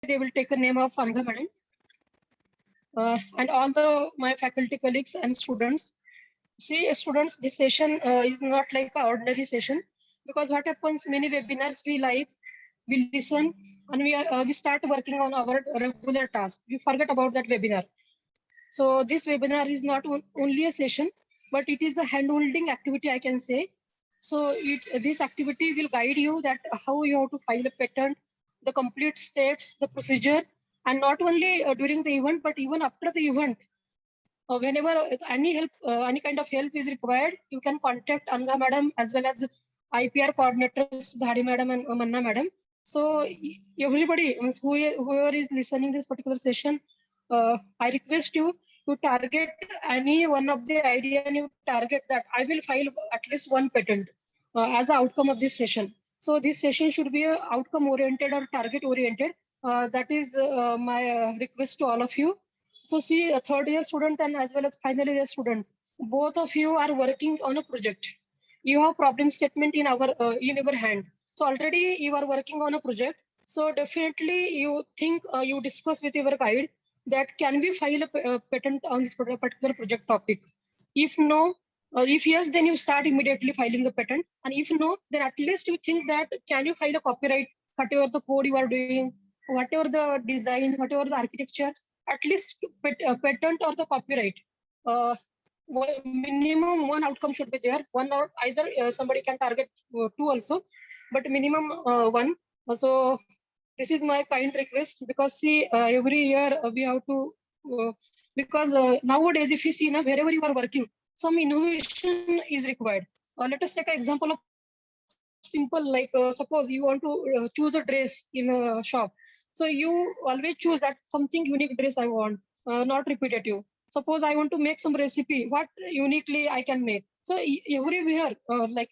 they will take a name of Anga Madam. And all my faculty colleagues and students. See, students, this session is not like an ordinary session, because what happens, many webinars we live, we listen, and we start working on our regular task. We forget about that webinar. So this webinar is not only a session, but it is a hand-holding activity, I can say. So this activity will guide you that how you have to file a patent, the complete steps, the procedure, and not only during the event, but even after the event. Whenever any help, any kind of help is required, you can contact Anga Madam as well as IPR coordinators, Dhadi Madam and Manna Madam. So everybody, whoever is listening this particular session, I request you to target any one of the idea and you target that I will file at least one patent as the outcome of this session. So this session should be outcome oriented or target oriented. That is my request to all of you. So see, a third year student and as well as final year students, both of you are working on a project. You have problem statement in your hand. So already you are working on a project. So definitely you think, you discuss with your guide that can we file a patent on this particular project topic. If no, if yes, then you start immediately filing the patent. And if no, then at least you think that can you file a copyright, whatever the code you are doing, whatever the design, whatever the architecture, at least patent or the copyright. Minimum one outcome should be there. One or either somebody can target two also, but minimum one. So this is my kind request, because see, every year we have to, because nowadays if you see now, wherever you are working, some innovation is required. Let us take an example of simple, like suppose you want to choose a dress in a shop. So you always choose that something unique dress I want, not repetitive. Suppose I want to make some recipe, what uniquely I can make. So everywhere, like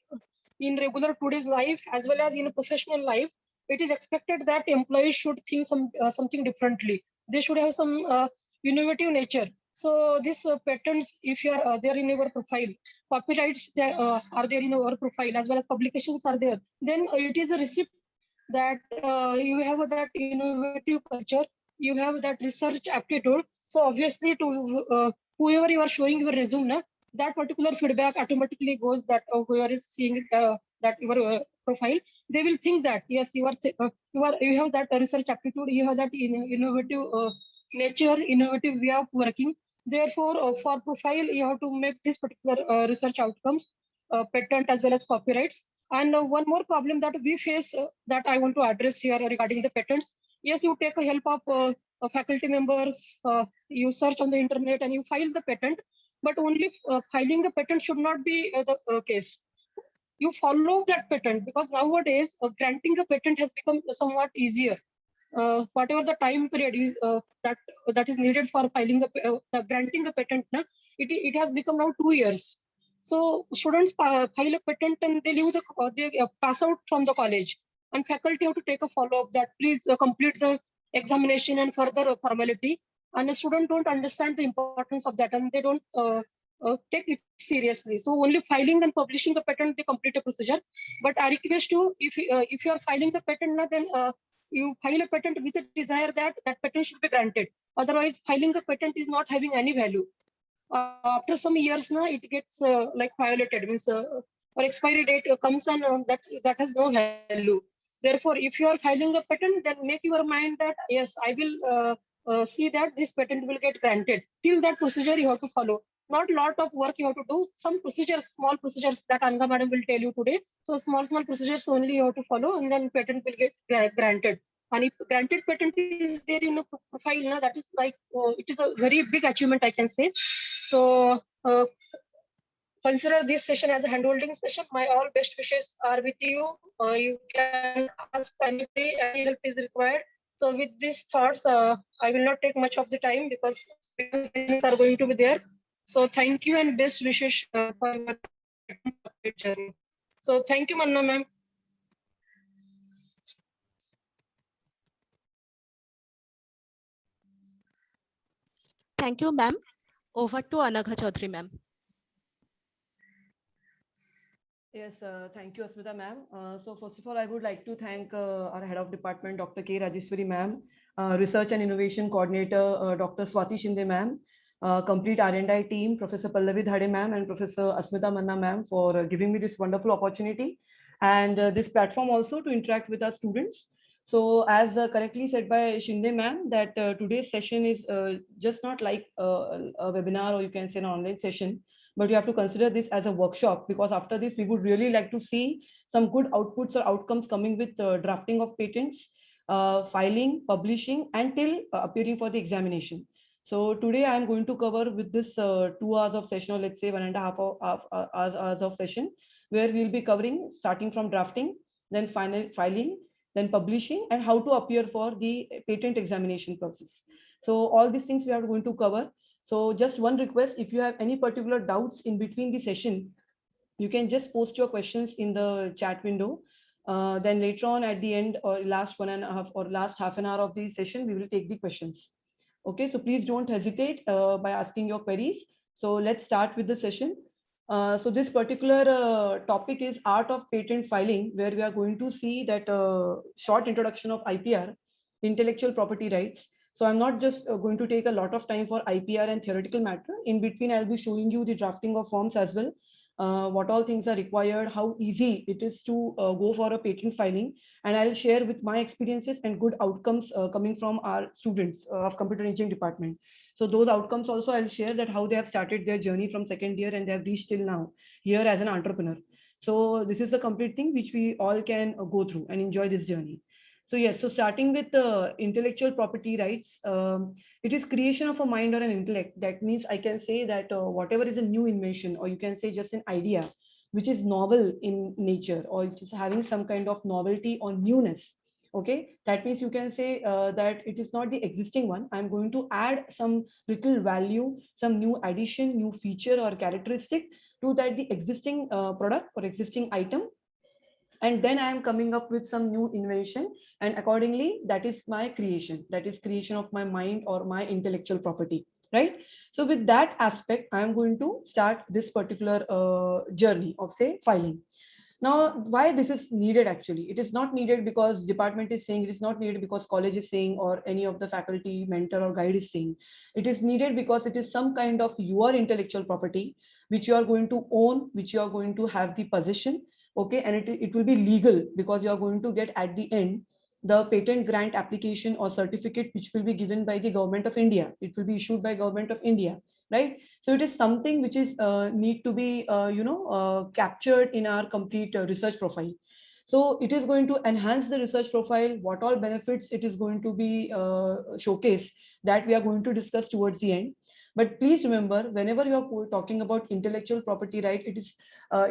in regular today's life as well as in a professional life, it is expected that employees should think something differently. They should have some innovative nature. So these patents, if you are there in your profile, copyrights are there in our profile, as well as publications are there, then it is a receipt that you have that innovative culture, you have that research aptitude. So obviously to whoever you are showing your resume, that particular feedback automatically goes that whoever is seeing that your profile, they will think that yes, you have that research aptitude, you have that innovative nature, innovative way of working. Therefore, for profile, you have to make this particular research outcomes, patent as well as copyrights. And one more problem that we face that I want to address here regarding the patents. Yes, you take a help of faculty members, you search on the internet and you file the patent, but only filing the patent should not be the case. You follow that patent, because nowadays granting a patent has become somewhat easier. Whatever the time period is, that is needed for filing granting a patent, it has become now 2 years. So students file a patent and they leave they pass out from the college, and faculty have to take a follow up that please complete the examination and further formality. And the student don't understand the importance of that, and they don't take it seriously. So only filing and publishing the patent, they complete a procedure. But I request you, if you are filing the patent, then you file a patent with a desire that that patent should be granted. Otherwise, filing a patent is not having any value. After some years now, it gets like violated, means or expiry date comes, and that has no value. Therefore, if you are filing a patent, then make your mind that yes, I will see that this patent will get granted. Till that procedure you have to follow. Not lot of work you have to do. Some procedures, small procedures that Anga Madam will tell you today. So small procedures only you have to follow, and then patent will get granted. And if granted patent is there in a profile, that is like it is a very big achievement, I can say. So consider this session as a handholding session. My all best wishes are with you. You can ask anybody, any help is required. So with these thoughts, I will not take much of the time because things are going to be there. So thank you and best wishes for your journey. So thank you, Manna ma'am. Thank you, ma'am. Over to Anagha Chaudhary, ma'am. Yes, thank you, Asmita ma'am. So first of all, I would like to thank our head of department, Dr. K. Rajeshwari ma'am, Research and Innovation Coordinator, Dr. Swati Shinde ma'am, complete R&I team, Professor Pallavi Dhade ma'am and Professor Asmita Manna ma'am for giving me this wonderful opportunity and this platform also to interact with our students. So as correctly said by Shinde ma'am, that today's session is just not like a webinar or you can say an online session, but you have to consider this as a workshop, because after this, we would really like to see some good outputs or outcomes coming with drafting of patents, filing, publishing, until appearing for the examination. So today I am going to cover with this 2 hours of session, or let's say 1.5 hours of session, where we'll be covering starting from drafting, then filing, then publishing, and how to appear for the patent examination process. So all these things we are going to cover. So just one request, if you have any particular doubts in between the session, you can just post your questions in the chat window. Then later on at the end or last 1.5 or last half an hour of the session, we will take the questions. Okay, so please don't hesitate by asking your queries. So let's start with the session. So this particular topic is art of patent filing, where we are going to see that short introduction of IPR, intellectual property rights. So I'm not just going to take a lot of time for IPR and theoretical matter. In between, I'll be showing you the drafting of forms as well, what all things are required, how easy it is to go for a patent filing. And I'll share with my experiences and good outcomes coming from our students of computer engineering department. So those outcomes also I'll share, that how they have started their journey from second year and they have reached till now here as an entrepreneur. So this is the complete thing which we all can go through and enjoy this journey. So yes, so starting with intellectual property rights, it is creation of a mind or an intellect. That means I can say that whatever is a new invention, or you can say just an idea, which is novel in nature, or just having some kind of novelty or newness. Okay, that means you can say that it is not the existing one. I'm going to add some little value, some new addition, new feature or characteristic to that the existing product or existing item. And then I am coming up with some new invention, and accordingly that is my creation, that is creation of my mind or my intellectual property, right? So with that aspect, I am going to start this particular journey of say filing. Now, why this is needed? Actually, it is not needed because department is saying, it is not needed because college is saying, or any of the faculty, mentor or guide is saying. It is needed because it is some kind of your intellectual property which you are going to own, which you are going to have the possession. Okay, and it will be legal because you are going to get at the end the patent grant application or certificate which will be given by the government of India. It will be issued by government of India, right? So it is something which is need to be captured in our complete research profile. So it is going to enhance the research profile. What all benefits it is going to be showcased, that we are going to discuss towards the end. But please remember, whenever you are talking about intellectual property right, it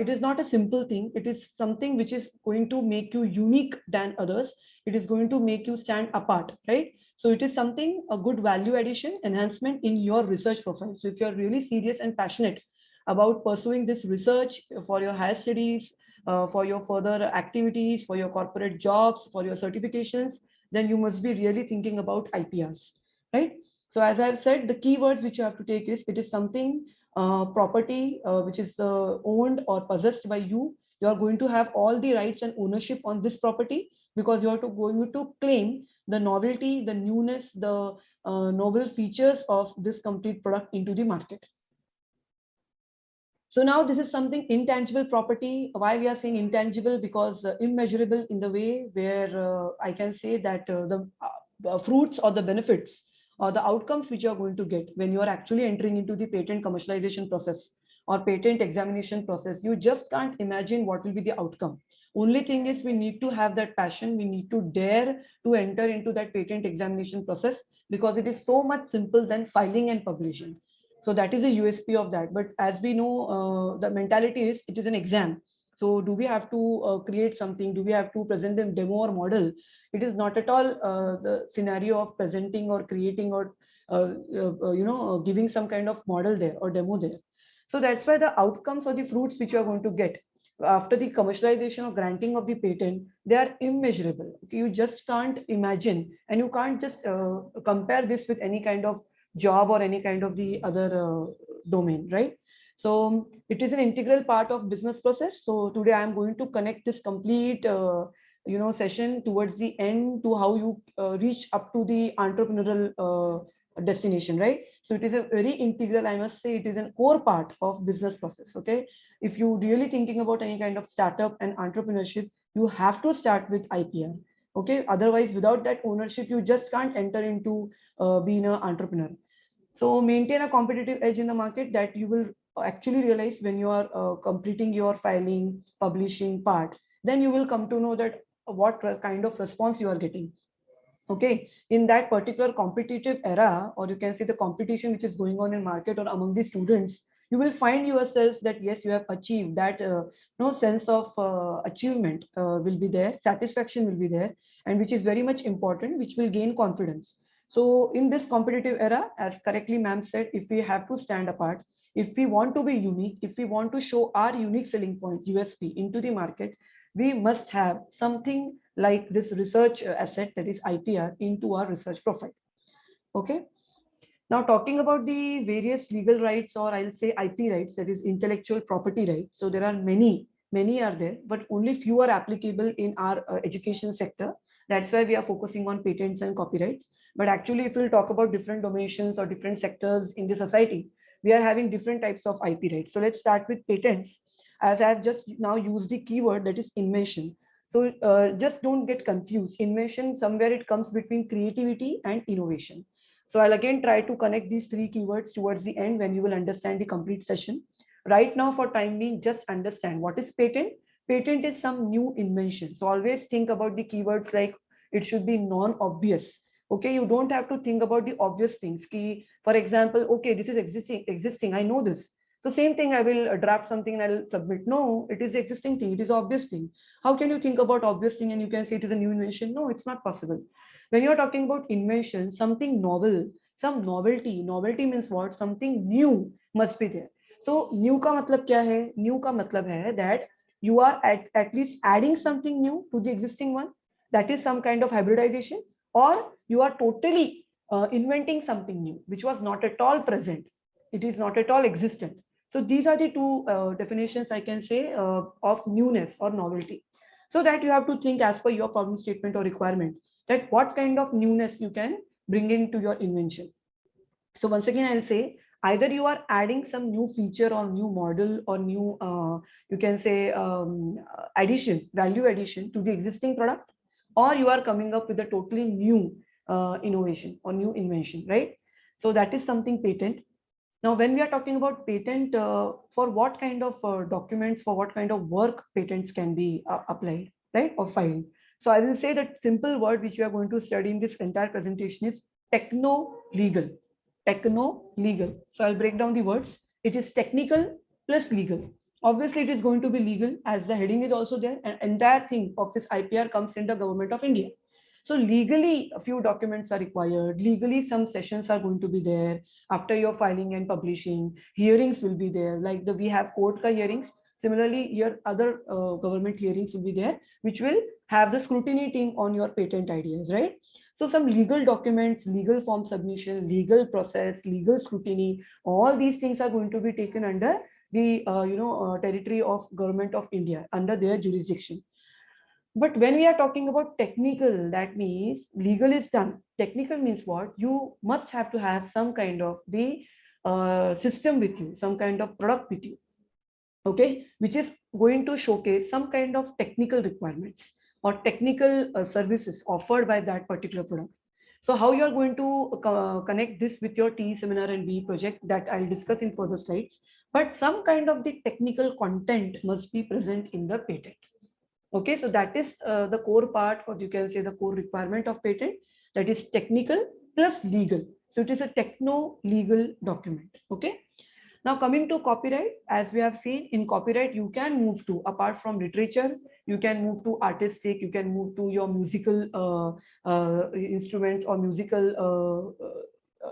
is not a simple thing. It is something which is going to make you unique than others. It is going to make you stand apart, right? So it is something, a good value addition, enhancement in your research profile. So if you're really serious and passionate about pursuing this research for your higher studies, for your further activities, for your corporate jobs, for your certifications, then you must be really thinking about IPRs, right? So as I've said, the keywords which you have to take is, it is something property which is owned or possessed by you. You are going to have all the rights and ownership on this property, because you are going to claim the novelty, the newness, the novel features of this complete product into the market. So now this is something intangible property. Why we are saying intangible? Because immeasurable in the way where I can say that the fruits or the benefits or the outcomes which you are going to get when you are actually entering into the patent commercialization process or patent examination process, you just can't imagine what will be the outcome. Only thing is, we need to have that passion. We need to dare to enter into that patent examination process, because it is so much simple than filing and publishing. So that is a USP of that. But as we know, the mentality is, it is an exam. So do we have to create something? Do we have to present a demo or model? It is not at all the scenario of presenting or creating or giving some kind of model there or demo there. So that's why the outcomes or the fruits which you are going to get after the commercialization or granting of the patent, they are immeasurable. Okay? You just can't imagine, and you can't just compare this with any kind of job or any kind of the other domain, right? So it is an integral part of business process. So today I am going to connect this complete session towards the end to how you reach up to the entrepreneurial destination, right? So it is a very integral, I must say, it is a core part of business process. Okay, if you really thinking about any kind of startup and entrepreneurship, you have to start with IPR. Okay, otherwise without that ownership, you just can't enter into being an entrepreneur. So maintain a competitive edge in the market that you will actually realize when you are completing your filing, publishing part. Then you will come to know that what kind of response you are getting. Okay, in that particular competitive era, or you can say the competition which is going on in market or among the students, you will find yourself that yes, you have achieved that. No sense of achievement will be there, satisfaction will be there, and which is very much important, which will gain confidence. So in this competitive era, as correctly ma'am said, if we have to stand apart, if we want to be unique, if we want to show our unique selling point, USP, into the market, we must have something like this research asset, that is IPR, into our research profile. Okay. Now talking about the various legal rights, or I'll say IP rights, that is intellectual property rights. So there are many are there, but only few are applicable in our education sector. That's why we are focusing on patents and copyrights. But actually, if we'll talk about different domains or different sectors in the society, we are having different types of IP rights. So let's start with patents, as I've just now used the keyword, that is invention. So just don't get confused. Invention, somewhere it comes between creativity and innovation. So I'll again try to connect these three keywords towards the end when you will understand the complete session. Right now, for time being, just understand what is patent. Patent is some new invention. So always think about the keywords like it should be non-obvious. Okay, you don't have to think about the obvious things. Ki, for example, okay, this is existing. I know this. So same thing, I will draft something and I'll submit. No, it is the existing thing. It is obvious thing. How can you think about obvious thing and you can say it is a new invention? No, it's not possible. When you're talking about invention, something novel, some novelty. Novelty means what? Something new must be there. So new का मतलब क्या है? New का मतलब है that you are at least adding something new to the existing one. That is some kind of hybridization, or you are totally inventing something new, which was not at all present. It is not at all existent. So these are the two definitions I can say of newness or novelty. So that you have to think as per your problem statement or requirement, that what kind of newness you can bring into your invention. So once again, I'll say either you are adding some new feature or new model or new, you can say value addition to the existing product, or you are coming up with a totally new innovation or new invention, right? So that is something patent. Now, when we are talking about patent, for what kind of documents, for what kind of work patents can be applied, right, or filed? So I will say that simple word which we are going to study in this entire presentation is techno-legal. Techno-legal. So I'll break down the words. It is technical plus legal. Obviously, it is going to be legal, as the heading is also there. An entire thing of this IPR comes in the government of India. So legally, a few documents are required. Legally, some sessions are going to be there after your filing and publishing. Hearings will be there, like we have court ka hearings. Similarly, here other government hearings will be there, which will have the scrutiny team on your patent ideas, right? So some legal documents, legal form submission, legal process, legal scrutiny, all these things are going to be taken under the territory of government of India, under their jurisdiction. But when we are talking about technical, that means legal is done. Technical means what? You must have to have some kind of the system with you, some kind of product with you, okay, which is going to showcase some kind of technical requirements or technical services offered by that particular product. So how you are going to connect this with your T seminar and B project, that I'll discuss in further slides. But some kind of the technical content must be present in the patent. Okay, so that is the core part, or you can say the core requirement of patent, that is technical plus legal. So it is a techno-legal document. Okay. Now coming to copyright, as we have seen in copyright, you can move to, apart from literature, you can move to artistic, you can move to your musical instruments or musical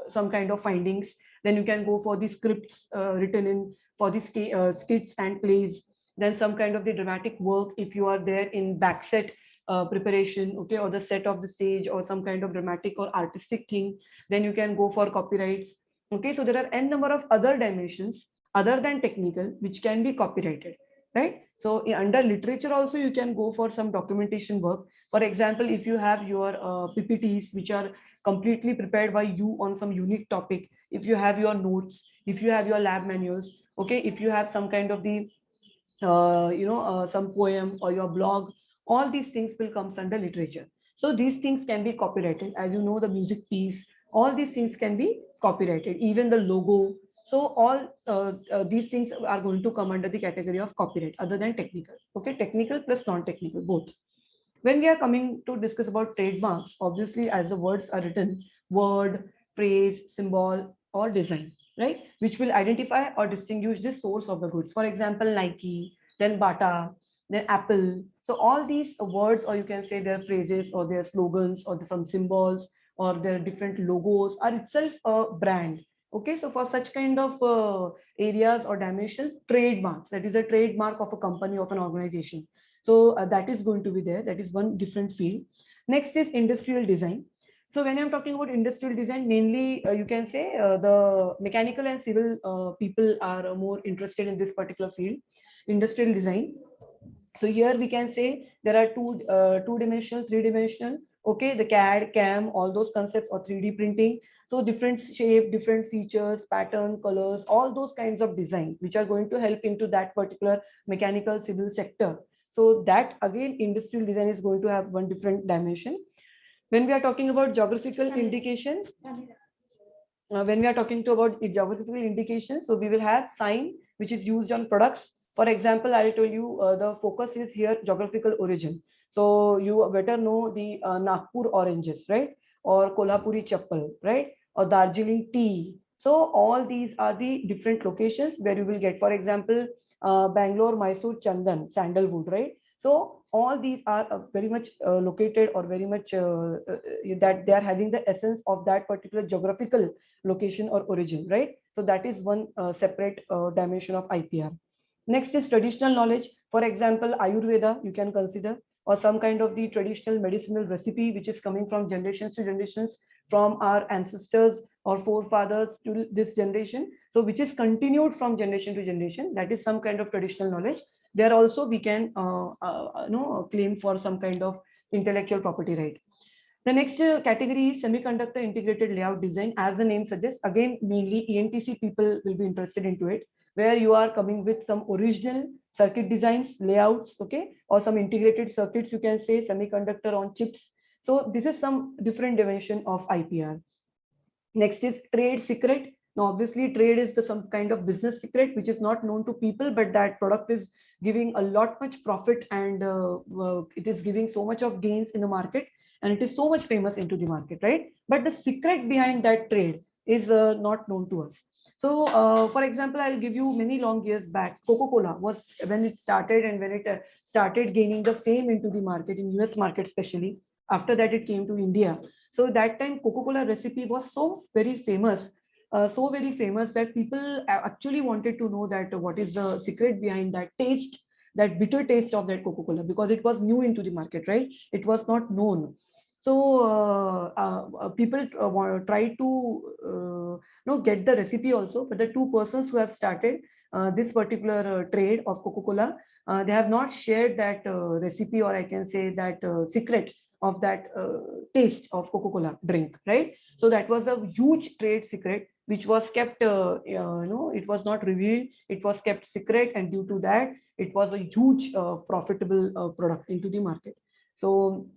some kind of findings. Then you can go for the scripts written in for the skits and plays. Then some kind of the dramatic work, if you are there in backset preparation, okay, or the set of the stage, or some kind of dramatic or artistic thing, then you can go for copyrights. Okay, so there are n number of other dimensions other than technical which can be copyrighted. right? So under literature also, you can go for some documentation work. For example, if you have your PPTs, which are completely prepared by you on some unique topic, if you have your notes, if you have your lab manuals, okay, if you have some kind of the some poem or your blog, all these things will come under literature. So these things can be copyrighted. As you know, the music piece, all these things can be copyrighted, even the logo. So all these things are going to come under the category of copyright, other than technical. Okay, technical plus non-technical, both. When we are coming to discuss about trademarks, obviously, as the words are written, word, phrase, symbol, or design, right, which will identify or distinguish the source of the goods. For example, Nike, then Bata, then Apple. So all these words, or you can say their phrases or their slogans or some symbols or their different logos, are itself a brand. Okay, so for such kind of areas or dimensions, trademarks, that is a trademark of a company, of an organization. So that is going to be there. That is one different field. Next is industrial design. So when I'm talking about industrial design, mainly you can say the mechanical and civil people are more interested in this particular field, industrial design. So here we can say there are two-dimensional, three-dimensional, okay, the CAD, CAM, all those concepts, or 3D printing. So different shape, different features, pattern, colors, all those kinds of design, which are going to help into that particular mechanical civil sector. So that again, industrial design is going to have one different dimension. When we are talking about geographical indications, when we are talking about geographical indications, so we will have sign which is used on products. For example, I will tell you the focus is here geographical origin. So you better know the Nagpur oranges, right? Or Kolhapuri chappal, right? Or Darjeeling tea. So all these are the different locations where you will get, for example, Bangalore, Mysore, Chandan, sandalwood, right? So all these are very much located, or very much that they are having the essence of that particular geographical location or origin, right? So that is one separate dimension of IPR. Next is traditional knowledge. For example, Ayurveda, you can consider, or some kind of the traditional medicinal recipe, which is coming from generations to generations, from our ancestors or forefathers to this generation. So which is continued from generation to generation. That is some kind of traditional knowledge. There also we can claim for some kind of intellectual property right. The next category is semiconductor integrated layout design. As the name suggests, again, mainly ENTC people will be interested into it, where you are coming with some original circuit designs, layouts, okay, or some integrated circuits, you can say, semiconductor on chips. So this is some different dimension of IPR. Next is trade secret. Now, obviously, trade is some kind of business secret which is not known to people, but that product is giving a lot much profit, and it is giving so much of gains in the market, and it is so much famous into the market, right? But the secret behind that trade is not known to us. So, for example, I'll give you many long years back, Coca-Cola was, when it started and when it started gaining the fame into the market, in US market especially. After that, it came to India. So that time, Coca-Cola recipe was so very famous, that people actually wanted to know that what is the secret behind that taste, that bitter taste of that Coca-Cola, because it was new into the market, right? It was not known. So people try to get the recipe also, but the two persons who have started this particular trade of Coca-Cola, they have not shared that recipe, or I can say that secret of that taste of Coca-Cola drink, right? So that was a huge trade secret which was kept, it was not revealed, it was kept secret, and due to that, it was a huge profitable product into the market. So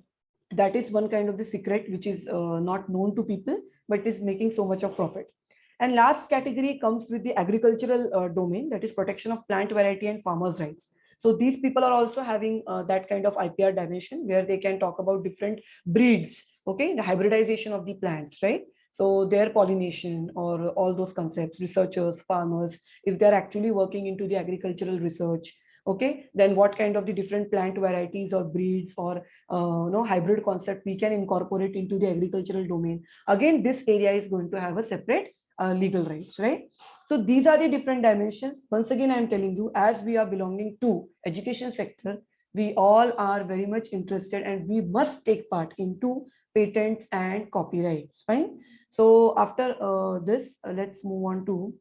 that is one kind of the secret which is not known to people, but is making so much of profit. And last category comes with the agricultural domain, that is protection of plant variety and farmers' rights. So these people are also having that kind of IPR dimension, where they can talk about different breeds, okay, the hybridization of the plants, right? So their pollination or all those concepts, researchers, farmers, if they're actually working into the agricultural research, okay, then what kind of the different plant varieties or breeds or hybrid concept we can incorporate into the agricultural domain. Again, this area is going to have a separate legal rights, right? So these are the different dimensions. Once again, I'm telling you, as we are belonging to education sector, we all are very much interested, and we must take part into patents and copyrights, fine? So after this, let's move on to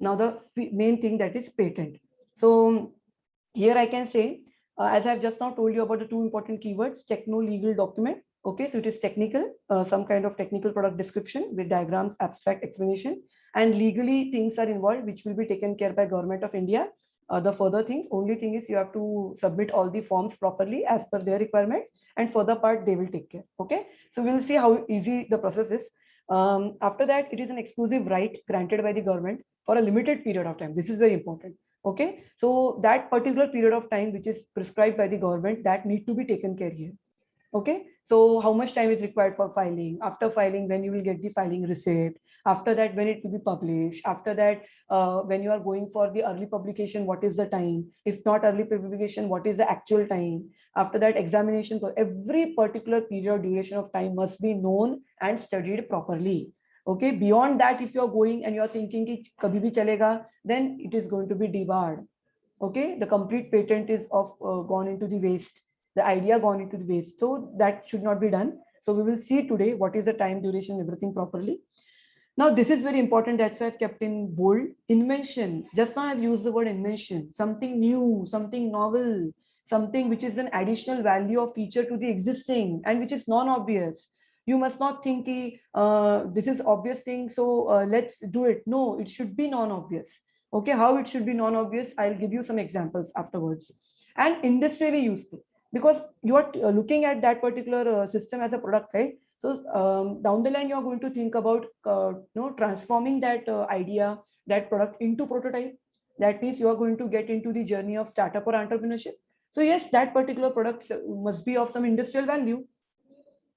now the main thing, that is patent. So here I can say, as I've just now told you about the two important keywords, techno legal document. Okay, so it is technical, some kind of technical product description with diagrams, abstract explanation, and legally things are involved which will be taken care by Government of India. The further things, only thing is you have to submit all the forms properly as per their requirements, and further part they will take care. Okay, so we will see how easy the process is. After that, it is an exclusive right granted by the government for a limited period of time. This is very important. Okay, so that particular period of time which is prescribed by the government, that need to be taken care here. Okay, so how much time is required for filing? After filing, when you will get the filing receipt? After that, when it will be published? After that, when you are going for the early publication, what is the time? If not early publication, what is the actual time? After that, examination for every particular period duration of time must be known and studied properly. Okay, beyond that, if you're going and you're thinking ki kabhi bhi chalega, then it is going to be debarred. Okay, the complete patent is gone into the waste, the idea gone into the waste, so that should not be done. So we will see today what is the time duration, everything properly. Now this is very important, that's why I've kept in bold. Invention, just now I've used the word invention, something new, something novel, something which is an additional value or feature to the existing and which is non-obvious. You must not think this is obvious thing, so let's do it. No, it should be non-obvious. Okay, how it should be non-obvious, I'll give you some examples afterwards. And industrially useful, because you are looking at that particular system as a product, right? So down the line, you're going to think about transforming that idea, that product into prototype. That means you are going to get into the journey of startup or entrepreneurship. So yes, that particular product must be of some industrial value.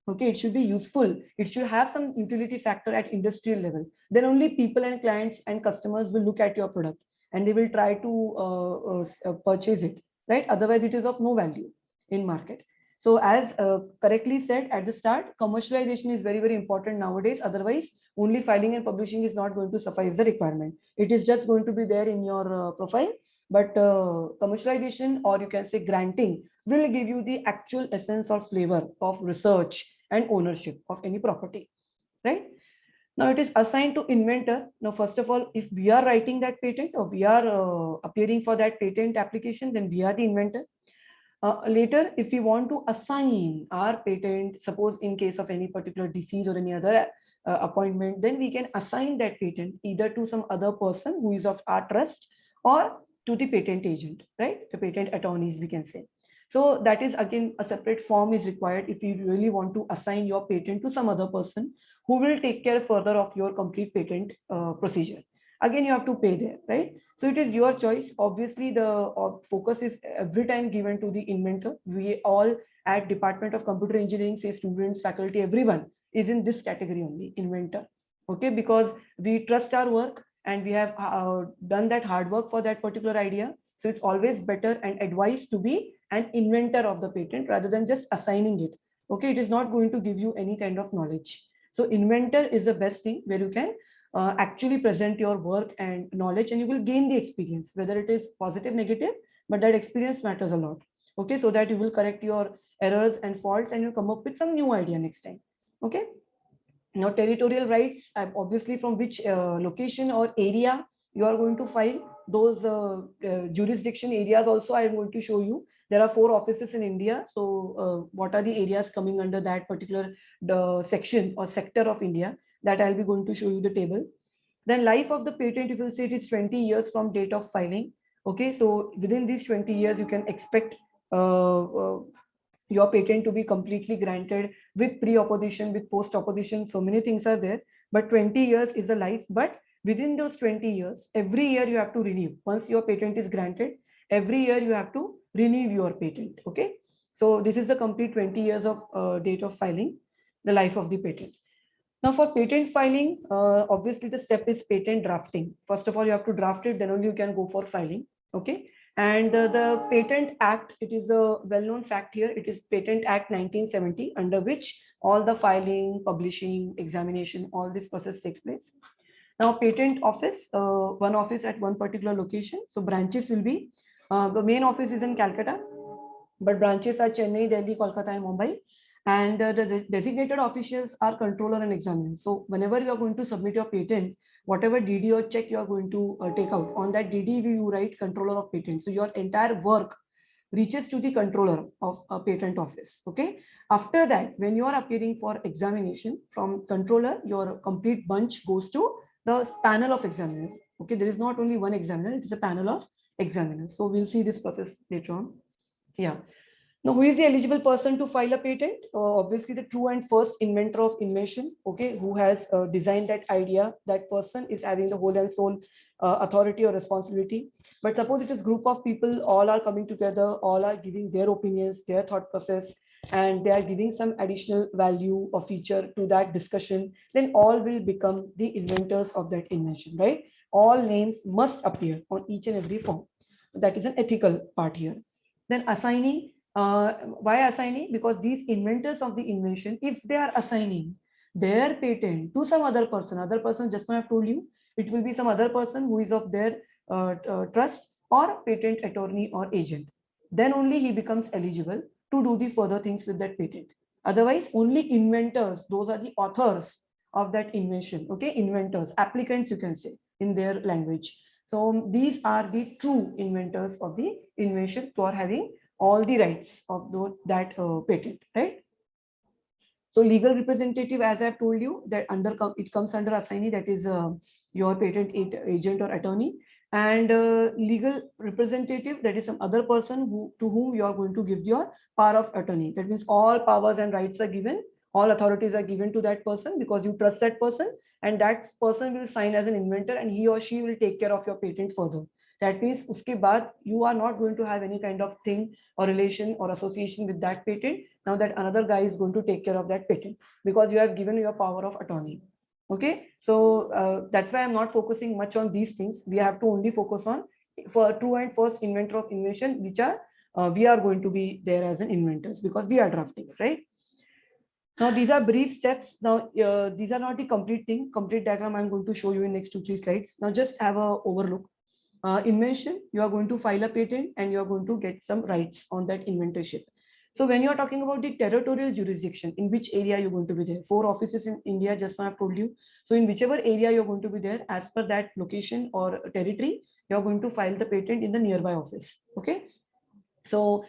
Okay, it should be useful. It should have some utility factor at industrial level. Then only people and clients and customers will look at your product and they will try to purchase it, right? Otherwise, it is of no value in market. So as correctly said at the start, commercialization is very, very important nowadays. Otherwise, only filing and publishing is not going to suffice the requirement. It is just going to be there in your profile. But commercialization, or you can say granting, will give you the actual essence or flavor of research and ownership of any property, right? Now it is assigned to inventor. Now, first of all, if we are writing that patent or we are appearing for that patent application, then we are the inventor. Later, if we want to assign our patent, suppose in case of any particular disease or any other appointment, then we can assign that patent either to some other person who is of our trust or to the patent agent, right? The patent attorneys, we can say. So that is again a separate form is required if you really want to assign your patent to some other person who will take care further of your complete patent procedure. Again, you have to pay there, right? So it is your choice. Obviously, the focus is every time given to the inventor. We all at Department of Computer Engineering, say students, faculty, everyone is in this category only, inventor. Okay, because we trust our work and we have done that hard work for that particular idea. So it's always better and advised to be an inventor of the patent rather than just assigning it. Okay, it is not going to give you any kind of knowledge. So inventor is the best thing where you can actually present your work and knowledge and you will gain the experience, whether it is positive, negative, but that experience matters a lot. Okay, so that you will correct your errors and faults and you come up with some new idea next time. Okay. Now, territorial rights, obviously from which location or area you are going to file. Those jurisdiction areas also I am going to show you. There are 4 offices in India. So what are the areas coming under that particular section or sector of India, that I'll be going to show you the table. Then life of the patent, you will say it is 20 years from date of filing. Okay, so within these 20 years, you can expect your patent to be completely granted with pre-opposition, with post-opposition. So many things are there, but 20 years is the life. But within those 20 years, every year you have to renew. Once your patent is granted, every year you have to renew your patent. Okay, so this is the complete 20 years of date of filing, the life of the patent. Now for patent filing, obviously the step is patent drafting. First of all, you have to draft it, then only you can go for filing. Okay. And the Patent Act, it is a well-known fact here. It is Patent Act 1970, under which all the filing, publishing, examination, all this process takes place. Now, patent office, one office at one particular location. So branches will be, the main office is in Calcutta, but branches are Chennai, Delhi, Kolkata, and Mumbai. And the designated officials are controller and examiner. So whenever you are going to submit your patent, whatever DD or check you are going to take out, on that DD you write controller of patent. So your entire work reaches to the controller of a patent office. Okay. After that, when you are appearing for examination from controller, your complete bunch goes to the panel of examiner. Okay. There is not only one examiner, it is a panel of examiners. So we'll see this process later on. Yeah. Now, who is the eligible person to file a patent? Obviously, the true and first inventor of invention, okay, who has designed that idea. That person is having the whole and sole authority or responsibility. But suppose it is group of people, all are coming together, all are giving their opinions, their thought process, and they are giving some additional value or feature to that discussion, then all will become the inventors of that invention, right? All names must appear on each and every form. That is an ethical part here. Then assignee. Why assignee? Because these inventors of the invention, if they are assigning their patent to some other person, just now I've told you, it will be some other person who is of their trust or patent attorney or agent. Then only he becomes eligible to do the further things with that patent. Otherwise, only inventors, those are the authors of that invention. Okay, inventors, applicants, you can say in their language. So these are the true inventors of the invention who are having all the rights of that patent, right? So legal representative, as I've told you, that it comes under assignee, that is your patent agent or attorney, and legal representative, that is some other person to whom you are going to give your power of attorney. That means all powers and rights are given, all authorities are given to that person because you trust that person, and that person will sign as an inventor, and he or she will take care of your patent further. That means uske baad you are not going to have any kind of thing or relation or association with that patent. Now that another guy is going to take care of that patent because you have given your power of attorney. Okay, so that's why I'm not focusing much on these things. We have to only focus on for true and first inventor of invention, which are we are going to be there as an inventors because we are drafting it, right? Now these are brief steps. Now these are not the complete thing. Complete diagram I'm going to show you in next 2-3 slides. Now just have a overlook. Invention, you are going to file a patent and you are going to get some rights on that inventorship. So when you are talking about the territorial jurisdiction, in which area you're going to be there, 4 offices in India, just now I've told you. So in whichever area you're going to be there, as per that location or territory, you're going to file the patent in the nearby office. Okay. So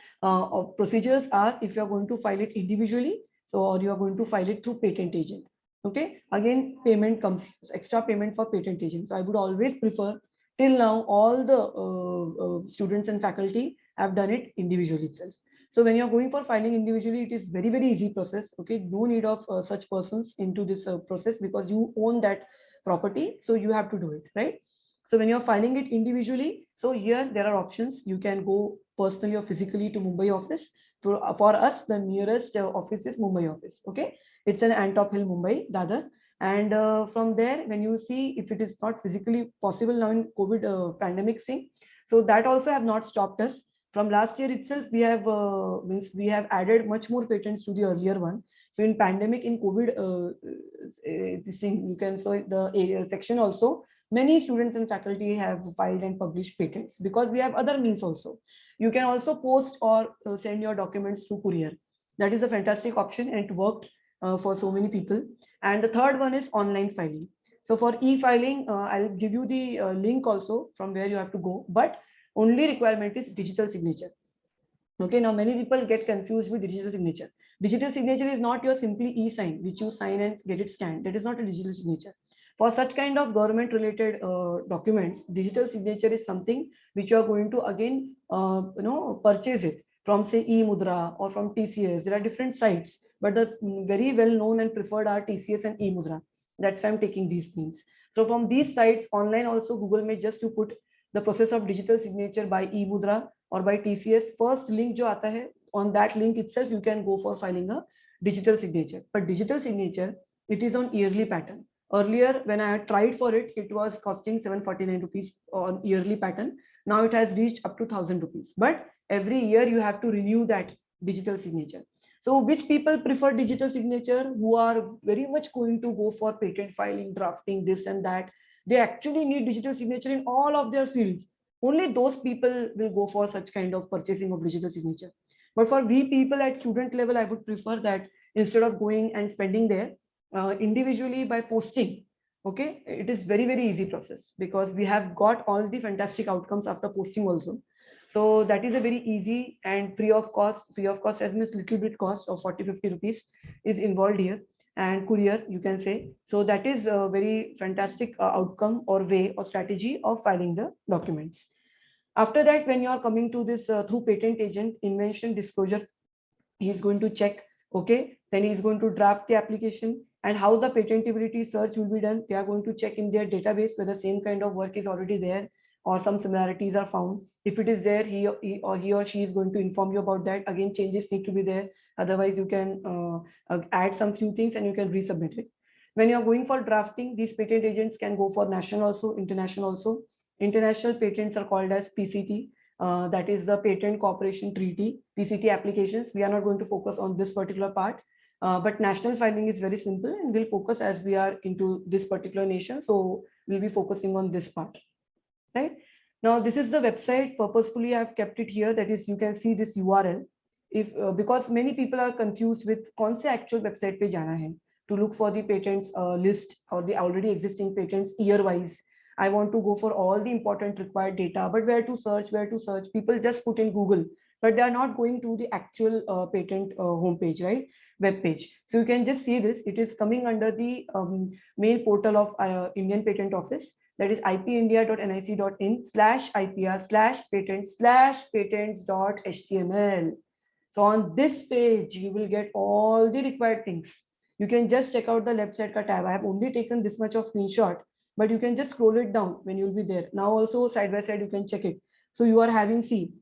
procedures are, if you're going to file it individually, so or you are going to file it through patent agent. Okay. Again, payment comes, extra payment for patent agent. So I would always prefer, till now, all the students and faculty have done it individually itself. So when you're going for filing individually, it is very, very easy process. Okay, no need of such persons into this process because you own that property. So you have to do it, right? So when you're filing it individually, so here there are options. You can go personally or physically to Mumbai office. For us, the nearest office is Mumbai office. Okay, it's an Antop Hill, Mumbai, Dadar. And from there, when you see if it is not physically possible now in COVID pandemic thing, so that also have not stopped us. From last year itself, we have added much more patents to the earlier one. So in pandemic, in COVID, this thing you can so the area section also, many students and faculty have filed and published patents because we have other means also. You can also post or send your documents through courier. That is a fantastic option and it worked for so many people. And the third one is online filing. So for e-filing, I'll give you the link also from where you have to go, but only requirement is digital signature. Okay, now many people get confused with digital signature. Digital signature is not your simply e-sign, which you sign and get it scanned. That is not a digital signature. For such kind of government related documents, digital signature is something which you are going to again purchase it from say e-mudra or from TCS. There are different sites, but the very well known and preferred are TCS and e-mudra. That's why I'm taking these things. So from these sites online also, Google may just to put the process of digital signature by e-mudra or by TCS, first link jo aata hai, on that link itself you can go for filing a digital signature. But digital signature, it is on yearly pattern. Earlier when I had tried for it, it was costing 749 rupees on yearly pattern. Now it has reached up to 1000 rupees, but every year you have to renew that digital signature. So which people prefer digital signature? Who are very much going to go for patent filing, drafting, this and that. They actually need digital signature in all of their fields. Only those people will go for such kind of purchasing of digital signature. But for we people at student level, I would prefer that instead of going and spending there individually by posting. Okay, it is very, very easy process because we have got all the fantastic outcomes after posting also. So that is a very easy and free of cost as means little bit cost of 40-50 rupees is involved here, and courier you can say. So that is a very fantastic outcome or way or strategy of filing the documents. After that, when you are coming to this through patent agent invention disclosure, he is going to check. Okay, then he is going to draft the application, and how the patentability search will be done. They are going to check in their database whether same kind of work is already there or some similarities are found. If it is there, he or she is going to inform you about that. Again, changes need to be there. Otherwise, you can add some few things and you can resubmit it. When you are going for drafting, these patent agents can go for national also, international also. International patents are called as PCT. That is the Patent Cooperation Treaty, PCT applications. We are not going to focus on this particular part, but national filing is very simple, and we'll focus as we are into this particular nation. So we'll be focusing on this part, right? Now, this is the website. Purposefully, I've kept it here. That is, you can see this URL. If because many people are confused with कौन से actual website पे जाना है to look for the patents list or the already existing patents year wise. I want to go for all the important required data, but where to search, people just put in Google, but they are not going to the actual patent homepage, right? Web page. So you can just see this. It is coming under the main portal of Indian Patent Office. That is ipindia.nic.in/ipr/patents/patents.html. So on this page, you will get all the required things. You can just check out the left side ka tab. I have only taken this much of screenshot, but you can just scroll it down when you'll be there. Now also side by side, you can check it. So you are having, see,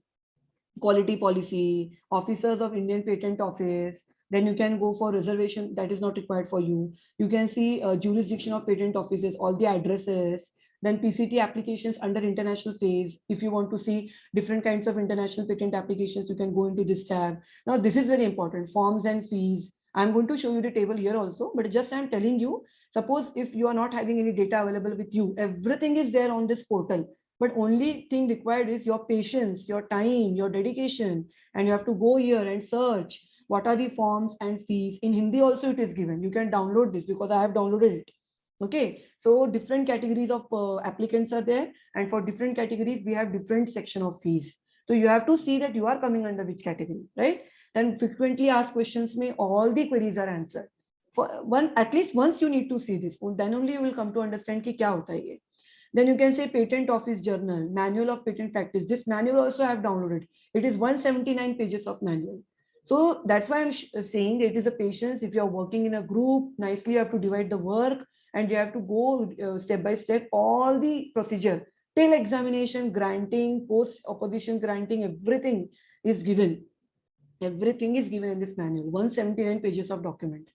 quality policy, officers of Indian Patent Office. Then you can go for reservation that is not required for you. You can see jurisdiction of patent offices, all the addresses. Then PCT applications under international phase. If you want to see different kinds of international patent applications, you can go into this tab. Now this is very important, forms and fees. I'm going to show you the table here also, but just I'm telling you, suppose if you are not having any data available with you, everything is there on this portal. But only thing required is your patience, your time, your dedication, and you have to go here and search what are the forms and fees. In Hindi also it is given. You can download this because I have downloaded it. Okay, so different categories of applicants are there, and for different categories we have different section of fees. So you have to see that you are coming under which category, right? Then frequently asked questions may all the queries are answered. For one, at least once you need to see this, then only you will come to understand ki kya hota hai ye. Then you can say Patent Office Journal, Manual of Patent Practice. This manual also I have downloaded. It is 179 pages of manual. So that's why I'm saying it is a patience. If you are working in a group, nicely you have to divide the work and you have to go step by step, all the procedure till examination, granting, post opposition granting, everything is given. Everything is given in this manual, 179 pages of document.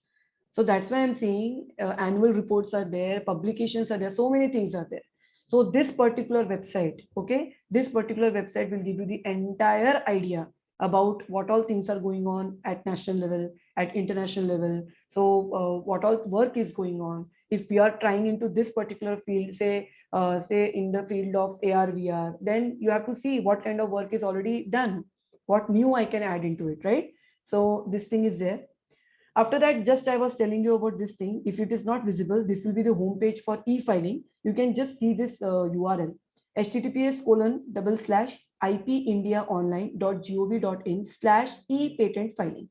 So that's why I'm saying annual reports are there, publications are there, so many things are there. So this particular website, okay, this particular website will give you the entire idea about what all things are going on at national level, at international level. So what all work is going on. If we are trying into this particular field, say in the field of AR, VR, then you have to see what kind of work is already done, what new I can add into it, right? So this thing is there. After that, just I was telling you about this thing. If it is not visible, this will be the home page for e-filing. You can just see this URL, https://ipindiaonline.gov.in/e-patent filing.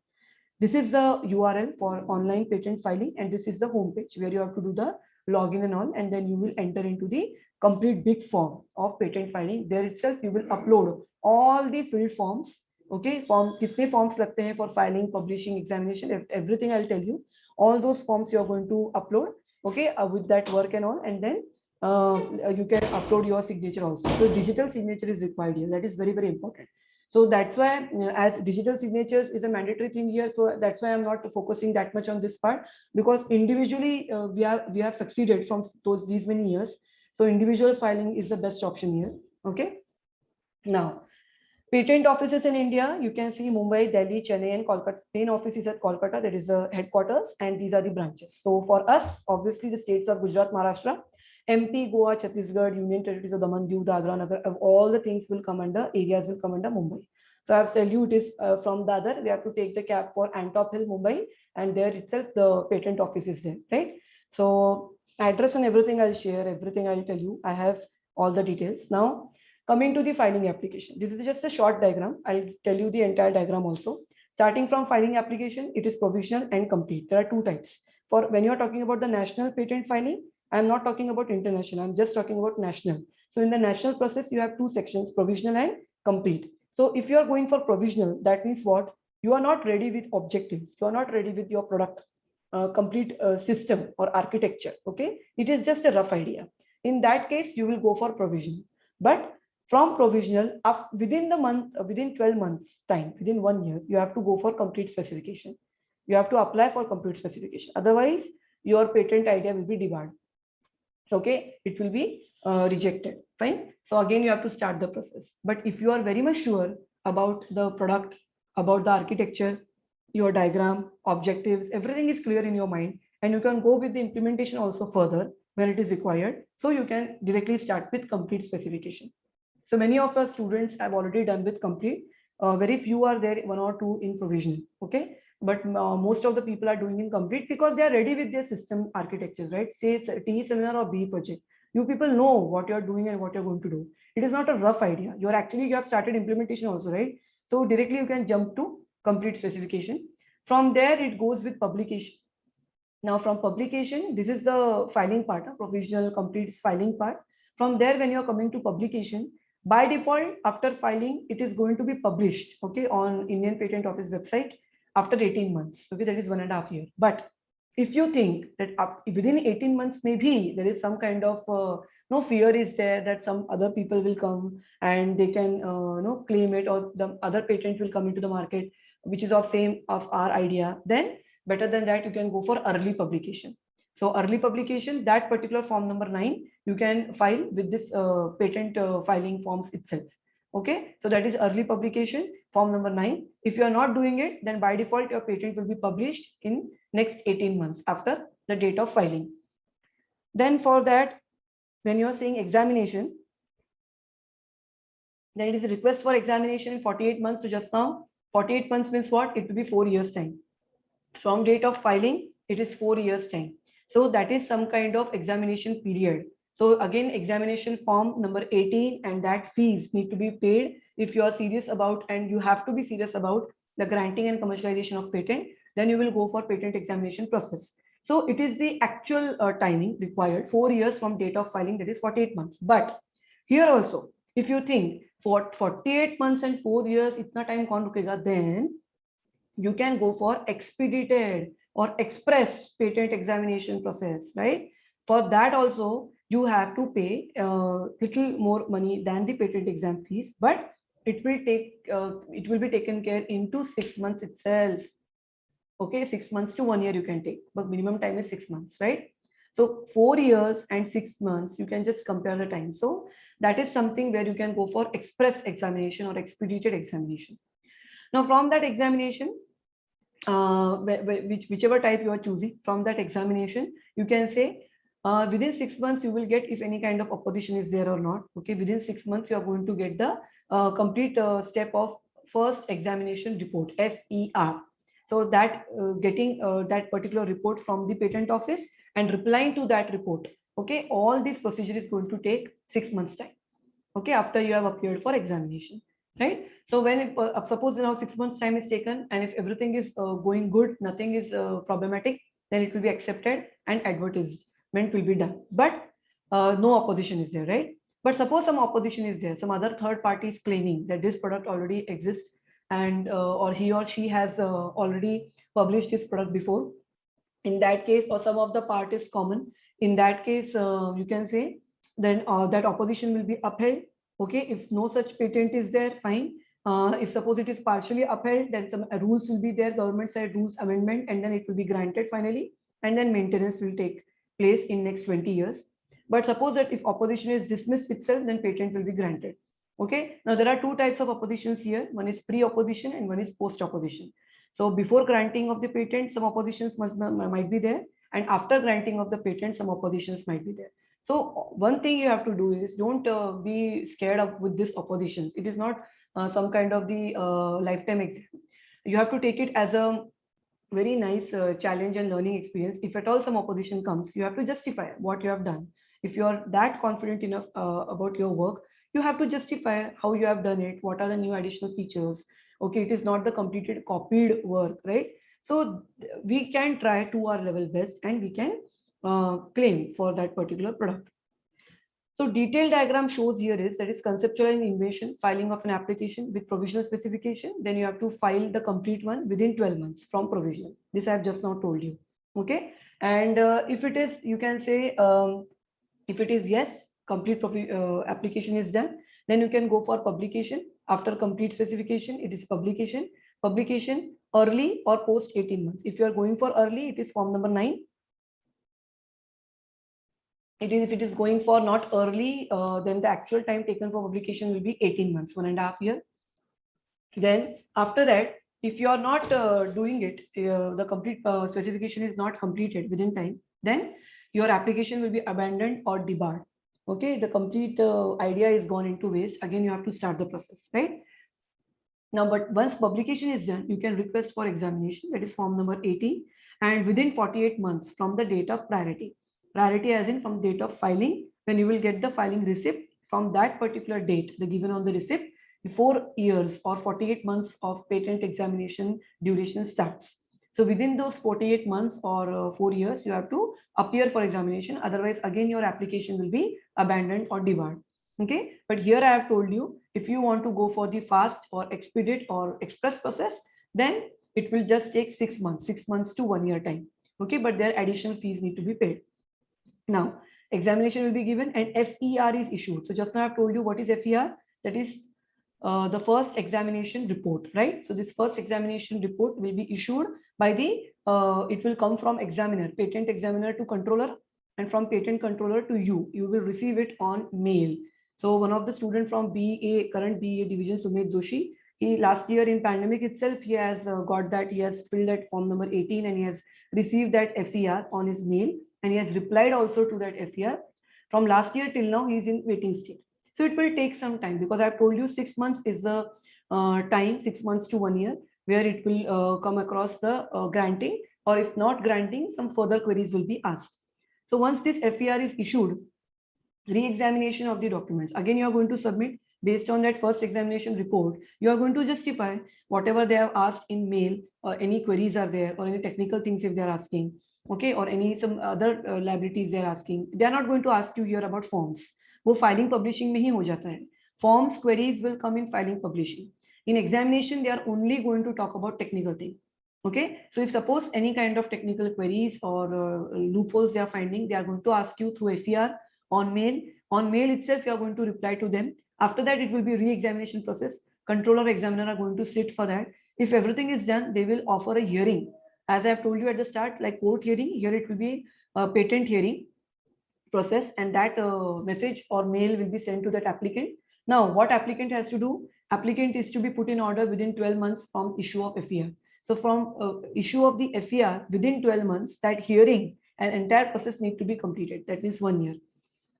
This is the URL for online patent filing, and this is the home page where you have to do the login and all, and then you will enter into the complete big form of patent filing. There itself, you will upload all the filled forms. Okay, form kitne forms lagte hain for filing, publishing, examination, everything I'll tell you. All those forms you are going to upload, okay, with that work and all, and then you can upload your signature also. So digital signature is required here. That is very, very important. So that's why as digital signatures is a mandatory thing here. So that's why I'm not focusing that much on this part, because individually we have succeeded from these many years. So individual filing is the best option here. Okay. Now, patent offices in India, you can see Mumbai, Delhi, Chennai, and Kolkata. Main office is at Kolkata. That is the headquarters, and these are the branches. So for us, obviously the states of Gujarat, Maharashtra, MP, Goa, Chhattisgarh, Union Territories of Daman, Diu, Dadra, Nagar, all the things will come under, areas will come under Mumbai. So I've told you it is from Dadar. We have to take the cab for Antop Hill, Mumbai, and there itself the patent office is there, right? So address and everything I'll share, everything I'll tell you. I have all the details. Now, coming to the filing application. This is just a short diagram. I'll tell you the entire diagram also. Starting from filing application, it is provisional and complete. There are two types. For when you're talking about the national patent filing, I'm not talking about international. I'm just talking about national. So in the national process, you have two sections, provisional and complete. So if you are going for provisional, that means what? You are not ready with objectives. You are not ready with your product complete system or architecture. Okay, it is just a rough idea. In that case, you will go for provisional. But from provisional, within the month, within 12 months time, within 1 year, you have to go for complete specification. You have to apply for complete specification. Otherwise, your patent idea will be debarred. Okay, it will be rejected. Fine. So again, you have to start the process. But if you are very much sure about the product, about the architecture, your diagram, objectives, everything is clear in your mind, and you can go with the implementation also further when it is required. So you can directly start with complete specification. So many of our students have already done with complete. Very few are there, 1 or 2 in provisional. Okay, but most of the people are doing in complete because they are ready with their system architectures, right? Say TE seminar or BE project. You people know what you are doing and what you're going to do. It is not a rough idea. You have started implementation also, right? So directly you can jump to complete specification. From there, it goes with publication. Now from publication, this is the filing part, provisional complete filing part. From there, when you're coming to publication, by default, after filing, it is going to be published, okay, on Indian Patent Office website after 18 months. Okay, that is 1.5 years. But if you think that within 18 months, maybe there is some kind of no fear is there that some other people will come and they can claim it, or the other patent will come into the market, which is of our idea, then better than that, you can go for early publication. So early publication, that particular form number 9, you can file with this patent filing forms itself. Okay, so that is early publication, form number 9. If you are not doing it, then by default, your patent will be published in next 18 months after the date of filing. Then for that, when you are saying examination, then it is a request for examination in 48 months to just now. 48 months means what? It will be 4 years time. From date of filing, it is 4 years time. So that is some kind of examination period. So again, examination form number 18 and that fees need to be paid if you are serious about, and you have to be serious about the granting and commercialization of patent, then you will go for patent examination process. So it is the actual timing required, 4 years from date of filing, that is 48 months. But here also, if you think for 48 months and 4 years, itna time kaun rukega, then you can go for expedited or express patent examination process, right? For that also, you have to pay little more money than the patent exam fees, but it will be taken care into 6 months itself. Okay, 6 months to 1 year you can take, but minimum time is 6 months, right? So 4 years and 6 months, you can just compare the time. So that is something where you can go for express examination or expedited examination. Now from that examination, whichever type you are choosing, from that examination, you can say within 6 months you will get if any kind of opposition is there or not. Okay, within 6 months you are going to get the complete step of first examination report, FER. So that getting that particular report from the patent office and replying to that report. Okay, all this procedure is going to take 6 months time. Okay, after you have appeared for examination, right? So when suppose now 6 months time is taken, and if everything is going good, nothing is problematic, then it will be accepted and advertisement will be done. But no opposition is there, right? But suppose some opposition is there, some other third party is claiming that this product already exists, and or he or she has already published this product before. In that case, or some of the part is common. In that case, you can say then that opposition will be upheld. Okay, if no such patent is there, fine. If suppose it is partially upheld, then some rules will be there, government side rules amendment, and then it will be granted finally, and then maintenance will take place in next 20 years. But suppose that if opposition is dismissed itself, then patent will be granted. Okay, now there are two types of oppositions here. One is pre-opposition and one is post-opposition. So before granting of the patent, some oppositions might be there, and after granting of the patent, some oppositions might be there. So one thing you have to do is don't be scared of with this oppositions. It is not some kind of the lifetime exam. You have to take it as a very nice challenge and learning experience. If at all some opposition comes, you have to justify what you have done. If you are that confident enough about your work, you have to justify how you have done it, what are the new additional features. Okay, it is not the completed copied work, right? So we can try to our level best and we can claim for that particular product. So detailed diagram shows here is that is conceptualizing invention, filing of an application with provisional specification. Then you have to file the complete one within 12 months from provisional. This I have just now told you. Okay. And if it is, you can say, if it is yes, complete application is done, then you can go for publication. After complete specification, it is publication. Publication early or post 18 months. If you are going for early, it is form number 9. It is if it is going for not early, then the actual time taken for publication will be 18 months, 1.5 years. Then after that, if you are not doing it, the complete specification is not completed within time, then your application will be abandoned or debarred. Okay, the complete idea is gone into waste. Again, you have to start the process, right? Now, but once publication is done, you can request for examination, that is form number 18, and within 48 months from the date of priority. Priority as in from date of filing, when you will get the filing receipt from that particular date, the given on the receipt, 4 years or 48 months of patent examination duration starts. So within those 48 months or 4 years, you have to appear for examination. Otherwise, again, your application will be abandoned or debarred. Okay, but here I have told you, if you want to go for the fast or expedite or express process, then it will just take 6 months, 6 months to 1 year time. Okay, but their additional fees need to be paid. Now, examination will be given and FER is issued. So just now I've told you what is FER. That is the first examination report, right? So this first examination report will be issued by the, it will come from examiner, patent examiner to controller, and from patent controller to you. You will receive it on mail. So one of the students from BA, current BA division, Sumit Doshi, he last year in pandemic itself, he has got that, he has filled that form number 18 and he has received that FER on his mail. And he has replied also to that FER. From last year till now, he is in waiting state. So it will take some time because I've told you 6 months is the time, 6 months to 1 year, where it will come across the granting, or if not granting, some further queries will be asked. So once this FER is issued, re-examination of the documents. Again, you are going to submit based on that first examination report. You are going to justify whatever they have asked in mail, or any queries are there, or any technical things if they are asking. Okay, or any some other liabilities they are asking. They are not going to ask you here about forms. वो filing publishing में ही हो जाता है. Forms queries will come in filing publishing. In examination, they are only going to talk about technical thing. Okay, so if suppose any kind of technical queries or loopholes they are finding, they are going to ask you through FER on mail. On mail itself, you are going to reply to them. After that, it will be re-examination process. Controller, examiner are going to sit for that. If everything is done, they will offer a hearing. As I have told you at the start, like court hearing, here it will be a patent hearing process, and that message or mail will be sent to that applicant. Now, what applicant has to do? Applicant is to be put in order within 12 months from issue of FER. So from issue of the FER within 12 months, that hearing and entire process need to be completed. That means 1 year.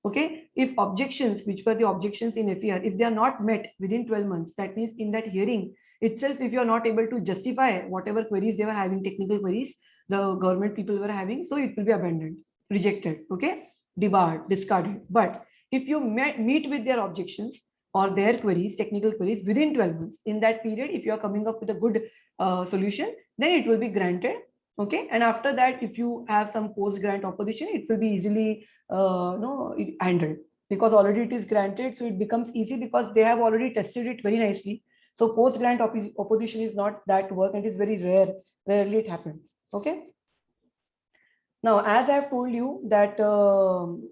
Okay, if objections, which were the objections in FER, if they are not met within 12 months, that means in that hearing itself, if you are not able to justify whatever queries they were having, technical queries, the government people were having, so it will be abandoned, rejected, okay, debarred, discarded. But if you meet with their objections or their queries, technical queries within 12 months, in that period, if you are coming up with a good solution, then it will be granted. Okay, and after that, if you have some post grant opposition, it will be easily handled because already it is granted, so it becomes easy because they have already tested it very nicely. So post grant opposition is not that work, and it is very rare. Rarely it happens. Okay. Now, as I have told you that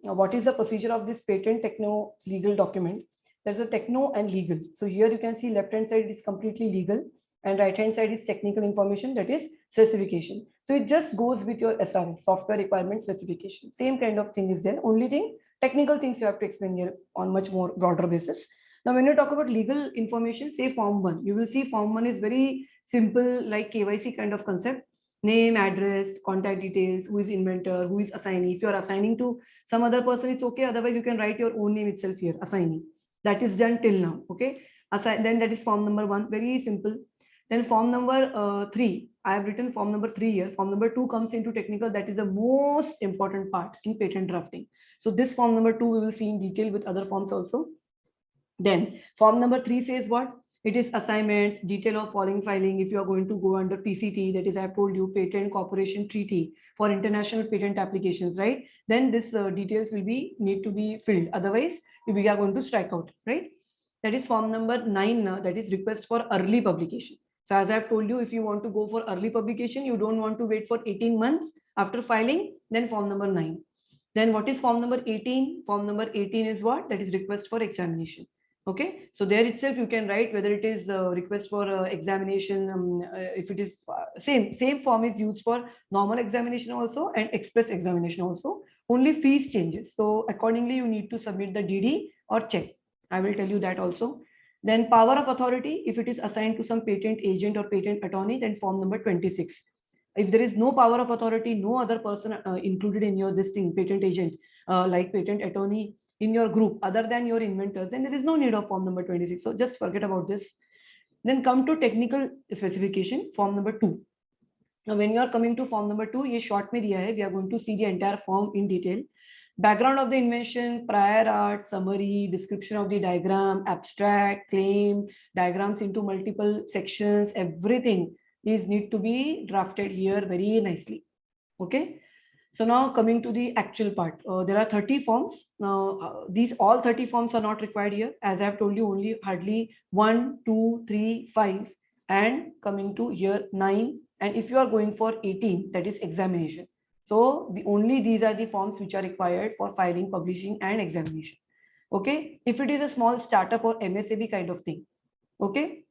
what is the procedure of this patent techno legal document? There's a techno and legal. So here you can see left hand side is completely legal and right hand side is technical information, that is specification. So it just goes with your SRS, software requirement specification. Same kind of thing is there. Only thing, technical things you have to explain here on much more broader basis. Now, when you talk about legal information, say form 1, you will see form 1 is very simple, like KYC kind of concept. Name, address, contact details, who is inventor, who is assignee. If you are assigning to Some other person, it's okay. Otherwise, you can write your own name itself here, assignee. That is done till now. Okay. Then that is form number 1. Very simple. Then form number 3. I have written form number 3 here. Form number 2 comes into technical. That is the most important part in patent drafting. So this form number 2 we will see in detail with other forms also. Then form number 3 says what? It is assignments, detail of following filing. If you are going to go under PCT, that is, I have told you, Patent Cooperation Treaty for international patent applications, right? Then this details will be need to be filled. Otherwise, we are going to strike out, right? That is form number 9. That is request for early publication. So as I have told you, if you want to go for early publication, you don't want to wait for 18 months after filing, then form number 9. Then what is form number 18? Form number 18 is what? That is request for examination. Okay, so there itself you can write whether it is request for examination. If it is same form is used for normal examination also and express examination also. Only fees changes. So accordingly, you need to submit the DD or check. I will tell you that also. Then power of authority, if it is assigned to some patent agent or patent attorney, then form number 26. If there is no power of authority, no other person included in your this thing, patent agent, like patent attorney in your group other than your inventors, then there is no need of form number 26. So just forget about this. Then come to technical specification, form number 2. Now when you are coming to form number 2, ये short में दिया है. We are going to see the entire form in detail. Background of the invention, prior art, summary, description of the diagram, abstract, claim, diagrams into multiple sections, everything is need to be drafted here very nicely. Okay. So now coming to the actual part, there are 30 forms. Now these all 30 forms are not required here. As I have told you, only hardly 1, 2, 3, 5, and coming to here 9. And if you are going for 18, that is examination. So only these are the forms which are required for filing, publishing, and examination. Okay. If it is a small startup or MSAB kind of thing, okay,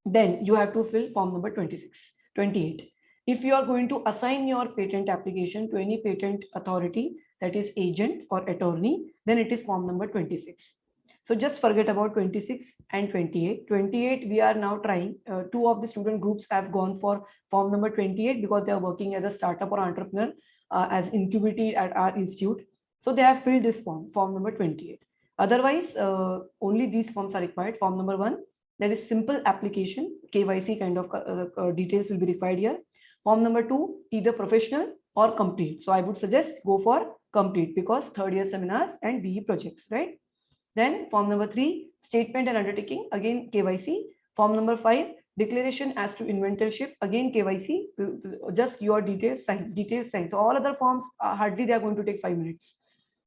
then you have to fill form number 28. If you are going to assign your patent application to any patent authority, that is agent or attorney, then it is form number 26. So just forget about 26 and 28. 28, we are now trying. 2 of the student groups have gone for form number 28 because they are working as a startup or entrepreneur as incubated at our institute. So they have filled this form number 28. Otherwise, only these forms are required. Form number 1, there is simple application, KYC kind of details will be required here. Form number 2, either professional or complete. So I would suggest go for complete because third year seminars and BE projects, right? Then form number 3, statement and undertaking, again KYC. Form number 5, declaration as to inventorship, again KYC, just your details signed. So all other forms, hardly they are going to take 5 minutes.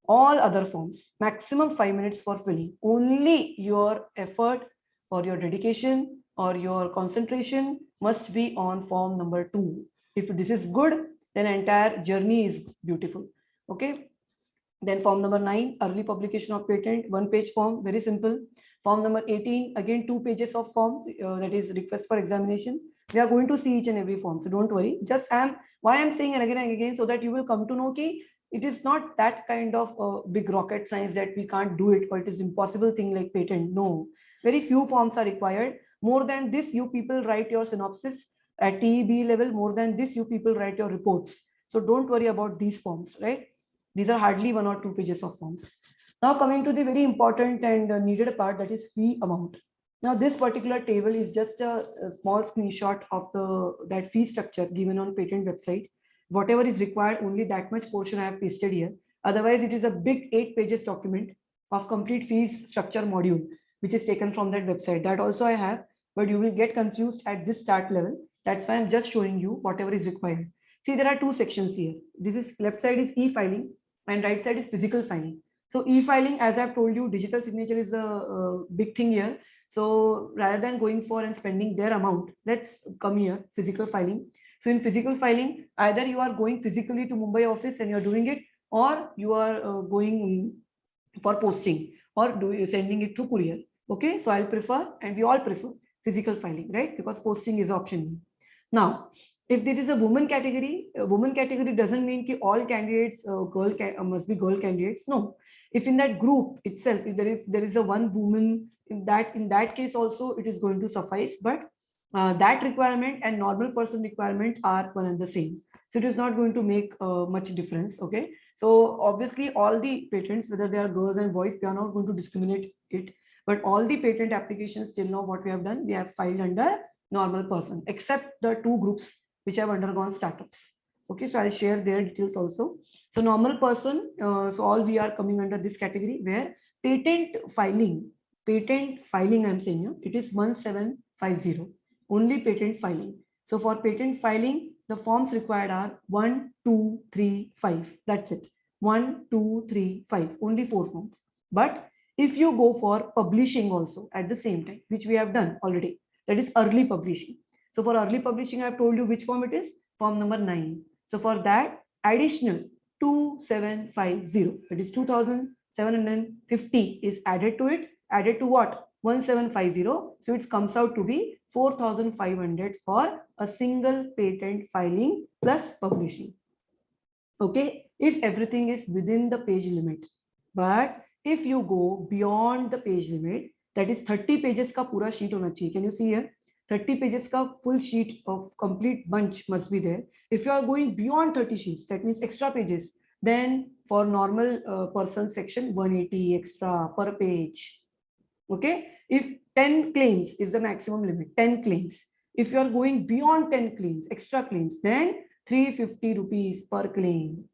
All other forms, maximum 5 minutes for filling. Only your effort or your dedication or your concentration must be on form number 2. If this is good, then entire journey is beautiful. Okay. Then form number 9, early publication of patent, 1-page form, very simple. Form number 18, again 2 pages of form, that is request for examination. We are going to see each and every form, so don't worry. Just why I'm saying and again, so that you will come to know ki it is not that kind of big rocket science that we can't do it or it is impossible thing like patent. No, very few forms are required. More than this, you people write your synopsis at TEB level. More than this, you people write your reports. So don't worry about these forms, right? These are hardly 1 or 2 pages of forms. Now coming to the very important and needed part, that is fee amount. Now this particular table is just a small screenshot of that fee structure given on patent website. Whatever is required, only that much portion I have pasted here. Otherwise, it is a big 8 pages document of complete fees structure module, which is taken from that website. That also I have, but you will get confused at this start level. That's why I'm just showing you whatever is required. See, there are 2 sections here. This is left side is e-filing and right side is physical filing. So e-filing, as I've told you, digital signature is a big thing here. So rather than going for and spending their amount, let's come here, physical filing. So in physical filing, either you are going physically to Mumbai office and you're doing it, or you are going for posting or sending it through courier. Okay, so I'll prefer, and we all prefer physical filing, right? Because posting is optional. Now, if there is a woman category doesn't mean that all candidates must be girl candidates. No, if in that group itself, if there is a one woman, in that case also it is going to suffice. But that requirement and normal person requirement are one and the same. So it is not going to make much difference. Okay. So obviously all the patents, whether they are girls and boys, we are not going to discriminate it. But all the patent applications till now, what we have done, we have filed under normal person, except the two groups which have undergone startups. Okay, so I'll share their details also. So normal person, so all we are coming under this category where patent filing I'm saying, it is 1750, only patent filing. So for patent filing, the forms required are 1, 2, 3, 5. That's it. 1, 2, 3, 5. Only 4 forms. But if you go for publishing also at the same time, which we have done already, that is early publishing. So for early publishing, I have told you which form it is, form number 9. So for that, additional 2750, that is 2750 is added to it. Added to what? 1750. So it comes out to be 4500 for a single patent filing plus publishing. Okay, if everything is within the page limit. But if you go beyond the page limit, that is 30 pages ka pura sheet hona chahiye. Can you see here? 30 pages ka full sheet of complete bunch must be there. If you are going beyond 30 sheets, that means extra pages, then for normal person section, 180 extra per page. Okay, if 10 claims is the maximum limit, 10 claims. If you are going beyond 10 claims, extra claims, then 350 rupees per claim.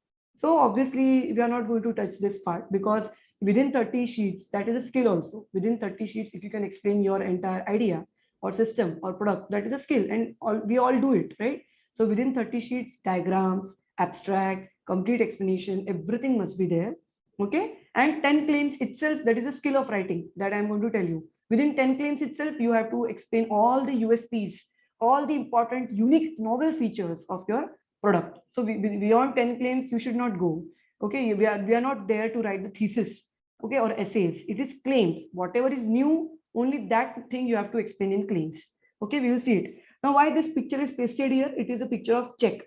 So obviously we are not going to touch this part, because within 30 sheets, that is a skill also. Within 30 sheets, if you can explain your entire idea or system or product, that is a skill, and we all do it, right? So within 30 sheets, diagrams, abstract, complete explanation, everything must be there. Okay, and 10 claims itself, that is a skill of writing that I'm going to tell you. Within 10 claims itself, you have to explain all the USPs, all the important, unique, novel features of your product. So beyond 10 claims, you should not go. Okay, we are not there to write the thesis, okay, or essays. It is claims. Whatever is new, only that thing you have to explain in claims. Okay, we will see it. Now, why this picture is pasted here? It is a picture of check.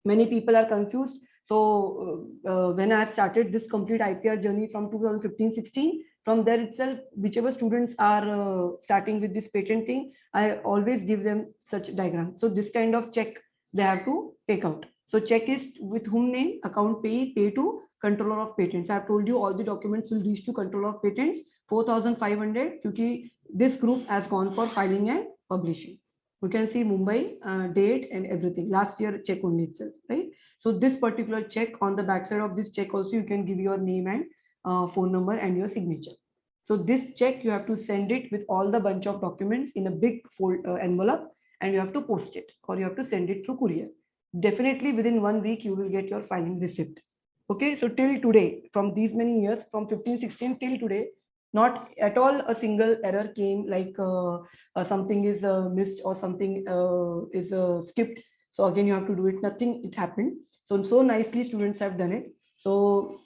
Many people are confused. So when I have started this complete IPR journey from 2015-16, from there itself, whichever students are starting with this patent thing, I always give them such diagram. So this kind of check they have to take out. So check is with whom name, account pay to controller of patents. I have told you all the documents will reach to controller of patents, 4500, because this group has gone for filing and publishing. You can see Mumbai, date and everything. Last year check only itself, right? So this particular check, on the backside of this check also, you can give your name and phone number and your signature. So this check, you have to send it with all the bunch of documents in a big envelope, and you have to post it, or you have to send it through courier. Definitely within 1 week, you will get your filing receipt. Okay, so till today, from these many years, from 15-16 till today, not at all a single error came, like something is missed or something is skipped. So again, you have to do it. Nothing, it happened. So nicely students have done it. So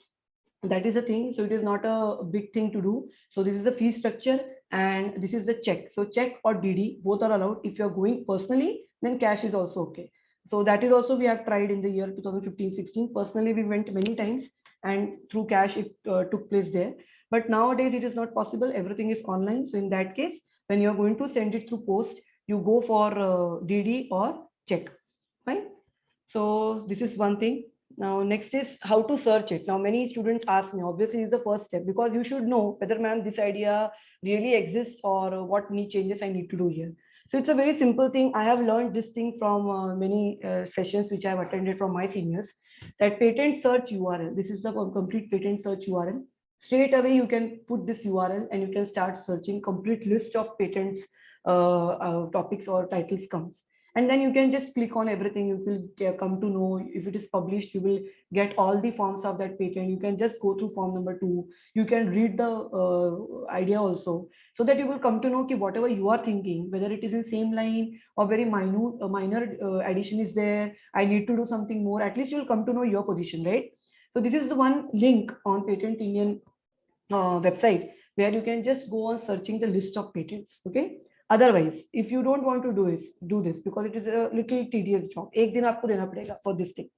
that is the thing. So it is not a big thing to do. So this is the fee structure, and this is the check. So check or DD, both are allowed. If you're going personally, then cash is also okay. So that is also we have tried in the year 2015-16. Personally, we went many times, and through cash it took place there. But nowadays it is not possible. Everything is online. So in that case, when you're going to send it through post, you go for DD or check. Fine. So this is one thing. Now next is how to search it. Now many students ask me, obviously is the first step, because you should know whether, ma'am, this idea really exists or what need changes I need to do here. So it's a very simple thing. I have learned this thing from many sessions which I have attended from my seniors, that patent search URL. This is the complete patent search URL. Straight away you can put this URL and you can start searching. Complete list of patents topics or titles comes, and then you can just click on everything. You will come to know if it is published. You will get all the forms of that patent. You can just go through form number 2. You can read the idea also, so that you will come to know ki whatever you are thinking, whether it is in same line or very minor addition is there, I need to do something more. At least you will come to know your position, right? So this is the one link on Patent Indian website, where you can just go on searching the list of patents. Okay. Otherwise, if you don't want to do this because it is a little tedious job, ek din aapko dena padega for this thing.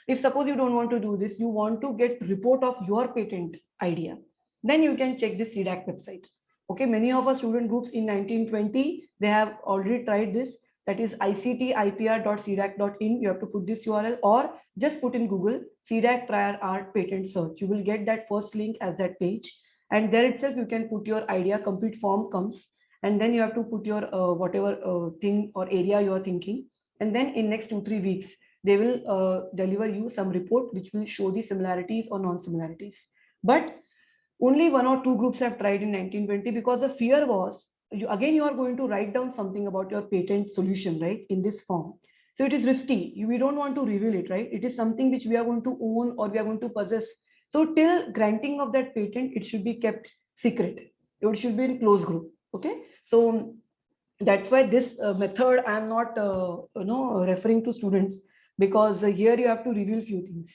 If suppose you don't want to do this, you want to get report of your patent idea, then you can check the CDAC website. Okay, many of our student groups in 1920, they have already tried this. that is ictipr.cdac.in. You have to put this URL or just put in Google CDAC prior art patent search. You will get that first link as that page. And there itself, you can put your idea, complete form comes. And then you have to put your whatever thing or area you are thinking. And then in next 2-3 weeks, they will deliver you some report which will show the similarities or non-similarities. But only 1 or 2 groups have tried in 1920 because the fear was, you are going to write down something about your patent solution, right, in this form. So it is risky. We don't want to reveal it, right? It is something which we are going to own or we are going to possess. So till granting of that patent, it should be kept secret. It should be in close group. Okay. So that's why this method I'm not referring to students, because here you have to reveal few things.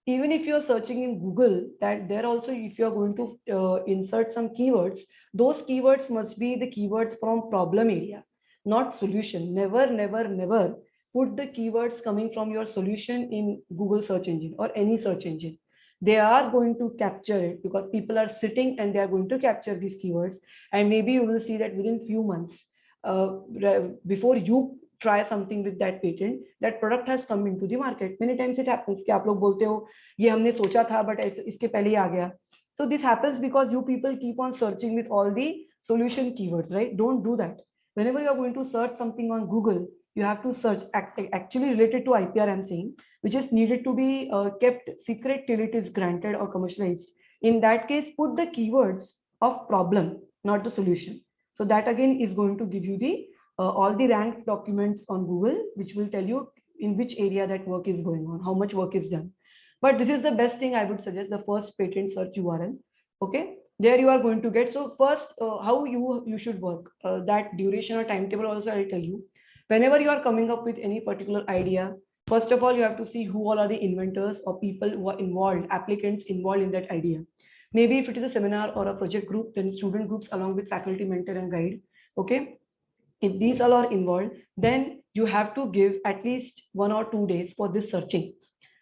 Even if you're searching in Google, that there also, if you're going to insert some keywords, those keywords must be the keywords from problem area, not solution. Never, never, never put the keywords coming from your solution in Google search engine or any search engine. They are going to capture it because people are sitting and they are going to capture these keywords. And maybe you will see that within few months, before you try something with that patent, that product has come into the market. Many times it happens कि आप लोग बोलते हो ये हमने सोचा था but इसके पहले ही आ गया. So this happens because you people keep on searching with all the solution keywords, right? Don't do that. Whenever you are going to search something on Google, you have to search actually related to IPR, I'm saying, which is needed to be kept secret till it is granted or commercialized. In that case, put the keywords of problem, not the solution. So that again is going to give you the all the ranked documents on Google, which will tell you in which area that work is going on, how much work is done. But this is the best thing I would suggest, the first patent search URL. Okay, there you are going to get. So first, how you should work, that duration or timetable also I'll tell you. Whenever you are coming up with any particular idea, first of all, you have to see who all are the inventors or people who are involved, applicants involved in that idea. Maybe if it is a seminar or a project group, then student groups along with faculty, mentor and guide. Okay. If these all are involved, then you have to give at least 1 or 2 days for this searching.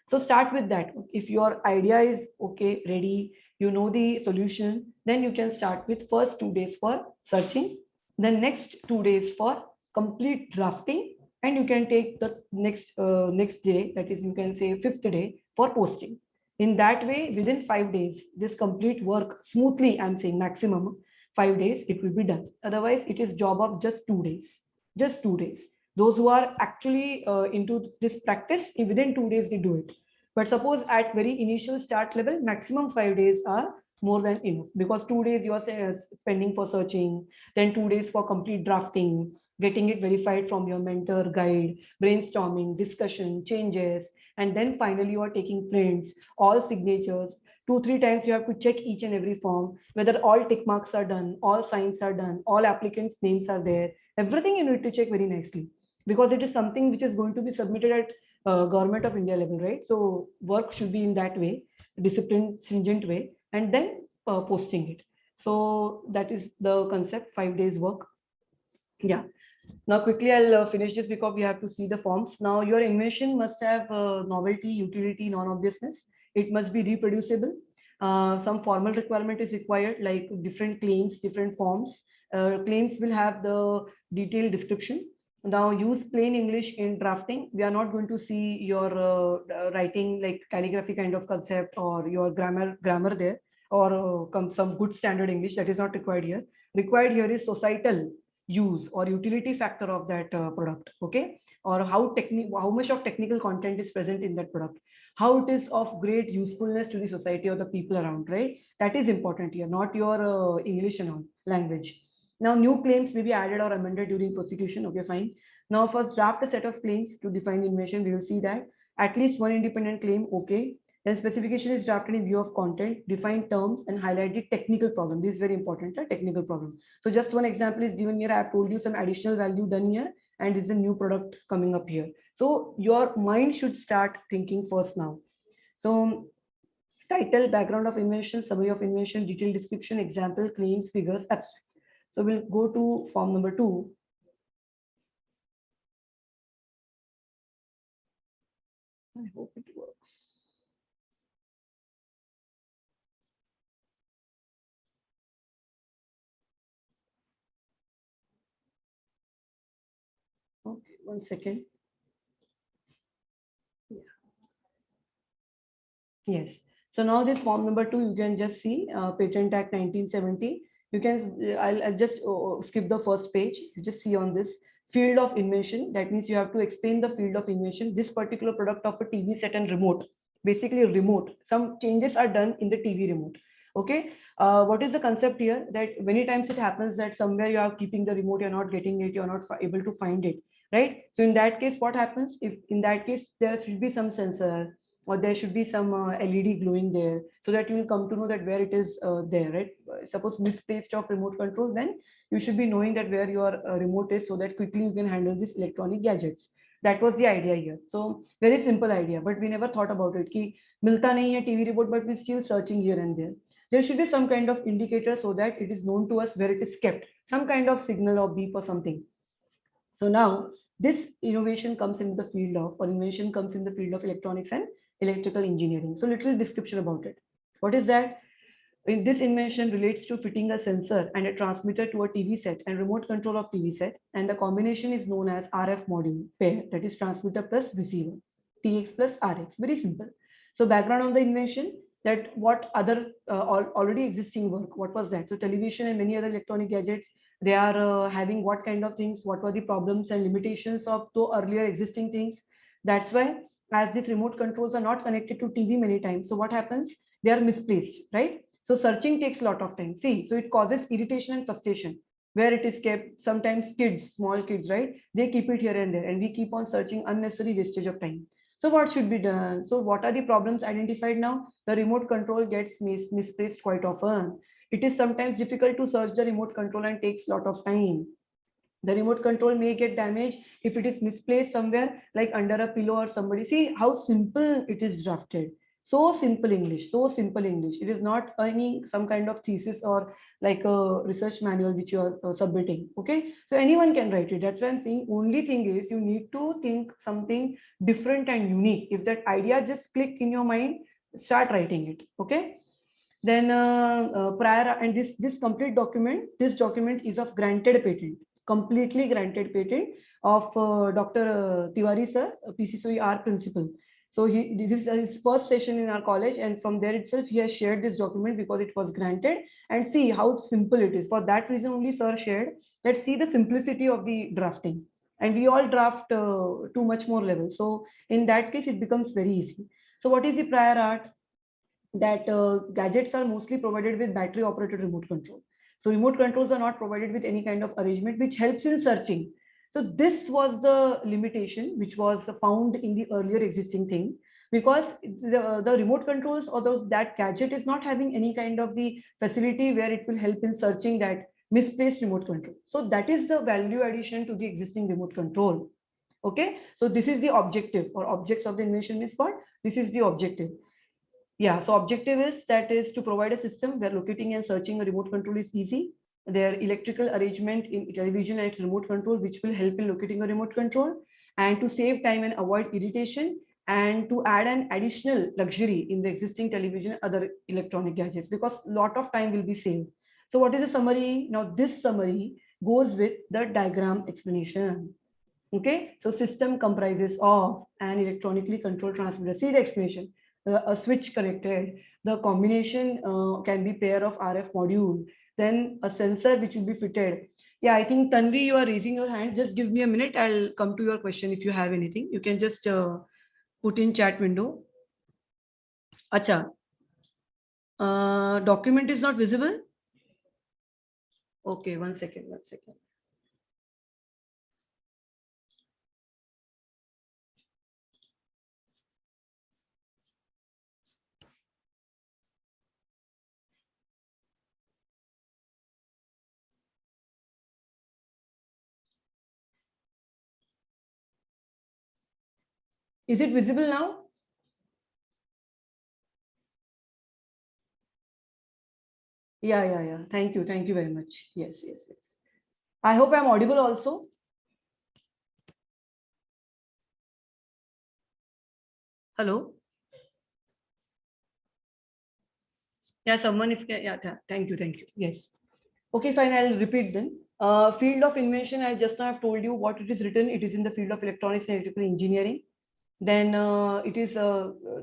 So start with that. If your idea is okay, ready, you know the solution, then you can start with first 2 days for searching, then next 2 days for complete drafting, and you can take the next day, that is you can say 5th day, for posting. In that way, within 5 days, this complete work smoothly, I'm saying maximum 5 days, it will be done. Otherwise, it is job of just 2 days. Just 2 days. Those who are actually into this practice, within 2 days, they do it. But suppose at very initial start level, maximum 5 days are more than enough, because 2 days you are spending for searching, then 2 days for complete drafting, getting it verified from your mentor, guide, brainstorming, discussion, changes, and then finally you are taking prints, all signatures. 2-3 times you have to check each and every form, whether all tick marks are done, all signs are done, all applicants' names are there. Everything you need to check very nicely, because it is something which is going to be submitted at Government of India level, right? So work should be in that way, disciplined, stringent way, and then posting it. So that is the concept, 5 days work. Yeah. Now quickly I'll finish this because we have to see the forms. Now your invention must have novelty, utility, non-obviousness. It must be reproducible. Some formal requirement is required, like different claims, different forms. Claims will have the detailed description. Now use plain English in drafting. We are not going to see your writing like calligraphy kind of concept or your grammar there, or some good standard English. That is not required here. Required here is societal use or utility factor of that product. Okay, or how much of technical content is present in that product, how it is of great usefulness to the society or the people around, right? That is important here, not your English and all language. Now new claims may be added or amended during prosecution. Okay, fine. Now first draft a set of claims to define the invention. We will see that at least one independent claim. Okay. Then specification is drafted in view of content, define terms and highlight the technical problem. This is very important, a technical problem. So just one example is given here. I have told you some additional value done here, and is a new product coming up here. So your mind should start thinking first now. So title, background of invention, summary of invention, detailed description, example, claims, figures, abstract. So we'll go to form number 2. I hope it works. Okay. 1 second. Yeah. Yes. So now this form number 2, you can just see Patent Act 1970. You can, I'll just skip the first page. You just see on this field of invention. That means you have to explain the field of invention. This particular product of a TV set and remote, basically remote. Some changes are done in the TV remote. Okay. What is the concept here? That many times it happens that somewhere you are keeping the remote, you're not getting it, you're not able to find it, right? So in that case, what happens? If in that case, there should be some sensor, or there should be some LED glowing there, so that you will come to know that where it is there, right? Suppose misplaced of remote control, then you should be knowing that where your remote is, so that quickly you can handle these electronic gadgets. That was the idea here. So very simple idea, but we never thought about it. Ki milta nahi hai TV remote, but we're still searching here and there. There should be some kind of indicator so that it is known to us where it is kept, some kind of signal or beep or something. So now this innovation comes in the field of, or invention comes in the field of electronics and electrical engineering. So little description about it. What is that? In this invention relates to fitting a sensor and a transmitter to a TV set and remote control of TV set, and the combination is known as RF module pair, that is transmitter plus receiver, TX plus RX. Very simple. So background on the invention, that what other already existing work, what was that? So television and many other electronic gadgets, they are having what kind of things, what were the problems and limitations of the earlier existing things. That's why, as these remote controls are not connected to TV many times, so what happens? They are misplaced, right? So searching takes a lot of time. See, so it causes irritation and frustration where it is kept. Sometimes kids, small kids, right? They keep it here and there, and we keep on searching, unnecessary wastage of time. So what should be done? So what are the problems identified now? The remote control gets misplaced quite often. It is sometimes difficult to search the remote control and takes a lot of time. The remote control may get damaged if it is misplaced somewhere, like under a pillow or somebody. See how simple it is drafted. So simple English, so simple English. It is not any some kind of thesis or like a research manual which you are submitting. Okay, so anyone can write it. That's why I'm saying only thing is you need to think something different and unique. If that idea just click in your mind, start writing it. Okay. Then prior, and this complete document, this document is of granted patent, completely granted patent of Dr. Tiwari sir, PCCR principal. So this is his first session in our college, and from there itself he has shared this document because it was granted. And see how simple it is. For that reason only sir shared. Let's see the simplicity of the drafting. And we all draft to much more level. So in that case, it becomes very easy. So what is the prior art? That gadgets are mostly provided with battery operated remote control. So remote controls are not provided with any kind of arrangement which helps in searching. So this was the limitation which was found in the earlier existing thing, because the remote controls or that gadget is not having any kind of the facility where it will help in searching that misplaced remote control. So that is the value addition to the existing remote control. Okay, so this is the objective or objects of the invention is what? This is the objective. Yeah, so objective is to provide a system where locating and searching a remote control is easy. Their electrical arrangement in television and remote control, which will help in locating a remote control, and to save time and avoid irritation, and to add an additional luxury in the existing television, other electronic gadgets, because a lot of time will be saved. So what is the summary? Now this summary goes with the diagram explanation. Okay, so system comprises of an electronically controlled transmitter. See the explanation. A switch connected. The combination can be pair of RF module. Then a sensor which will be fitted. Yeah, I think Tanvi, you are raising your hand. Just give me a minute. I'll come to your question if you have anything. You can just put in chat window. Acha. Document is not visible. Okay, 1 second, 1 second. Is it visible now? Yeah. Thank you very much. Yes. I hope I'm audible also. Hello. Yeah, someone if yeah, thank you. Yes. Okay, fine. I'll repeat then. Field of invention, I just now have told you what it is written. It is in the field of electronics and electrical engineering. Then it is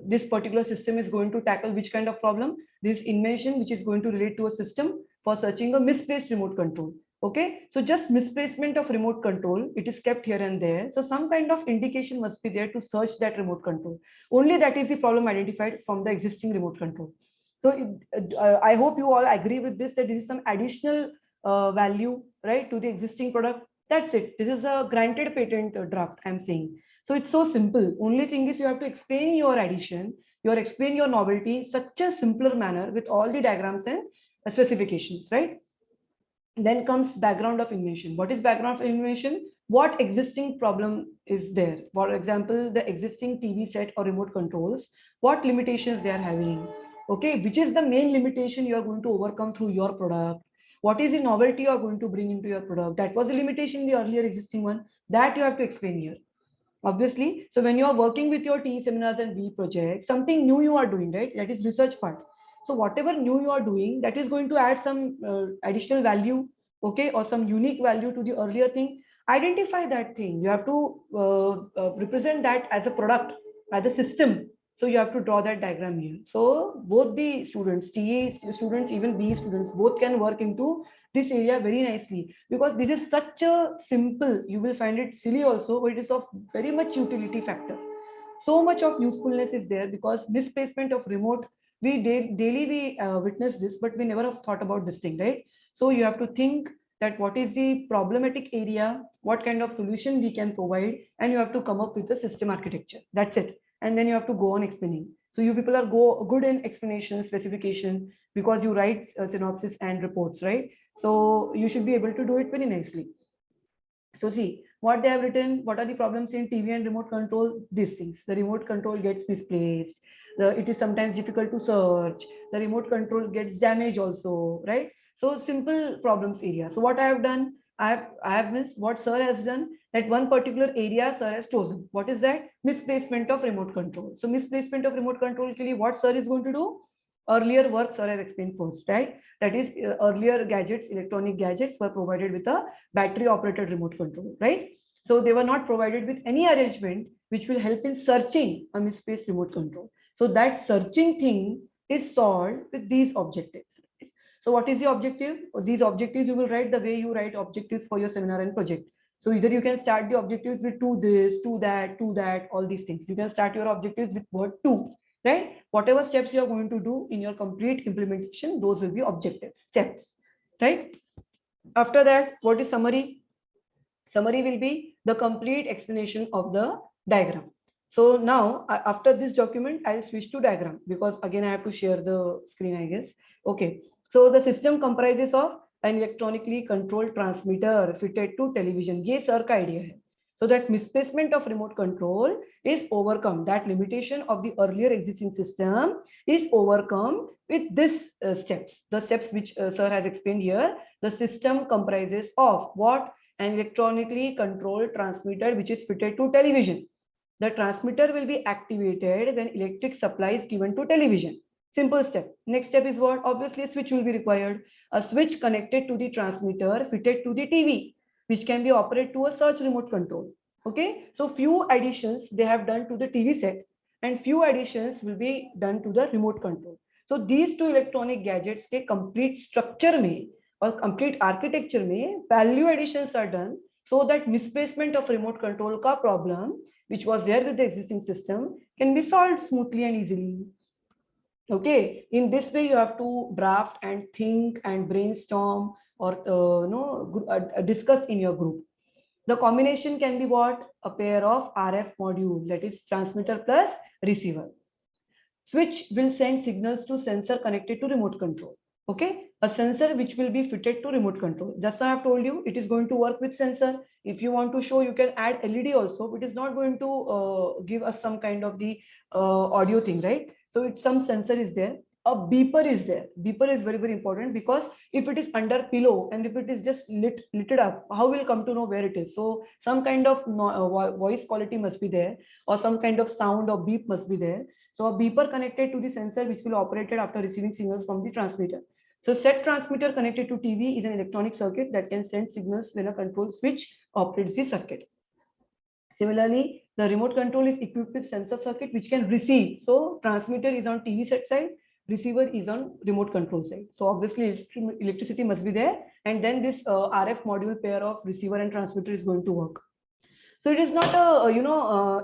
this particular system is going to tackle which kind of problem? This invention, which is going to relate to a system for searching a misplaced remote control. Okay, so just misplacement of remote control, it is kept here and there. So some kind of indication must be there to search that remote control. Only that is the problem identified from the existing remote control. So I hope you all agree with this, that this is some additional value, right, to the existing product. That's it. This is a granted patent draft, I'm saying. So it's so simple. Only thing is you have to explain your addition, explain your novelty in such a simpler manner with all the diagrams and specifications, right? Then comes background of invention. What is background of invention? What existing problem is there? For example, the existing TV set or remote controls, what limitations they are having? Okay, which is the main limitation you are going to overcome through your product? What is the novelty you are going to bring into your product? That was a limitation in the earlier existing one. That you have to explain here. Obviously, so when you are working with your T seminars and B projects, something new you are doing, right? That is research part. So whatever new you are doing, that is going to add some additional value, okay, or some unique value to the earlier thing. Identify that thing. You have to represent that as a product, as a system. So you have to draw that diagram here. So both the students, TA students, even B students, both can work into this area very nicely, because this is such a simple, you will find it silly also, but it is of very much utility factor. So much of usefulness is there, because misplacement of remote, we daily we witness this, but we never have thought about this thing, right? So you have to think that what is the problematic area, what kind of solution we can provide, and you have to come up with the system architecture. That's it. And then you have to go on explaining. So you people are good in explanation, specification, because you write synopsis and reports, right? So you should be able to do it very nicely. So see what they have written. What are the problems in TV and remote control? These things. The remote control gets misplaced. It is sometimes difficult to search. The remote control gets damaged also, right? So simple problems area. So what I have done, I have missed what sir has done, that one particular area sir has chosen. What is that? Misplacement of remote control. So misplacement of remote control, what sir is going to do? Earlier work sir has explained first, right? That is earlier gadgets, electronic gadgets were provided with a battery operated remote control, right? So they were not provided with any arrangement which will help in searching a misplaced remote control. So that searching thing is solved with these objectives. So what is the objective? These objectives you will write the way you write objectives for your seminar and project. So either you can start the objectives with to this, to that, all these things. You can start your objectives with word to, right? Whatever steps you are going to do in your complete implementation, those will be objectives, steps, right? After that, what is summary? Summary will be the complete explanation of the diagram. So now after this document, I'll switch to diagram, because again I have to share the screen, I guess. Okay, so the system comprises of an electronically controlled transmitter fitted to television. Ye sir ka idea hai. So that misplacement of remote control is overcome. That limitation of the earlier existing system is overcome with this steps. The steps which sir has explained here. The system comprises of what? An electronically controlled transmitter which is fitted to television. The transmitter will be activated when electric supply is given to television. Simple step. Next step is what? Obviously, a switch will be required. A switch connected to the transmitter fitted to the TV, which can be operated to a search remote control. Okay, so few additions they have done to the TV set, and few additions will be done to the remote control. So these two electronic gadgets के complete structure में और complete architecture में value additions are done, so that misplacement of remote control का problem which was there with the existing system can be solved smoothly and easily. Okay, in this way you have to draft and think and brainstorm, or discuss in your group. The combination can be what? A pair of RF module, that is transmitter plus receiver. Switch will send signals to sensor connected to remote control. Okay, a sensor which will be fitted to remote control. Just I have told you, it is going to work with sensor. If you want to show, you can add LED also, but it is not going to give us some kind of the audio thing, right? So it's some sensor is there. A beeper is there. Beeper is very, very important, because if it is under pillow and if it is just lit up, how will come to know where it is? So some kind of voice quality must be there, or some kind of sound or beep must be there. So a beeper connected to the sensor which will operate after receiving signals from the transmitter. So set transmitter connected to TV is an electronic circuit that can send signals when a control switch operates the circuit. Similarly, the remote control is equipped with sensor circuit which can receive. So transmitter is on TV set side, receiver is on remote control side. So obviously electricity must be there, and then this RF module pair of receiver and transmitter is going to work. So it is not a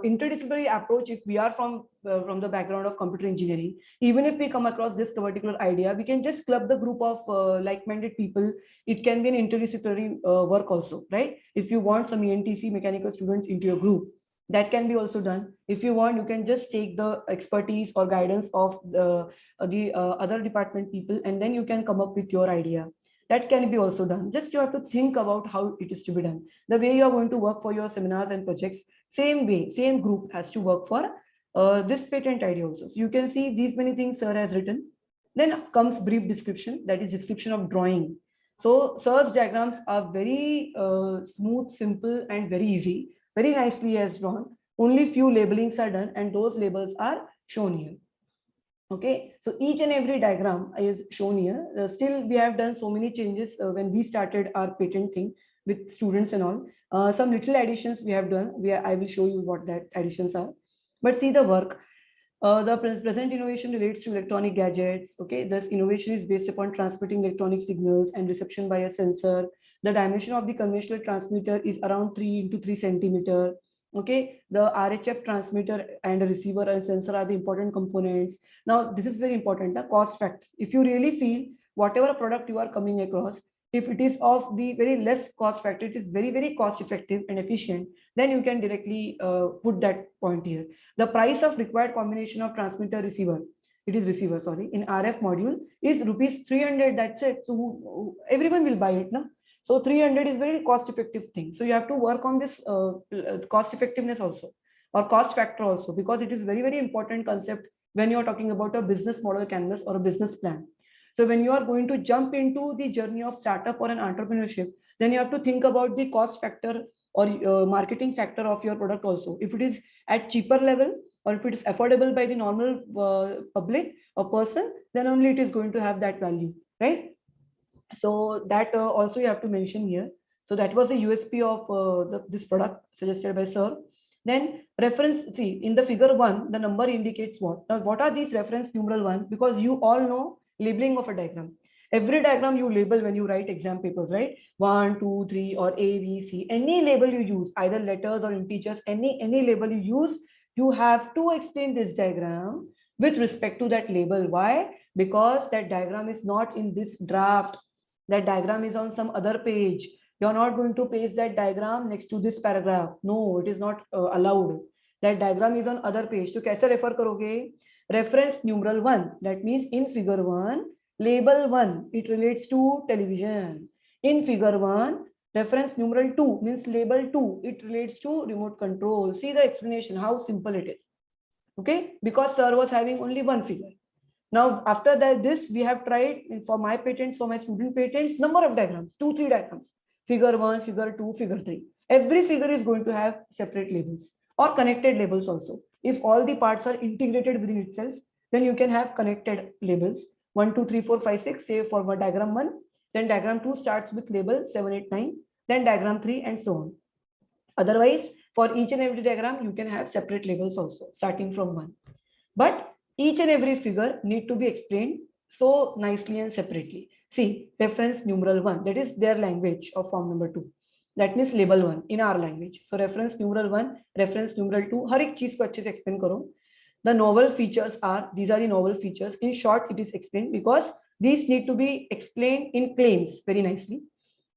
interdisciplinary approach. If we are from the background of computer engineering, even if we come across this particular idea, we can just club the group of like-minded people. It can be an interdisciplinary work also, right? If you want some ENTC mechanical students into your group, that can be also done. If you want, you can just take the expertise or guidance of the other department people, and then you can come up with your idea. That can be also done. Just you have to think about how it is to be done. The way you are going to work for your seminars and projects, same way, same group has to work for this patent idea also. So you can see these many things sir has written. Then comes brief description, that is description of drawing. So sir's diagrams are very smooth, simple, and very easy. Very nicely as drawn. Only few labelings are done, and those labels are shown here. Okay, so each and every diagram is shown here. Still, we have done so many changes when we started our patent thing with students and all. Some little additions we have done. I will show you what that additions are. But see the work. The present innovation relates to electronic gadgets. Okay, this innovation is based upon transmitting electronic signals and reception by a sensor. The dimension of the conventional transmitter is around 3 into 3 centimeter. Okay, the RHF transmitter and a receiver and sensor are the important components. Now, this is very important, the cost factor. If you really feel whatever product you are coming across, if it is of the very less cost factor, it is very, very cost effective and efficient, then you can directly put that point here. The price of required combination of transmitter receiver, it is receiver, sorry, in RF module is rupees 300, that's it. So everyone will buy it, no? So 300 is very cost effective thing. So you have to work on this cost effectiveness also, or cost factor also, because it is very, very important concept when you're talking about a business model canvas or a business plan. So when you are going to jump into the journey of startup or an entrepreneurship, then you have to think about the cost factor or marketing factor of your product also. If it is at cheaper level, or if it is affordable by the normal public or person, then only it is going to have that value, right? So that also you have to mention here. So that was the USP of this product suggested by sir. Then reference, see in the figure 1, the number indicates what. Now what are these reference numeral 1? Because you all know labeling of a diagram. Every diagram you label when you write exam papers, right? 1, 2, 3 or A, B, C. Any label you use, either letters or integers, any label you use, you have to explain this diagram with respect to that label. Why? Because that diagram is not in this draft. That diagram is on some other page. You're not going to paste that diagram next to this paragraph. No, it is not allowed. That diagram is on other page. So kaise refer karoge? Reference numeral 1. That means in figure 1, label 1, it relates to television. In figure 1, reference numeral 2 means label 2, it relates to remote control. See the explanation, how simple it is. Okay, because sir was having only one figure. Now, after that, this we have tried for my patents, for my student patents, number of diagrams, 2-3 diagrams, figure 1, figure 2, figure 3. Every figure is going to have separate labels or connected labels also. If all the parts are integrated within itself, then you can have connected labels 1, 2, 3, 4, 5, 6, say for diagram 1, then diagram 2 starts with label 7, 8, 9, then diagram 3 and so on. Otherwise, for each and every diagram, you can have separate labels also starting from 1. But each and every figure need to be explained so nicely and separately. See, reference numeral 1, that is their language of form number 2. That means label 1 in our language. So reference numeral 1, reference numeral 2, har ek cheez ko अच्छे से explain karo. The novel features are, these are the novel features. In short, it is explained because these need to be explained in claims very nicely.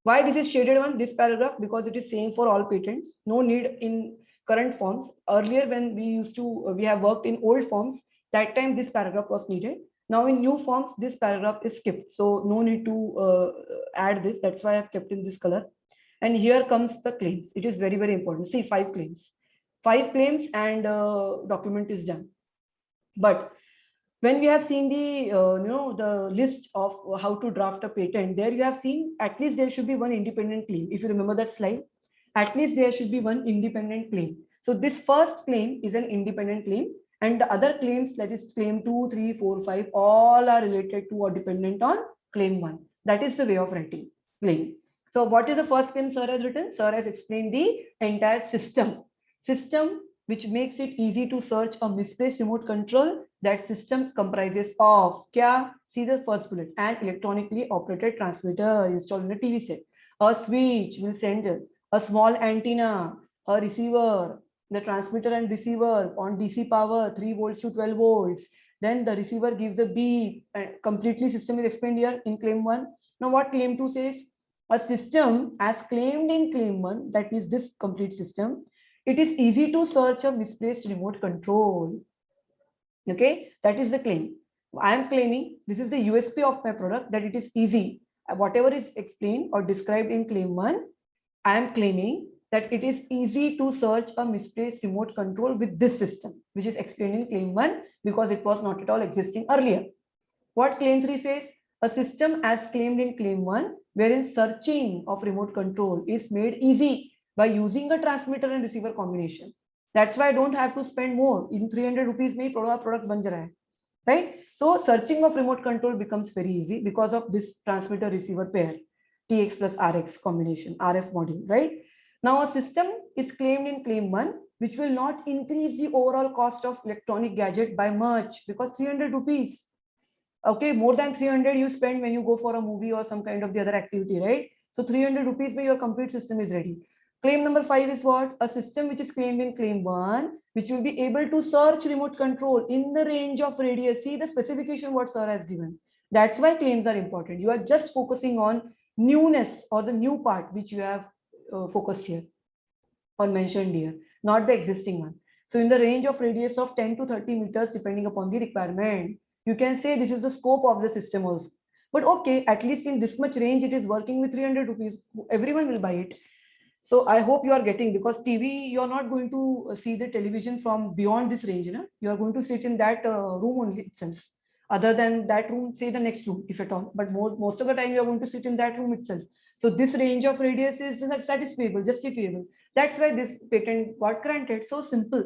Why this is shaded one, this paragraph? Because it is same for all patents. No need in current forms. Earlier when we have worked in old forms, that time this paragraph was needed. Now in new forms, this paragraph is skipped. So no need to add this. That's why I've kept in this color. And here comes the claims. It is very, very important. See, 5 claims. 5 claims and document is done. But when we have seen the the list of how to draft a patent, there you have seen at least there should be one independent claim. If you remember that slide, at least there should be one independent claim. So this first claim is an independent claim, and the other claims, that is claim 2, 3, 4, 5, all are related to or dependent on claim 1. That is the way of writing claim. So what is the first claim sir has written? Sir has explained the entire system. System which makes it easy to search a misplaced remote control. That system comprises of kya? See the first bullet. An electronically operated transmitter installed in a TV set. A switch will send a small antenna, a receiver, the transmitter and receiver on DC power 3 volts to 12 volts. Then the receiver gives a beep. Completely system is explained here in claim 1. Now what claim 2 says? A system as claimed in claim 1, that means this complete system, it is easy to search a misplaced remote control. Okay, that is the claim. I am claiming, this is the USP of my product, that it is easy. Whatever is explained or described in claim 1, I am claiming that it is easy to search a misplaced remote control with this system, which is explained in claim 1 because it was not at all existing earlier. What claim 3 says? A system as claimed in claim 1, wherein searching of remote control is made easy by using a transmitter and receiver combination. That's why I don't have to spend more. In 300 rupees, mein product ban ja raha hai, right? So searching of remote control becomes very easy because of this transmitter receiver pair, TX plus RX combination, RF module, right? Now a system is claimed in claim 1, which will not increase the overall cost of electronic gadget by much, because 300 rupees. Okay, more than 300 you spend when you go for a movie or some kind of the other activity, right? So 300 rupees where your complete system is ready. Claim number 5 is what? A system which is claimed in claim 1, which will be able to search remote control in the range of radius. See the specification what sir has given. That's why claims are important. You are just focusing on newness or the new part which you have focused here or mentioned here, not the existing one. So in the range of radius of 10 to 30 meters, depending upon the requirement, you can say this is the scope of the system also. But okay, at least in this much range, it is working with 300 rupees. Everyone will buy it. So I hope you are getting, because TV, you are not going to see the television from beyond this range. You are going to sit in that room only itself. Other than that room, say the next room, if at all. But most of the time, you are going to sit in that room itself. So this range of radius is satisfiable, justifiable. That's why this patent got granted. So simple.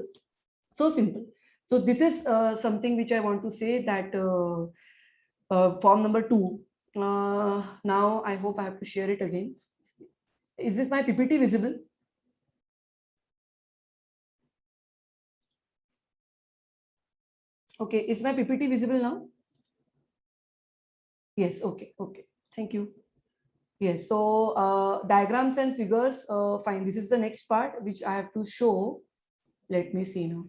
So simple. So this is something which I want to say, that form number 2. Now I hope I have to share it again. Is this my PPT visible? Okay, is my PPT visible now? Yes, okay, okay. Thank you. Yes, so diagrams and figures, fine. This is the next part which I have to show. Let me see now.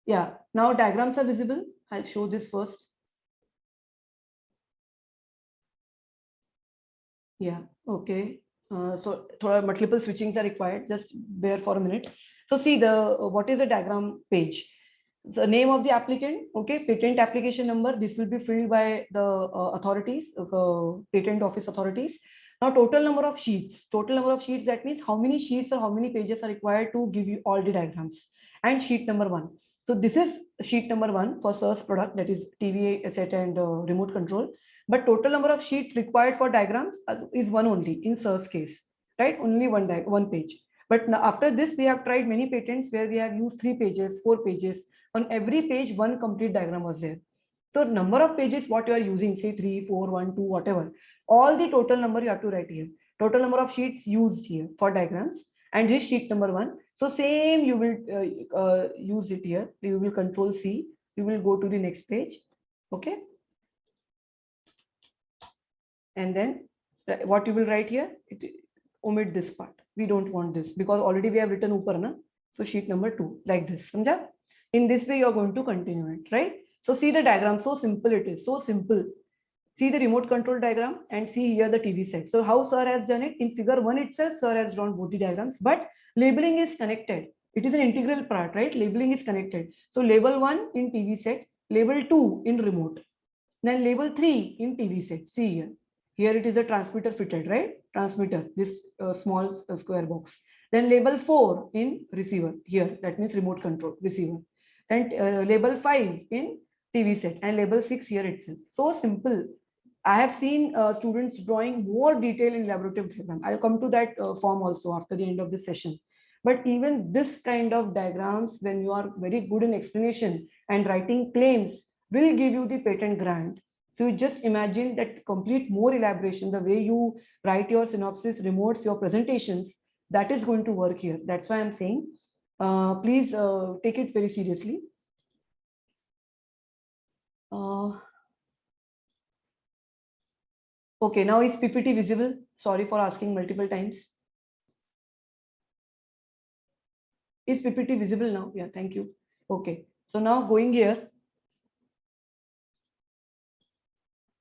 Yeah, now diagrams are visible. I'll show this first. Yeah, okay. So multiple switchings are required. Just bear for a minute. So see what is the diagram page? The name of the applicant, okay, patent application number. This will be filled by the authorities, patent office authorities. Now total number of sheets. Total number of sheets, that means how many sheets or how many pages are required to give you all the diagrams. And sheet number 1. So this is sheet number 1 for SIR's product, that is TV set and remote control. But total number of sheet required for diagrams is 1 only in SIR's case, right? Only one page. But now after this, we have tried many patents where we have used 3 pages, 4 pages. On every page, 1 complete diagram was there. So number of pages what you are using, say 3, 4, 1, 2, whatever, all the total number you have to write here. Total number of sheets used here for diagrams, and this sheet number 1. So same you will use it here. You will control C. You will go to the next page. Okay. And then what you will write here, omit this part. We don't want this because already we have written upar, na? So sheet number 2, like this. Samjha? In this way, you're going to continue it, right? So see the diagram, so simple it is, so simple. See the remote control diagram and see here the TV set. So how sir has done it? In figure 1 itself, sir has drawn both the diagrams, but labeling is connected. It is an integral part, right? Labeling is connected. So label 1 in TV set, label 2 in remote, then label 3 in TV set. See here. Here it is a transmitter fitted, right? Transmitter, this small square box. Then label 4 in receiver here, that means remote control receiver. Then label 5 in TV set and label 6 here itself. So simple. I have seen students drawing more detail in elaborative diagram. I'll come to that form also after the end of this session. But even this kind of diagrams, when you are very good in explanation and writing claims, will give you the patent grant. So you just imagine that complete more elaboration, the way you write your synopsis, remotes, your presentations, that is going to work here. That's why I'm saying, please take it very seriously. Okay, now is PPT visible? Sorry for asking multiple times. Is PPT visible now? Yeah, thank you. Okay, so now going here.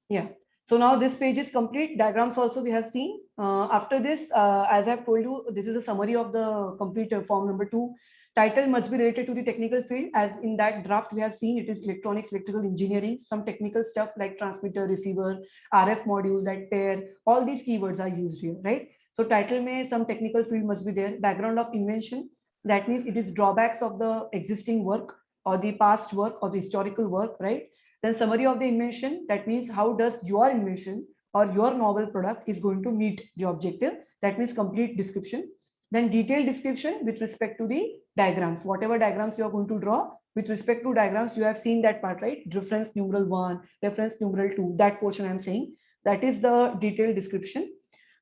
Yeah, so now this page is complete. Diagrams also we have seen. After this, as I've told you, this is a summary of the complete form number 2. Title must be related to the technical field. As in that draft we have seen, it is electronics, electrical engineering, some technical stuff like transmitter, receiver, RF module, that pair, all these keywords are used here, right? So title may some technical field must be there. Background of invention, that means it is drawbacks of the existing work or the past work or the historical work, right? Then summary of the invention, that means how does your invention or your novel product is going to meet the objective, that means complete description. Then detailed description with respect to the diagrams, whatever diagrams you are going to draw with respect to diagrams, you have seen that part, right? Reference numeral 1, reference numeral 2, that portion I'm saying, that is the detailed description.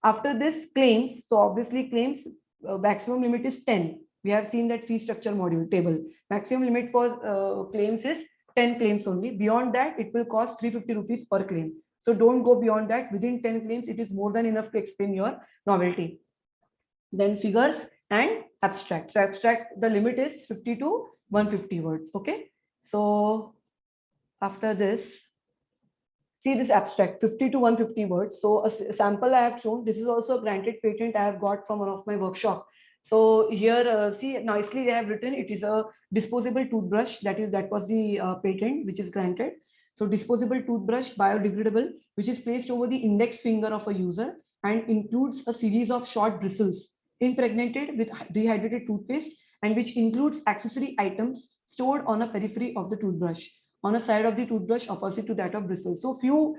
After this, claims. So obviously claims, maximum limit is 10. We have seen that fee structure module table. Maximum limit for claims is 10 claims only. Beyond that, it will cost 350 rupees per claim. So don't go beyond that. Within 10 claims, it is more than enough to explain your novelty. Then figures and abstract. So abstract, the limit is 50 to 150 words. Okay. So after this, see this abstract, 50 to 150 words. So a sample I have shown. This is also a granted patent I have got from one of my workshop. So here, see nicely they have written it is a disposable toothbrush. That was the patent which is granted. So disposable toothbrush, biodegradable, which is placed over the index finger of a user and includes a series of short bristles impregnated with dehydrated toothpaste and which includes accessory items stored on a periphery of the toothbrush, on a side of the toothbrush opposite to that of bristles. So few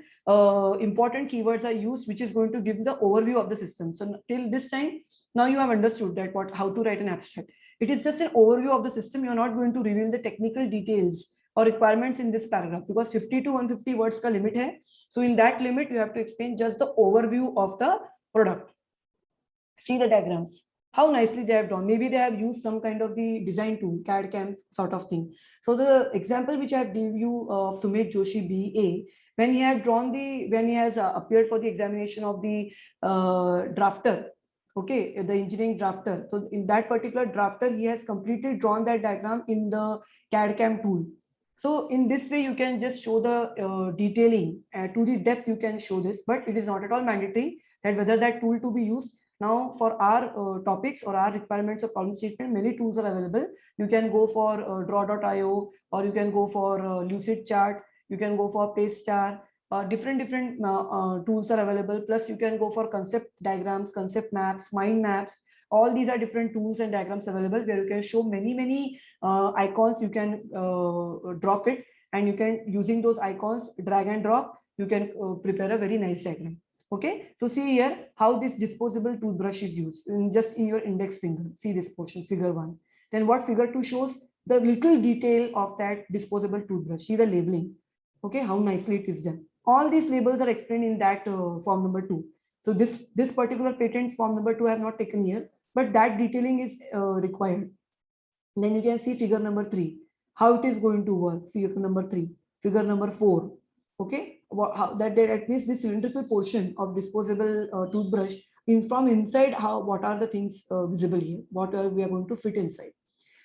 important keywords are used, which is going to give the overview of the system. So till this time, now you have understood that how to write an abstract. It is just an overview of the system. You are not going to reveal the technical details or requirements in this paragraph because 50 to 150 words ka limit hai. So in that limit, you have to explain just the overview of the product. See the diagrams, how nicely they have drawn. Maybe they have used some kind of the design tool, CAD CAM sort of thing. So the example which I have given you of Sumit Joshi BA, when he had drawn when he has appeared for the examination of the drafter, okay, the engineering drafter. So in that particular drafter, he has completely drawn that diagram in the CAD CAM tool. So in this way, you can just show the detailing to the depth. You can show this, but it is not at all mandatory that whether that tool to be used. Now for our topics or our requirements of problem statement, many tools are available. You can go for draw.io or you can go for Lucid Chart. You can go for PasteStar. Different tools are available. Plus you can go for concept diagrams, concept maps, mind maps. All these are different tools and diagrams available where you can show many icons. You can drop it and you can, using those icons, drag and drop, you can prepare a very nice diagram. Okay, so see here how this disposable toothbrush is used just in your index finger. See this portion, figure 1. Then what figure 2 shows the little detail of that disposable toothbrush. See the labeling. Okay, how nicely it is done. All these labels are explained in that form number 2. So this particular patent form number 2 I have not taken here, but that detailing is required. Then you can see figure number 3, how it is going to work. Figure number 3, figure number 4. Okay, that means the cylindrical portion of disposable toothbrush from inside, what are the things visible here, what we are going to fit inside.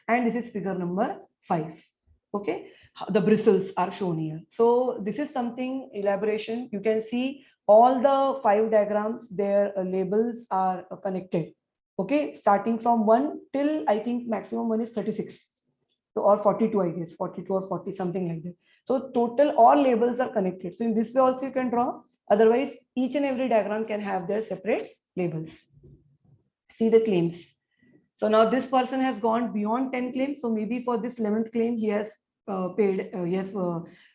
And this is figure number 5. Okay, the bristles are shown here. So this is something elaboration. You can see all the 5 diagrams, their labels are connected. Okay, starting from 1 till I think maximum one is 36. So, or 42, I guess 42 or 40, something like that. So total all labels are connected. So in this way also you can draw. Otherwise, each and every diagram can have their separate labels. See the claims. So now this person has gone beyond 10 claims. So maybe for this 11th claim, he has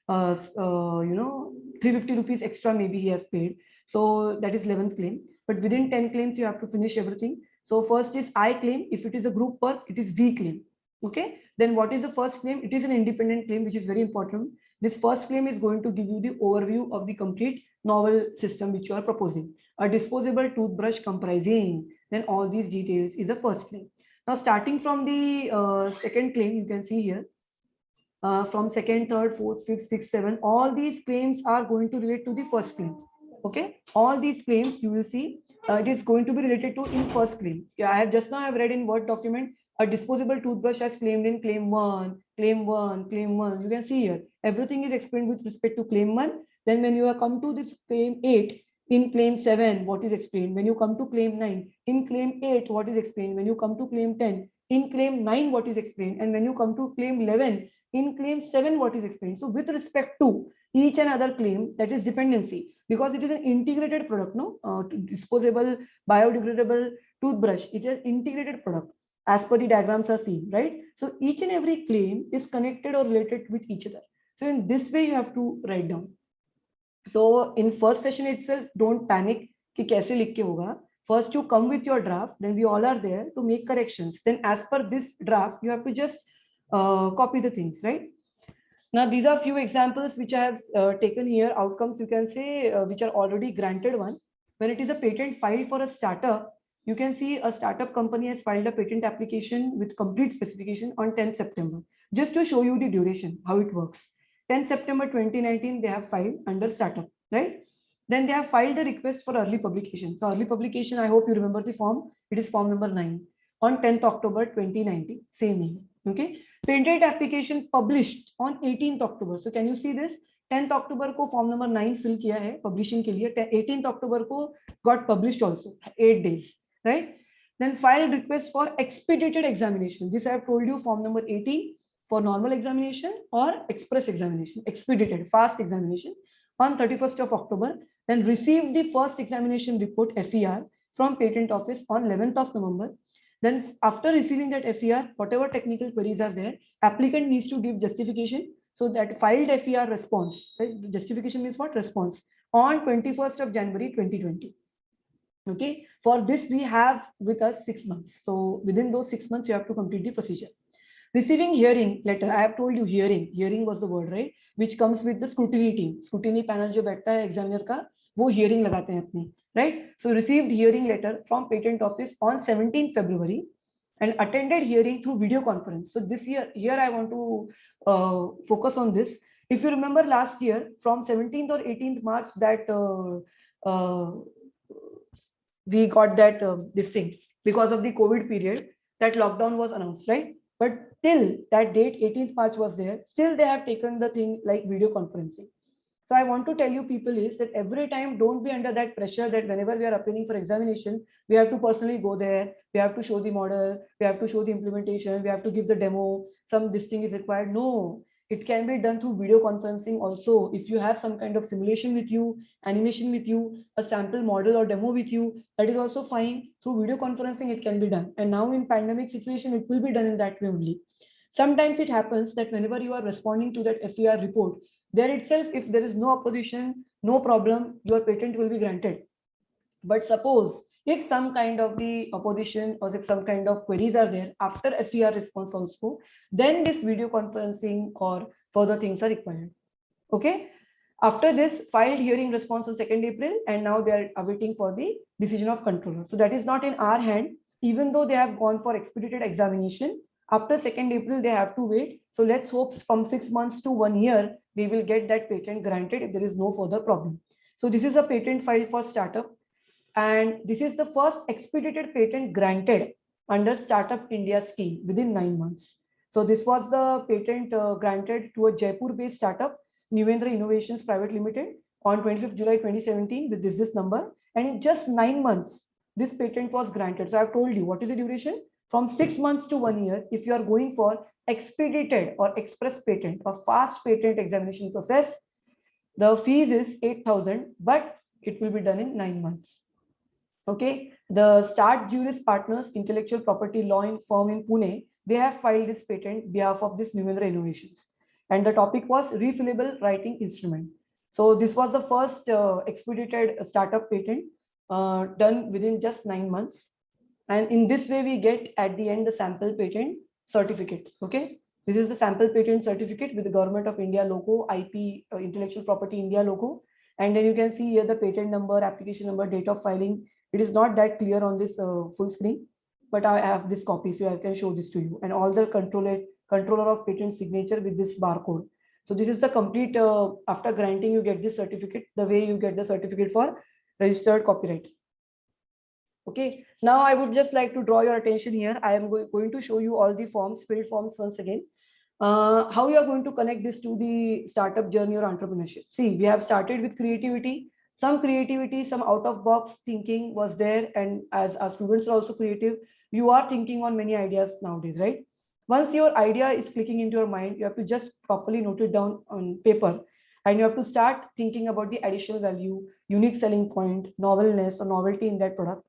350 rupees extra maybe he has paid. So that is 11th claim. But within 10 claims, you have to finish everything. So first is I claim. If it is a group work, it is V claim. Okay. Then what is the first claim? It is an independent claim, which is very important. This first claim is going to give you the overview of the complete novel system which you are proposing. A disposable toothbrush comprising, then all these details is the first claim. Now starting from the second claim, you can see here, from second, third, fourth, fifth, sixth, seventh, all these claims are going to relate to the first claim. Okay, all these claims you will see it is going to be related to in first claim. Yeah, I have just now I have read in Word document a disposable toothbrush as claimed in claim 1, claim 1, claim 1. You can see here everything is explained with respect to claim 1. Then when you have come to this claim 8, in claim 7, what is explained? When you come to claim 9, in claim 8, what is explained? When you come to claim 10, in claim 9, what is explained? And when you come to claim 11, in claim 7, what is explained? So with respect to each and other claim, that is dependency, because it is an integrated product, no? Disposable, biodegradable toothbrush, it is integrated product as per the diagrams are seen, right? So each and every claim is connected or related with each other. So in this way, you have to write down. So in first session itself, don't panic कि कैसे लिख के होगा. First you come with your draft, then we all are there to make corrections. Then as per this draft, you have to just copy the things, right? Now these are few examples which I have taken here, outcomes you can say which are already granted one. When it is a patent filed for a startup, you can see a startup company has filed a patent application with complete specification on 10th September. Just to show you the duration, how it works. 10th September 2019, they have filed under startup, right? Then they have filed a request for early publication. So early publication, I hope you remember the form. It is form number 9 on 10th October 2019, same year. Okay. Patent application published on 18th October. So can you see this? 10th October को form number 9 fill किया है publishing के लिए. 18th October को got published also. 8 days, right? Then filed request for expedited examination. This I have told you, form number 18 for normal examination or express examination. Expedited, fast examination on 31st of October. Then received the first examination report FER from Patent Office on 11th of November. Then after receiving that FER, whatever technical queries are there, applicant needs to give justification. So that filed FER response, right? Justification means what? Response on 21st of January 2020. Okay, for this we have with us 6 months. So within those 6 months, you have to complete the procedure. Receiving hearing letter, I have told you hearing was the word, right? Which comes with the scrutiny team. Scrutiny panel जो बैठता है examiner का, वो hearing लगाते हैं अपनी, right? So received hearing letter from Patent Office on 17th February and attended hearing through video conference. So this year, here I want to focus on this. If you remember last year, from 17th or 18th March, that we got that this thing because of the COVID period, that lockdown was announced, right? But till that date, 18th March was there, still they have taken the thing like video conferencing. So I want to tell you people is that every time don't be under that pressure that whenever we are appearing for examination, we have to personally go there, we have to show the model, we have to show the implementation, we have to give the demo, this thing is required. No, it can be done through video conferencing also. If you have some kind of simulation with you, animation with you, a sample model or demo with you, that is also fine. Through video conferencing, it can be done. And now in pandemic situation, it will be done in that way only. Sometimes it happens that whenever you are responding to that FER report, there itself, if there is no opposition, no problem, your patent will be granted. But suppose if some kind of the opposition or if some kind of queries are there after FER response also, then this video conferencing or further things are required. Okay. After this, filed hearing response on 2nd April, and now they are awaiting for the decision of controller. So that is not in our hand, even though they have gone for expedited examination. After 2nd April, they have to wait. So let's hope from 6 months to 1 year, they will get that patent granted if there is no further problem. So this is a patent filed for startup. And this is the first expedited patent granted under Startup India scheme within 9 months. So this was the patent granted to a Jaipur-based startup, Inventor Innovations Private Limited, on 25th July 2017 with this number. And in just 9 months, this patent was granted. So I've told you what is the duration? From 6 months to 1 year, if you are going for expedited or express patent or fast patent examination process, the fees is 8,000, but it will be done in 9 months. Okay, the Start Juris Partners Intellectual Property Law firm in Pune, they have filed this patent behalf of this Inventor Innovations. and the topic was refillable writing instrument. So this was the first expedited startup patent done within just 9 months. And in this way, we get at the end the sample patent certificate. Okay, this is the sample patent certificate with the Government of India logo, IP, Intellectual Property India logo. And then you can see here the patent number, application number, date of filing. It is not that clear on this full screen, but I have this copy, so I can show this to you. And all the controller of patent signature with this barcode. So this is the complete, after granting, you get this certificate, the way you get the certificate for registered copyright. Okay, now I would just like to draw your attention here. I am going to show you all the forms, filled forms once again. How you are going to connect this to the startup journey or entrepreneurship. See, we have started with creativity, some out of box thinking was there. And as our students are also creative, you are thinking on many ideas nowadays, right? Once your idea is clicking into your mind, you have to just properly note it down on paper. And you have to start thinking about the additional value, unique selling point, novelness or novelty in that product.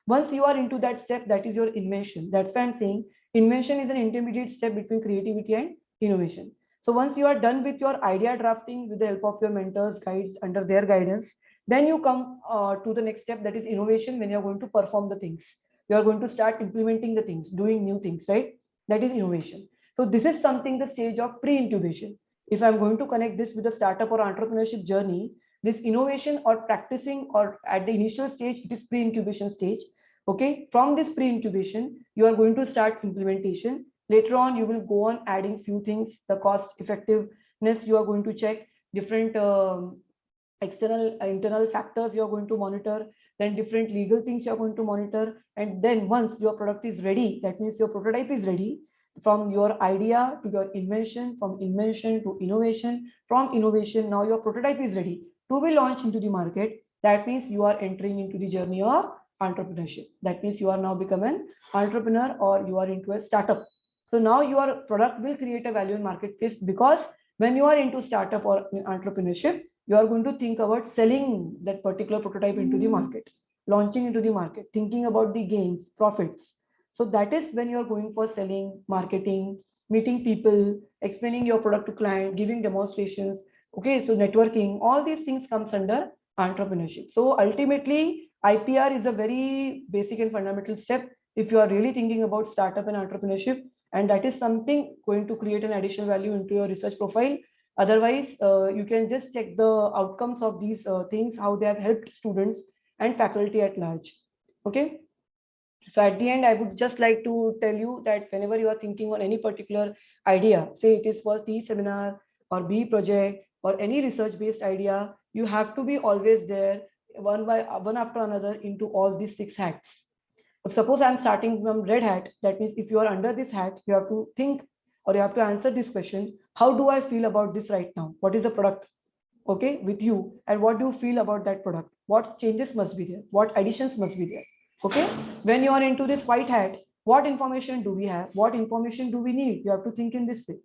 Once you are into that step, that is your invention. That's why I'm saying invention is an intermediate step between creativity and innovation. So once you are done with your idea drafting with the help of your mentors, guides, under their guidance, then you come to the next step, that is innovation, when you're going to perform the things. You are going to start implementing the things, doing new things, right? That is innovation. So this is something, the stage of pre-incubation. If I'm going to connect this with the startup or entrepreneurship journey, this innovation or practicing or at the initial stage, it is pre-incubation stage. Okay, from this pre-incubation, you are going to start implementation. Later on, you will go on adding few things, the cost effectiveness you are going to check, different internal factors you are going to monitor, then different legal things you are going to monitor. And then once your product is ready, that means your prototype is ready, from your idea to your invention, from invention to innovation, from innovation, now your prototype is ready to be launched into the market. That means you are entering into the journey of entrepreneurship. That means you are now become an entrepreneur or you are into a startup. So now your product will create a value in marketplace, because when you are into startup or entrepreneurship, you are going to think about selling that particular prototype into the market, launching into the market, thinking about the gains, profits. So that is when you are going for selling, marketing, meeting people, explaining your product to client, giving demonstrations. Okay, so networking, all these things comes under entrepreneurship. So ultimately, IPR is a very basic and fundamental step if you are really thinking about startup and entrepreneurship, and that is something going to create an additional value into your research profile. Otherwise, you can just check the outcomes of these things, how they have helped students and faculty at large. Okay. So at the end, I would just like to tell you that whenever you are thinking on any particular idea, say it is for the seminar or B project or any research-based idea, you have to be always there one after another into all these 6 hats. If suppose I'm starting from red hat, that means if you are under this hat, you have to think or you have to answer this question: how do I feel about this right now? What is the product, okay, with you, and what do you feel about that product? What changes must be there? What additions must be there? Okay, when you are into this white hat, what information do we have? What information do we need? You have to think in this way.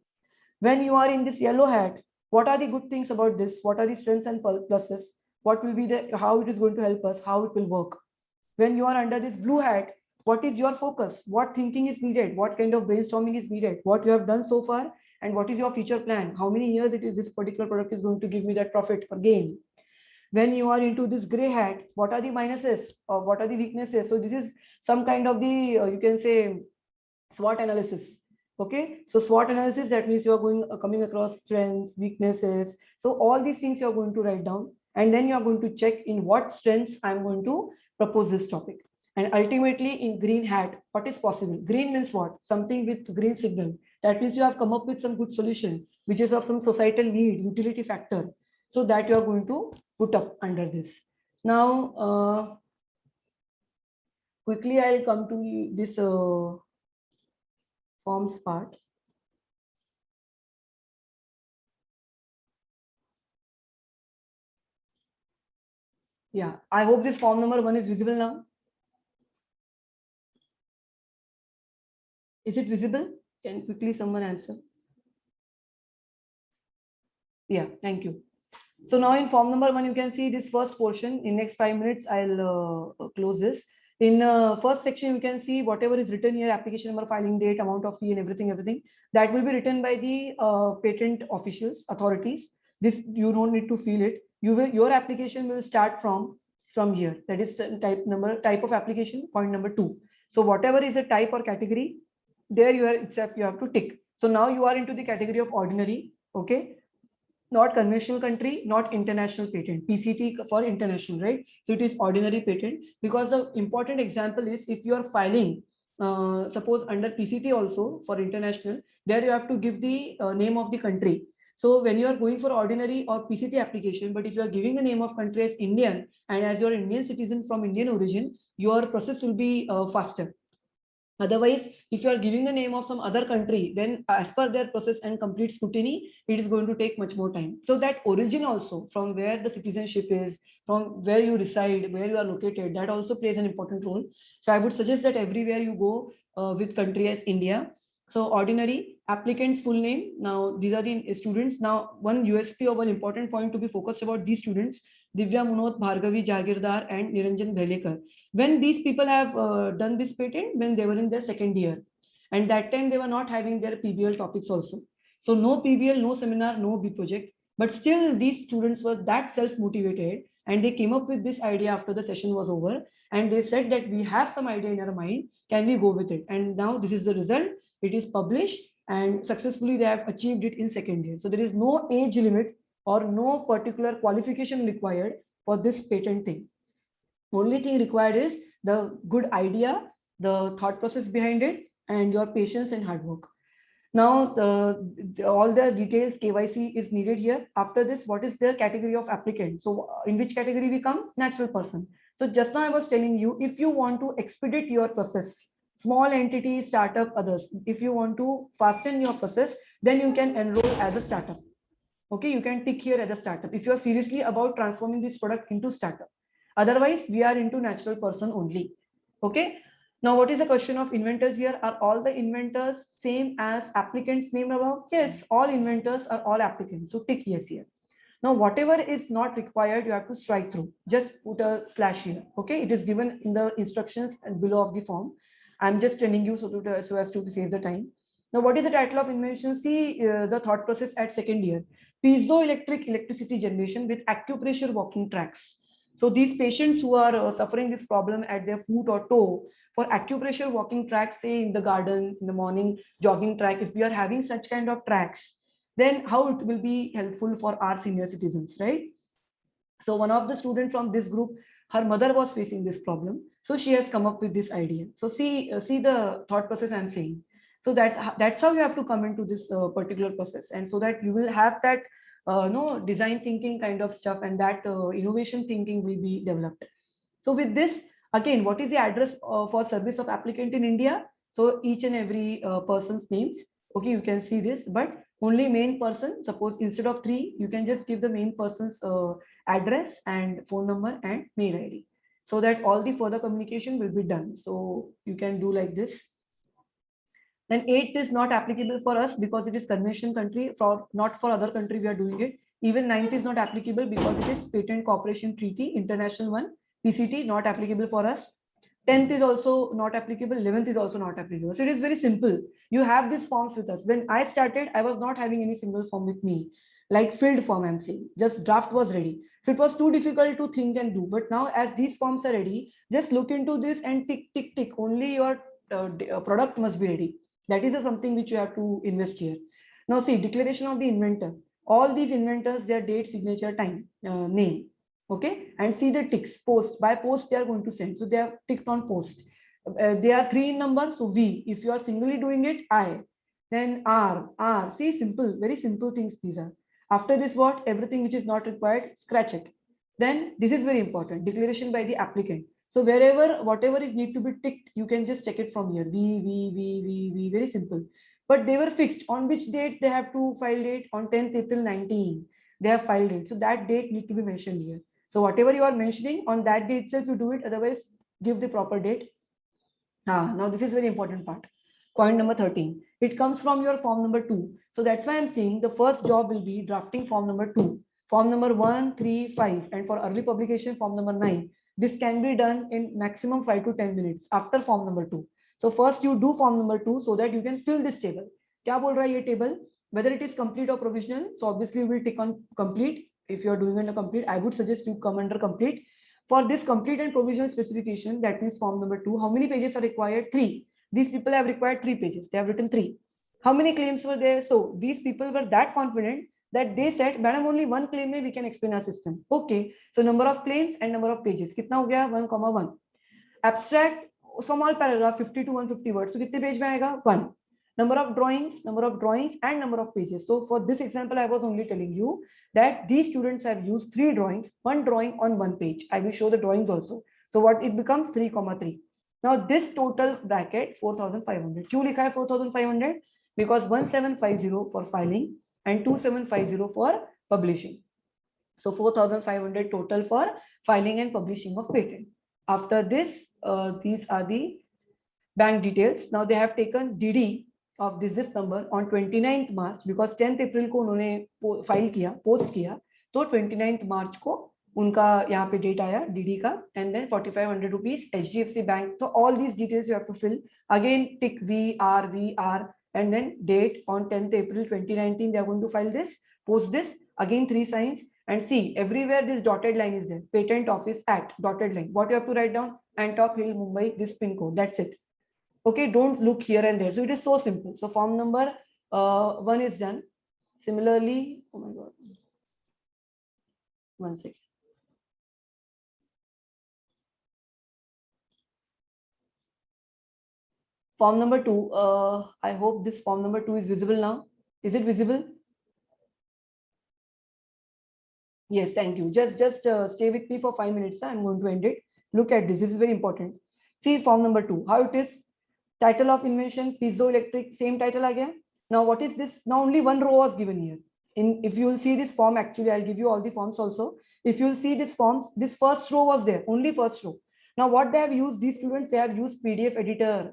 When you are in this yellow hat, what are the good things about this? What are the strengths and pluses? What will be the, how it is going to help us, how it will work? When you are under this blue hat, what is your focus? What thinking is needed? What kind of brainstorming is needed? What you have done so far, and what is your future plan? How many years it is this particular product is going to give me that profit or gain? When you are into this gray hat, what are the minuses or what are the weaknesses? So this is some kind of the, you can say, SWOT analysis. Okay, so SWOT analysis, that means you are going coming across strengths, weaknesses. So all these things you are going to write down, and then you are going to check in what strengths I'm going to propose this topic. And ultimately in green hat, what is possible? Green means what? Something with green signal. That means you have come up with some good solution, which is of some societal need, utility factor. So that you are going to put up under this. Now, quickly I'll come to this forms part. Yeah, I hope this form number 1 is visible now. Is it visible? Can quickly someone answer? Yeah, thank you. So now in form number 1, you can see this first portion. In next 5 minutes, I'll close this. In first section, you can see whatever is written here, application number, filing date, amount of fee, and everything. That will be written by the patent officials, authorities. This you don't need to feel it. Your application will start from here. That is type of application, point number 2. So whatever is the type or category, there you have to tick. So now you are into the category of ordinary. Okay, not conventional country, not international patent. PCT for international, right? So it is ordinary patent, because the important example is if you are filing, suppose under PCT also for international, there you have to give the name of the country. So when you are going for ordinary or PCT application, but if you are giving the name of country as Indian and as your Indian citizen from Indian origin, your process will be faster. Otherwise, if you are giving the name of some other country, then as per their process and complete scrutiny, it is going to take much more time. So that origin also, from where the citizenship is, from where you reside, where you are located, that also plays an important role. So I would suggest that everywhere you go with country as India. So ordinary, applicant's full name. Now, these are the students. Now, one USP or one important point to be focused about these students, Divya Munot, Bhargavi Jagirdar, and Niranjan Bhelekar. When these people have done this patent, when they were in their second year, and that time they were not having their PBL topics also. So no PBL, no seminar, no B project, but still these students were that self-motivated, and they came up with this idea after the session was over, and they said that we have some idea in our mind, can we go with it? And now this is the result. It is published, and successfully they have achieved it in second year. So there is no age limit or no particular qualification required for this patent thing. Only thing required is the good idea, the thought process behind it, and your patience and hard work. Now, all the details, KYC is needed here. After this, what is the category of applicant? So in which category we come? Natural person. So just now I was telling you, if you want to expedite your process, small entity, startup, others, if you want to fasten your process, then you can enroll as a startup. Okay, you can tick here as a startup if you are seriously about transforming this product into startup. Otherwise, we are into natural person only. Okay. Now, what is the question of inventors here? Are all the inventors same as applicants name above? Yes, all inventors are all applicants. So tick yes here. Now, whatever is not required, you have to strike through. Just put a slash here. Okay, it is given in the instructions and below of the form. I'm just telling you so as to save the time. Now, what is the title of invention? See the thought process at second year. Piezoelectric electricity generation with acupressure walking tracks. So these patients who are suffering this problem at their foot or toe, for acupressure walking tracks, say in the garden, in the morning jogging track, if we are having such kind of tracks, then how it will be helpful for our senior citizens, right? So one of the students from this group, her mother was facing this problem. So she has come up with this idea. So see the thought process I'm saying. So that's how you have to come into this particular process. And so that you will have that no design thinking kind of stuff, and that innovation thinking will be developed. So with this, again, what is the address for service of applicant in India? So each and every person's names. Okay, you can see this, but only main person. Suppose instead of 3, you can just give the main person's address and phone number and mail ID, so that all the further communication will be done. So you can do like this. Then 8th is not applicable for us because it is convention country. For not for other country we are doing it. Even 9th is not applicable because it is patent cooperation treaty, international one. PCT not applicable for us. 10th is also not applicable. 11th is also not applicable. So it is very simple. You have these forms with us. When I started, I was not having any single form with me, like filled form I'm saying. Just draft was ready. So it was too difficult to think and do. But now as these forms are ready, just look into this and tick, tick, tick. Only your product must be ready. That is something which you have to invest here. Now see, declaration of the inventor. All these inventors, their date, signature, time, name. Okay, and see the ticks. Post, by post they are going to send. So they have ticked on post. They are 3 in number. So V. If you are singly doing it, I. Then R. See, simple, very simple things these are. After this, what? Everything which is not required, scratch it. Then this is very important. Declaration by the applicant. So wherever, whatever is need to be ticked, you can just check it from here. V, very simple. But they were fixed. On which date they have to file date? On 10th April 19. They have filed it. So that date need to be mentioned here. So whatever you are mentioning, on that date itself you do it. Otherwise, give the proper date. Now this is very important part. Point number 13. It comes from your form number 2. So that's why I'm saying the first job will be drafting form number 2. Form number 1, 3, 5. And for early publication, form number 9. This can be done in maximum 5 to 10 minutes after form number 2. So first you do form number 2 so that you can fill this table. क्या बोल रहा है ये table? Whether it is complete or provisional. So obviously you will tick on complete. If you are doing a complete, I would suggest you come under complete. For this complete and provisional specification, that means form number 2, how many pages are required? 3. These people have required 3 pages. They have written 3. How many claims were there? So these people were that confident that they said, madam, only one claim we can explain our system. Okay. So number of claims and number of pages. Kitna ho gaya? 1, 1. Abstract, small paragraph, 50 to 150 words. So kitne page mein aayega? 1. Number of drawings and number of pages. So for this example, I was only telling you that these students have used 3 drawings, 1 drawing on 1 page. I will show the drawings also. So what it becomes 3,3. Now this total bracket 4,500. Kyun likha hai 4,500? Because 1750 for filing and 2750 for publishing. So 4,500 total for filing and publishing of patent. After this, these are the bank details. Now they have taken DD of this number on 29th March because 10th April को उन्होंने file किया, post किया, तो 29th March को उनका यहाँ पे date आया DD का, and then 4,500 rupees HDFC Bank. So all these details you have to fill. Again tick VR, and then date on 10th April 2019. They are going to file this, post this. Again 3 signs, and see everywhere this dotted line is there. Patent office at dotted line. What you have to write down? Antop Hill, Mumbai. This pin code. That's it. Okay, don't look here and there. So it is so simple. So form number 1 is done. Similarly, oh my God, 1 second. Form number 2. I hope this form number 2 is visible now. Is it visible? Yes, thank you. Just stay with me for 5 minutes. I'm going to end it. Look at this. This is very important. See form number 2. How it is? Title of invention, Piezoelectric, same title again. Now what is this? Now only 1 row was given here. If you will see this form, actually I'll give you all the forms also. If you will see this forms, this first row was there, only first row. Now what they have used, these students, they have used PDF editor.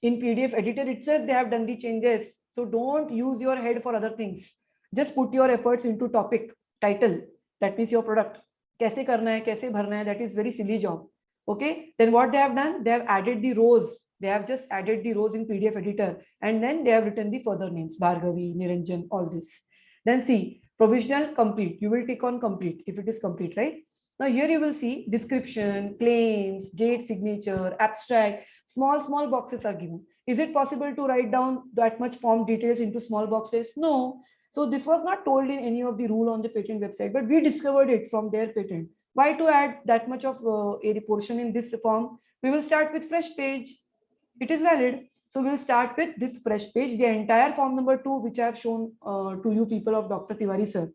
In PDF editor itself, they have done the changes. So don't use your head for other things. Just put your efforts into topic, title, that means your product. Kaise karna hai, kaise bharna hai, that is very silly job. Okay, then what they have done, they have added the rows. They have just added the rows in PDF editor, and then they have written the further names, Bhargavi, Niranjan, all this. Then see, provisional, complete. You will tick on complete if it is complete, right? Now here you will see description, claims, date, signature, abstract, small boxes are given. Is it possible to write down that much form details into small boxes? No. So this was not told in any of the rule on the patent website, but we discovered it from their patent. Why to add that much of a portion in this form? We will start with fresh page. It is valid. So we'll start with this fresh page, the entire form number 2, which I have shown to you people of Dr. Tiwari sir.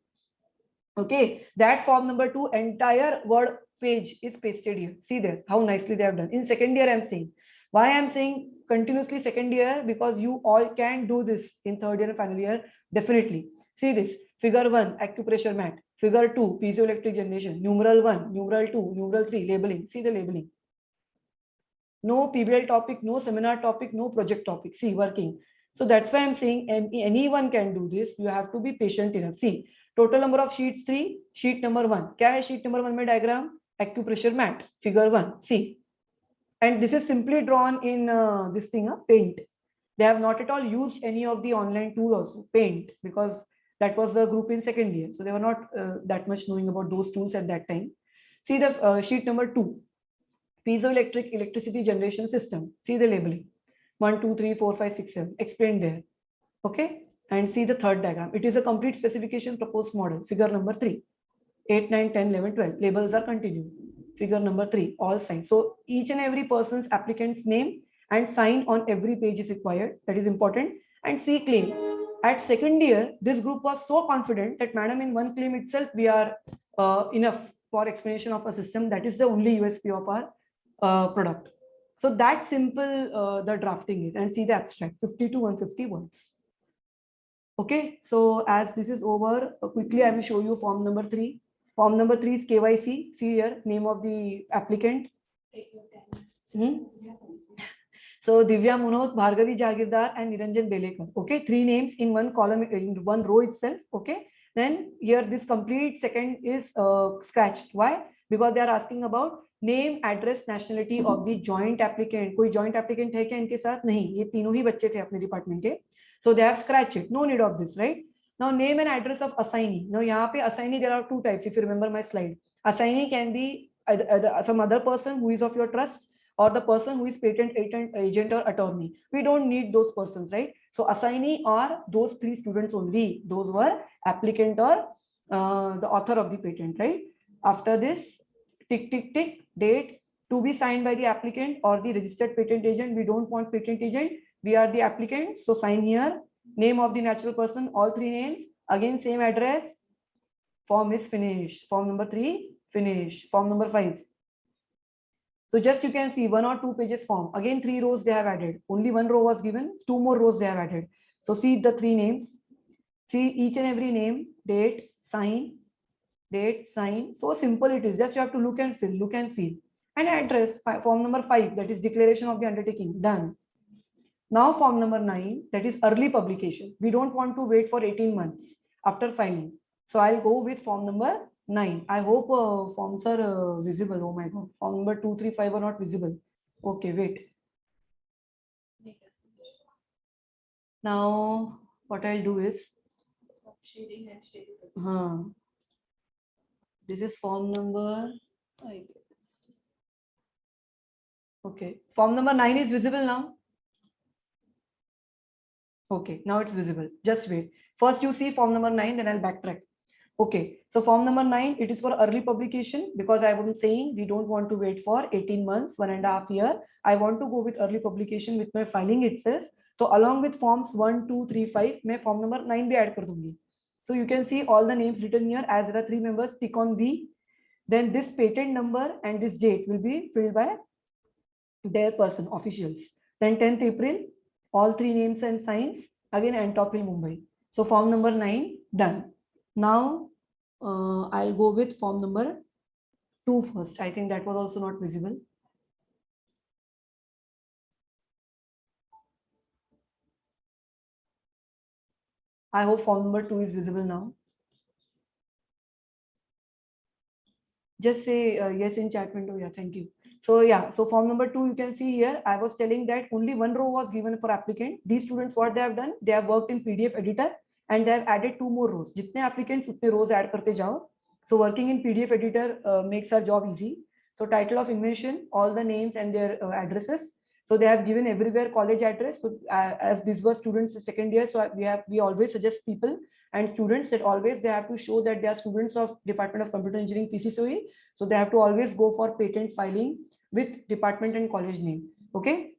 Okay, that form number 2 entire word page is pasted here. See there how nicely they have done. In second year, I'm saying. Why I'm saying continuously second year? Because you all can do this in third year and final year, definitely. See this, figure 1, acupressure mat. Figure 2, piezoelectric generation. Numeral 1, numeral 2, numeral 3, labeling. See the labeling. No PBL topic, no seminar topic, no project topic. See, working. So that's why I'm saying anyone can do this. You have to be patient enough. See, total number of sheets 3, sheet number 1. Kya hai sheet number 1 mein diagram? Acupressure mat, figure 1. See. And this is simply drawn in this thing, Paint. They have not at all used any of the online tool also, Paint, because that was the group in second year. So they were not that much knowing about those tools at that time. See the sheet number 2. Piezoelectric electricity generation system. See the labeling. 1, 2, 3, 4, 5, 6, 7. Explained there. Okay. And see the third diagram. It is a complete specification proposed model. Figure number 3. 8, 9, 10, 11, 12. Labels are continued. Figure number 3. All signed. So each and every person's applicant's name and sign on every page is required. That is important. And see claim. At second year, this group was so confident that madam, in one claim itself, we are enough for explanation of a system. That is the only USP of our product. So that simple the drafting is. And see the abstract, 50 to 150 words. Okay, so as this is over, quickly I will show you form number 3. Form number 3 is KYC. See here, name of the applicant. So Divya Munot, Bhargavi Jagirdar, and Niranjan Belekar. Okay, 3 names in one column, in one row itself. Okay, then here this complete second is scratched. Why? Because they are asking about name, address, nationality of the joint applicant. कोई joint applicant है क्या इनके साथ? नहीं, ये तीनों ही बच्चे थे अपने डिपार्टमेंट के. So they have scratch it. No need of this, right? Now name and address of assignee. Now यहाँ पे assignee there are two types if you remember my slide. Assignee can be some other person who is of your trust, or the person who is patent agent or attorney. We don't need those persons, right? So assignee are those three students only. Those were applicant or the author of the patent, right? After this, tick tick tick, date to be signed by the applicant or the registered patent agent. We don't want patent agent, we are the applicant, so sign here. Name of the natural person, all three names, again same address. Form is finished. Form number 3 finished. Form number 5. So just you can see 1 or 2 pages form. Again 3 rows they have added. Only 1 row was given, 2 more rows they have added. So see the 3 names. See each and every name, date, sign, date, sign. So simple it is. Just you have to look and fill, look and feel. And address, form number 5, that is declaration of the undertaking, done. Now form number 9, that is early publication. We don't want to wait for 18 months after filing. So I'll go with form number 9. I hope forms are visible. Oh my god, form number 2, 3, 5 are not visible. Okay, wait. Now what I'll do is this is form number, I guess. Okay, form number 9 is visible now. Okay, now it's visible. Just wait. First you see form number 9, then I'll backtrack. Okay, so form number 9, it is for early publication, because I was saying we don't want to wait for 18 months, 1.5 years. I want to go with early publication with my filing itself. So along with forms 1, 2, 3, 5, मैं form number 9 भी add कर दूंगी. So you can see all the names written here. As there are 3 members, tick on B. Then this patent number and this date will be filled by their person, officials. Then 10th April, all 3 names and signs, again Antop Hill, Mumbai. So form number 9 done. Now I'll go with form number 2 first. I think that was also not visible. I hope form number 2 is visible now. Just say yes in chat window. Yeah, thank you. So yeah, so form number 2, you can see here, I was telling that only 1 row was given for applicant. These students, what they have done, they have worked in PDF editor and they have added 2 more rows. Jitne applicants utne rows add karte jao. So working in PDF editor makes our job easy. So title of invention, all the names and their addresses. So they have given everywhere college address. So as these were students second year, so we always suggest people and students that always they have to show that they are students of Department of Computer Engineering PCCOE. So they have to always go for patent filing with department and college name. Okay,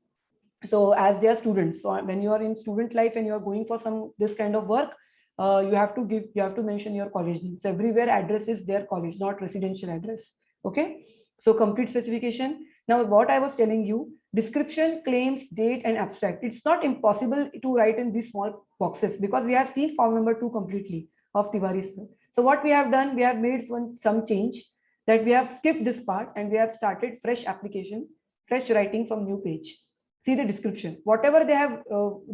so as they are students, so when you are in student life and you are going for some this kind of work, you have to mention your college name. So everywhere address is their college, not residential address. Okay, so complete specification. Now what I was telling you, description, claims, date and abstract. It's not impossible to write in these small boxes because we have seen form number 2 completely of Tiwari sir. So what we have done, we have made some change, that we have skipped this part and we have started fresh application, fresh writing from new page. See the description. Whatever they have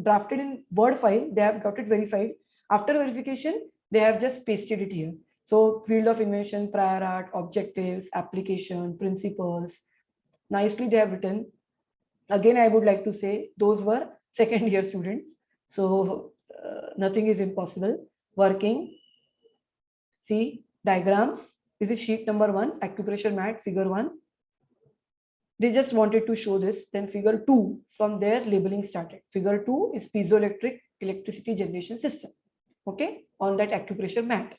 drafted in Word file, they have got it verified. After verification, they have just pasted it here. So field of invention, prior art, objectives, application, principles. Nicely they have written. Again, I would like to say those were second year students. So nothing is impossible. Working. See diagrams. This is sheet number 1, acupressure mat, figure 1. They just wanted to show this. Then figure 2, from there labeling started. Figure 2 is piezoelectric electricity generation system. Okay, on that acupressure mat.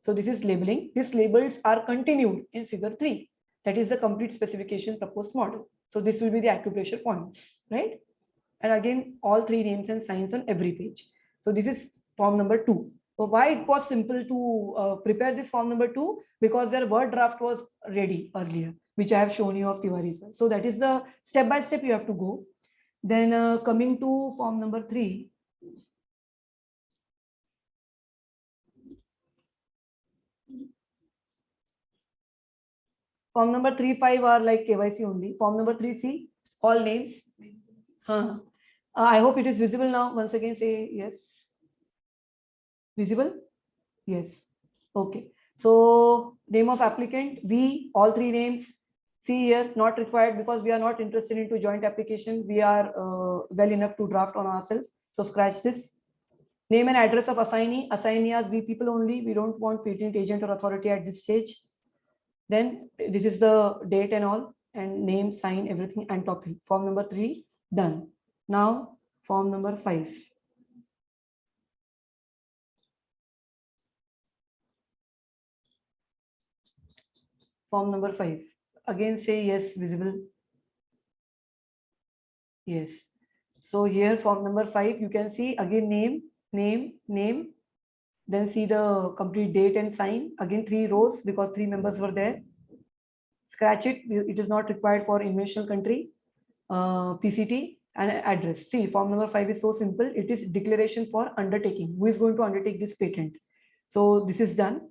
So this is labeling. These labels are continued in figure 3. That is the complete specification proposed model. So this will be the acupressure points, right? And again, all 3 names and signs on every page. So this is form number 2. So why it was simple to prepare this form number 2? Because their Word draft was ready earlier, which I have shown you of Tiwari sir. So that is the step by step you have to go. Then coming to form number 3. Form number 3, 5 are like KYC only. Form number 3C, all names. I hope it is visible now. Once again, say yes. Visible? Yes. Okay. So name of applicant, V, all 3 names, See here, not required because we are not interested into joint application. We are well enough to draft on ourselves. So scratch this. Name and address of assignee. Assignee as we people only. We don't want patent agent or authority at this stage. Then this is the date and all, and name, sign, everything, and top hill. Form number 3 done. Now form number 5. Form number 5. Again say yes, visible. Yes. So here form number 5, you can see again name, then see the complete date and sign. Again 3 rows because 3 members were there. Scratch it. It is not required for invention country, PCT, and address. See, form number 5 is so simple. It is declaration for undertaking. Who is going to undertake this patent? So this is done.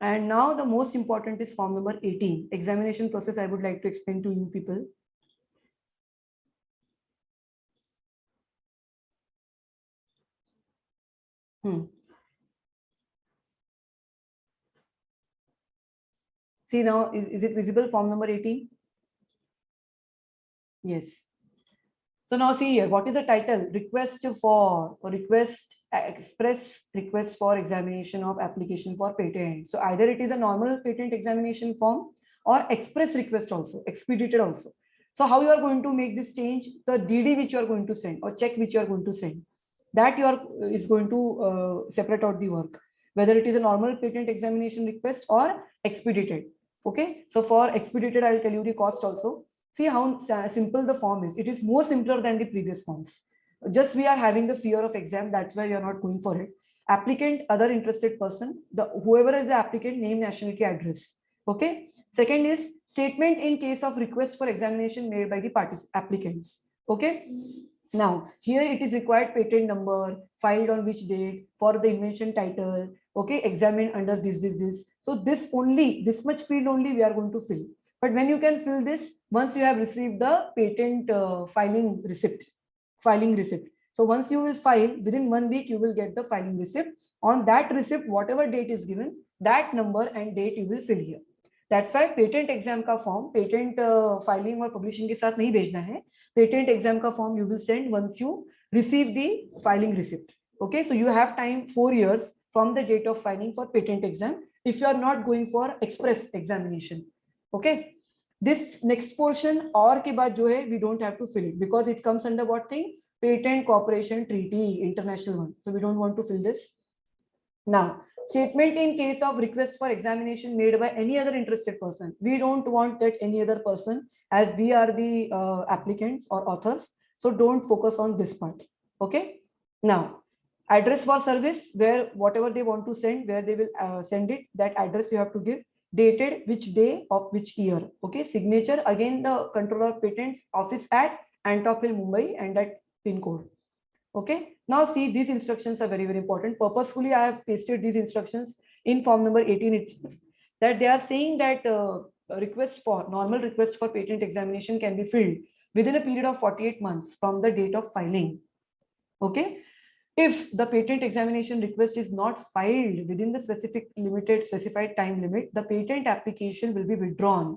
And now the most important is form number 18. Examination process I would like to explain to you people. See now, is it visible, form number 18? Yes. So now see here, what is the title? Request for, or request, express request for examination of application for patent. So either it is a normal patent examination form or express request also, expedited also. So how you are going to make this change? The DD which you are going to send or check which you are going to send, that you are is going to separate out the work, whether it is a normal patent examination request or expedited. Okay, so for expedited, I will tell you the cost also. See how simple the form is. It is more simpler than the previous forms. Just we are having the fear of exam. That's why we are not going for it. Applicant, other interested person, whoever is the applicant, name, nationality, address. Okay. Second is statement in case of request for examination made by the applicants. Okay. Now here it is required patent number, filed on which date, for the invention title. Okay, examined under this. So this much field only we are going to fill. But when you can fill this, once you have received the patent filing receipt. So once you will file, within 1 week, you will get the filing receipt. On that receipt, whatever date is given, that number and date you will fill here. That's why patent exam का form, patent filing और publishing के साथ नहीं भेजना है. Patent exam का form you will send once you receive the filing receipt. Okay, so you have time 4 years from the date of filing for patent exam if you are not going for express examination. Okay, this next portion और के बाद जो है we don't have to fill it because it comes under what thing? Patent Cooperation Treaty, international one. So we don't want to fill this. Now, statement in case of request for examination made by any other interested person. We don't want that any other person, as we are the applicants or authors. So don't focus on this part. Okay. Now, address for service, where whatever they want to send, where they will send it, that address you have to give. Dated, which day of which year. Okay. Signature, again the Controller of Patents office at Antop Hill, Mumbai, and that pin code. Okay, now see, these instructions are very, very important. Purposefully, I have pasted these instructions in form number 18 itself, that they are saying that normal request for patent examination can be filled within a period of 48 months from the date of filing. Okay, if the patent examination request is not filed within the specified time limit, the patent application will be withdrawn.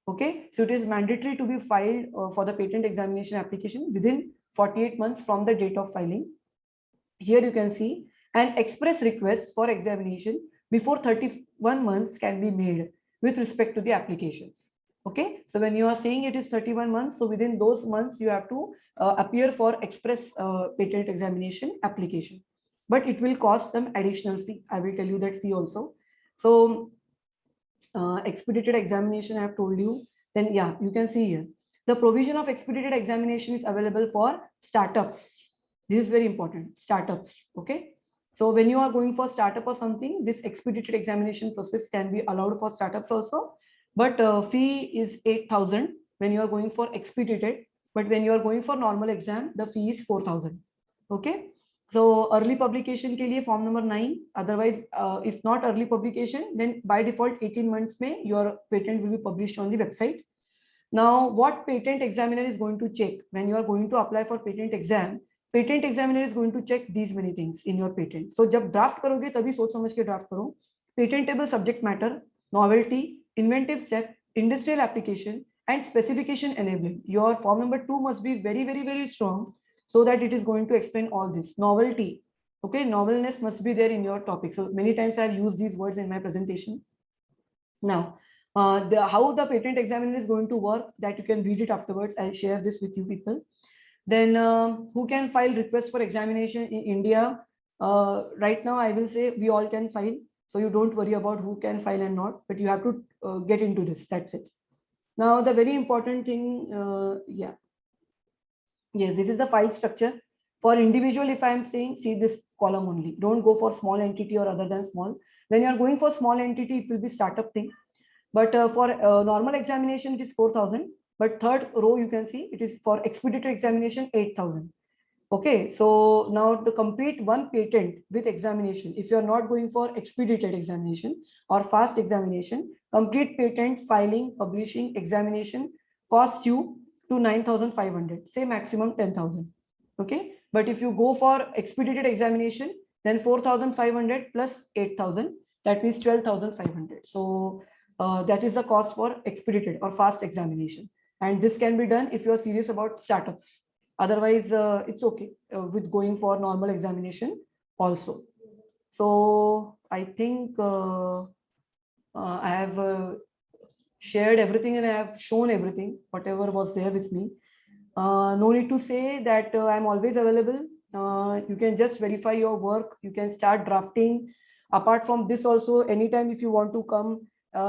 Okay, so it is mandatory to be filed for the patent examination application within 48 months from the date of filing. Here you can see an express request for examination before 31 months can be made with respect to the applications. Okay, so when you are saying it is 31 months, so within those months you have to appear for express patent examination application, but it will cost some additional fee. I will tell you that fee also. So expedited examination I have told you. Then yeah, you can see here the provision of expedited examination is available for startups. This is very important, startups. Okay, so when you are going for startup or something, this expedited examination process can be allowed for startups also, but fee is 8,000 when you are going for expedited, but when you are going for normal exam, the fee is 4,000. Okay, so early publication के लिए form number 9. Otherwise, if not early publication, then by default 18 months में your patent will be published on the website. Now, what patent examiner is going to check when you are going to apply for patent exam? Patent examiner is going to check these many things in your patent. So जब draft करोगे तभी सोच समझ के draft करो. Patentable subject matter, novelty, inventive step, industrial application, and specification enabling. Your form number 2 must be very, very, very strong so that it is going to explain all this. Novelty, okay, novelness must be there in your topic. So many times I've used these words in my presentation. Now, how the patent examiner is going to work, that you can read it afterwards. I'll share this with you people. Then who can file request for examination in India? Right now, I will say we all can file. So you don't worry about who can file and not, but you have to get into this. That's it. Now, the very important thing, yes, this is the file structure. For individual, if I'm saying, see this column only. Don't go for small entity or other than small. When you are going for small entity, it will be startup thing. But for normal examination, it is 4,000. But third row, you can see it is for expedited examination, 8,000. Okay, so now to complete one patent with examination, if you are not going for expedited examination or fast examination, complete patent, filing, publishing, examination costs you to 9,500, say maximum 10,000. Okay, but if you go for expedited examination, then 4,500 plus 8,000, that means 12,500. So that is the cost for expedited or fast examination. And this can be done if you are serious about startups. Otherwise, it's okay with going for normal examination also. So I think I have shared everything and I have shown everything, whatever was there with me. No need to say that I'm always available. You can just verify your work. You can start drafting. Apart from this also, anytime if you want to come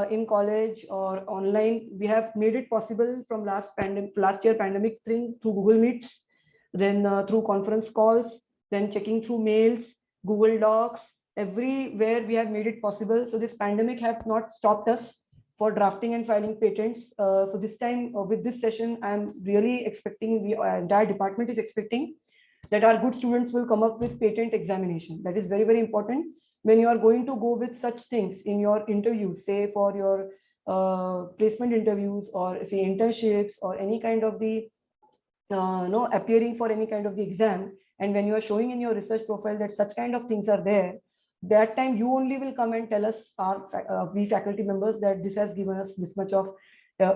in college or online, we have made it possible from last year pandemic thing through Google Meets, then through conference calls, then checking through mails, Google Docs, everywhere we have made it possible. So this pandemic have not stopped us for drafting and filing patents. So this time with this session, I'm really expecting, the entire department is expecting that our good students will come up with patent examination. That is very, very important. When you are going to go with such things in your interviews, say for your placement interviews or say internships or any kind of the appearing for any kind of the exam, and when you are showing in your research profile that such kind of things are there, that time you only will come and tell us, we faculty members, that this has given us this much of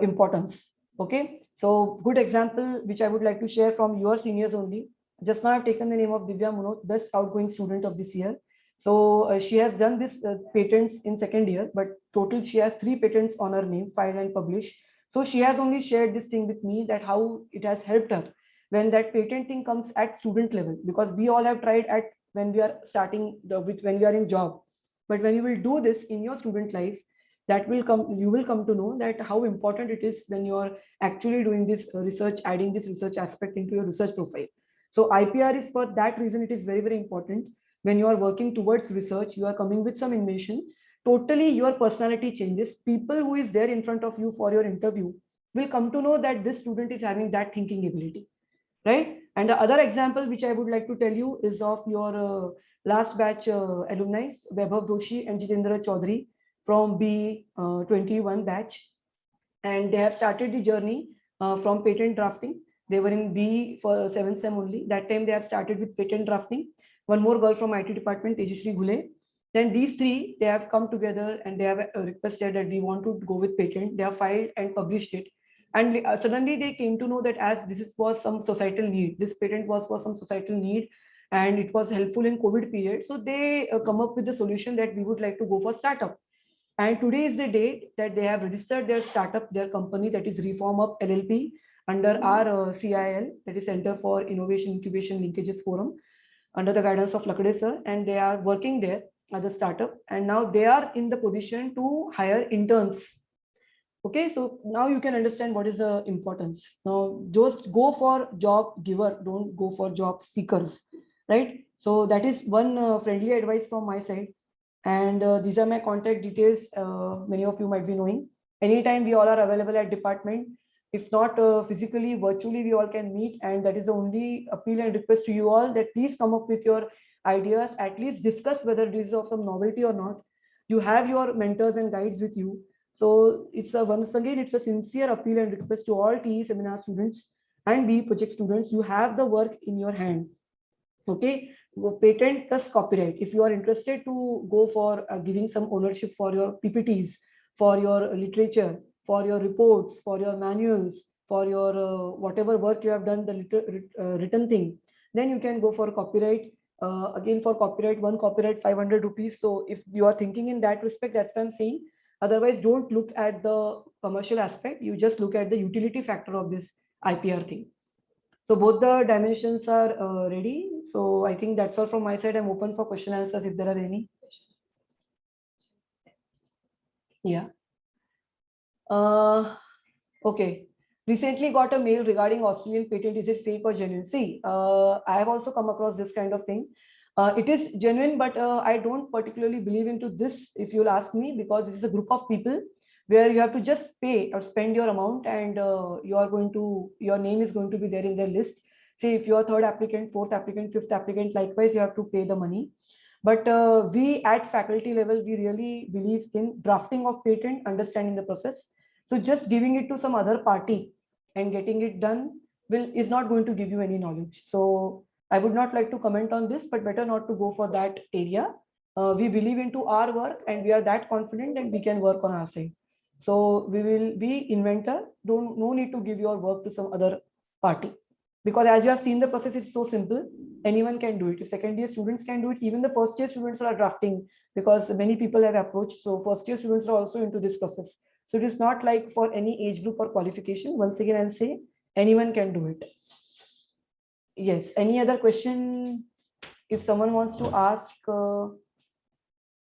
importance. Okay, so good example which I would like to share from your seniors only. Just now I've taken the name of Divya Munot, best outgoing student of this year. So she has done this patents in second year, but total she has 3 patents on her name, filed and published. So she has only shared this thing with me, that how it has helped her when that patent thing comes at student level, because we all have tried at when we are starting when we are in job. But when you will do this in your student life, that will come, you will come to know that how important it is when you are actually doing this research, adding this research aspect into your research profile. So IPR is, for that reason, it is very, very important. When you are working towards research, you are coming with some invention, totally your personality changes. People who is there in front of you for your interview will come to know that this student is having that thinking ability, right? And the other example which I would like to tell you is of your last batch alumni, Vaibhav Doshi and Jitendra Chaudhary from B21 batch. And they have started the journey from patent drafting. They were in B for 7th sem only. That time they have started with patent drafting. One more girl from IT department, Tejashri Ghule. Then these 3, they have come together and they have requested that we want to go with patent. They have filed and published it. And suddenly they came to know that as this was some societal need, this patent was for some societal need, and it was helpful in COVID period. So they come up with the solution that we would like to go for startup. And today is the date that they have registered their startup, their company, that is Reform Up LLP, under our CIL, that is Center for Innovation Incubation Linkages Forum, under the guidance of Lakade sir, and they are working there as a startup. And now they are in the position to hire interns. Okay, so now you can understand what is the importance. Now just go for job giver, don't go for job seekers, right? So that is one friendly advice from my side. And these are my contact details. Many of you might be knowing. Anytime we all are available at department. If not physically, virtually, we all can meet. And that is the only appeal and request to you all, that please come up with your ideas, at least discuss whether this is of some novelty or not. You have your mentors and guides with you. So it's once again, it's a sincere appeal and request to all TE seminar students and B project students. You have the work in your hand. Okay, patent plus copyright. If you are interested to go for giving some ownership for your PPTs, for your literature, for your reports, for your manuals, for your whatever work you have done, the written thing, then you can go for copyright. Again, for copyright, one copyright 500 rupees. So if you are thinking in that respect, that's what I'm saying. Otherwise, don't look at the commercial aspect. You just look at the utility factor of this IPR thing. So both the dimensions are ready. So I think that's all from my side. I'm open for question answers if there are any. Yeah. Okay. Recently got a mail regarding Australian patent. Is it fake or genuine? See, I have also come across this kind of thing. It is genuine, but I don't particularly believe into this, if you'll ask me, because this is a group of people where you have to just pay or spend your amount, and your name is going to be there in their list. Say if you are third applicant, fourth applicant, fifth applicant, likewise, you have to pay the money. But we at faculty level, we really believe in drafting of patent, understanding the process. So just giving it to some other party and getting it done is not going to give you any knowledge. So I would not like to comment on this, but better not to go for that area. We believe into our work and we are that confident that we can work on our side. So we will be inventor. No need to give your work to some other party, because as you have seen the process, it's so simple. Anyone can do it. If second year students can do it, even the first year students are drafting, because many people have approached. So first year students are also into this process. So it is not like for any age group or qualification. Once again, I'll say anyone can do it. Yes. Any other question? If someone wants to ask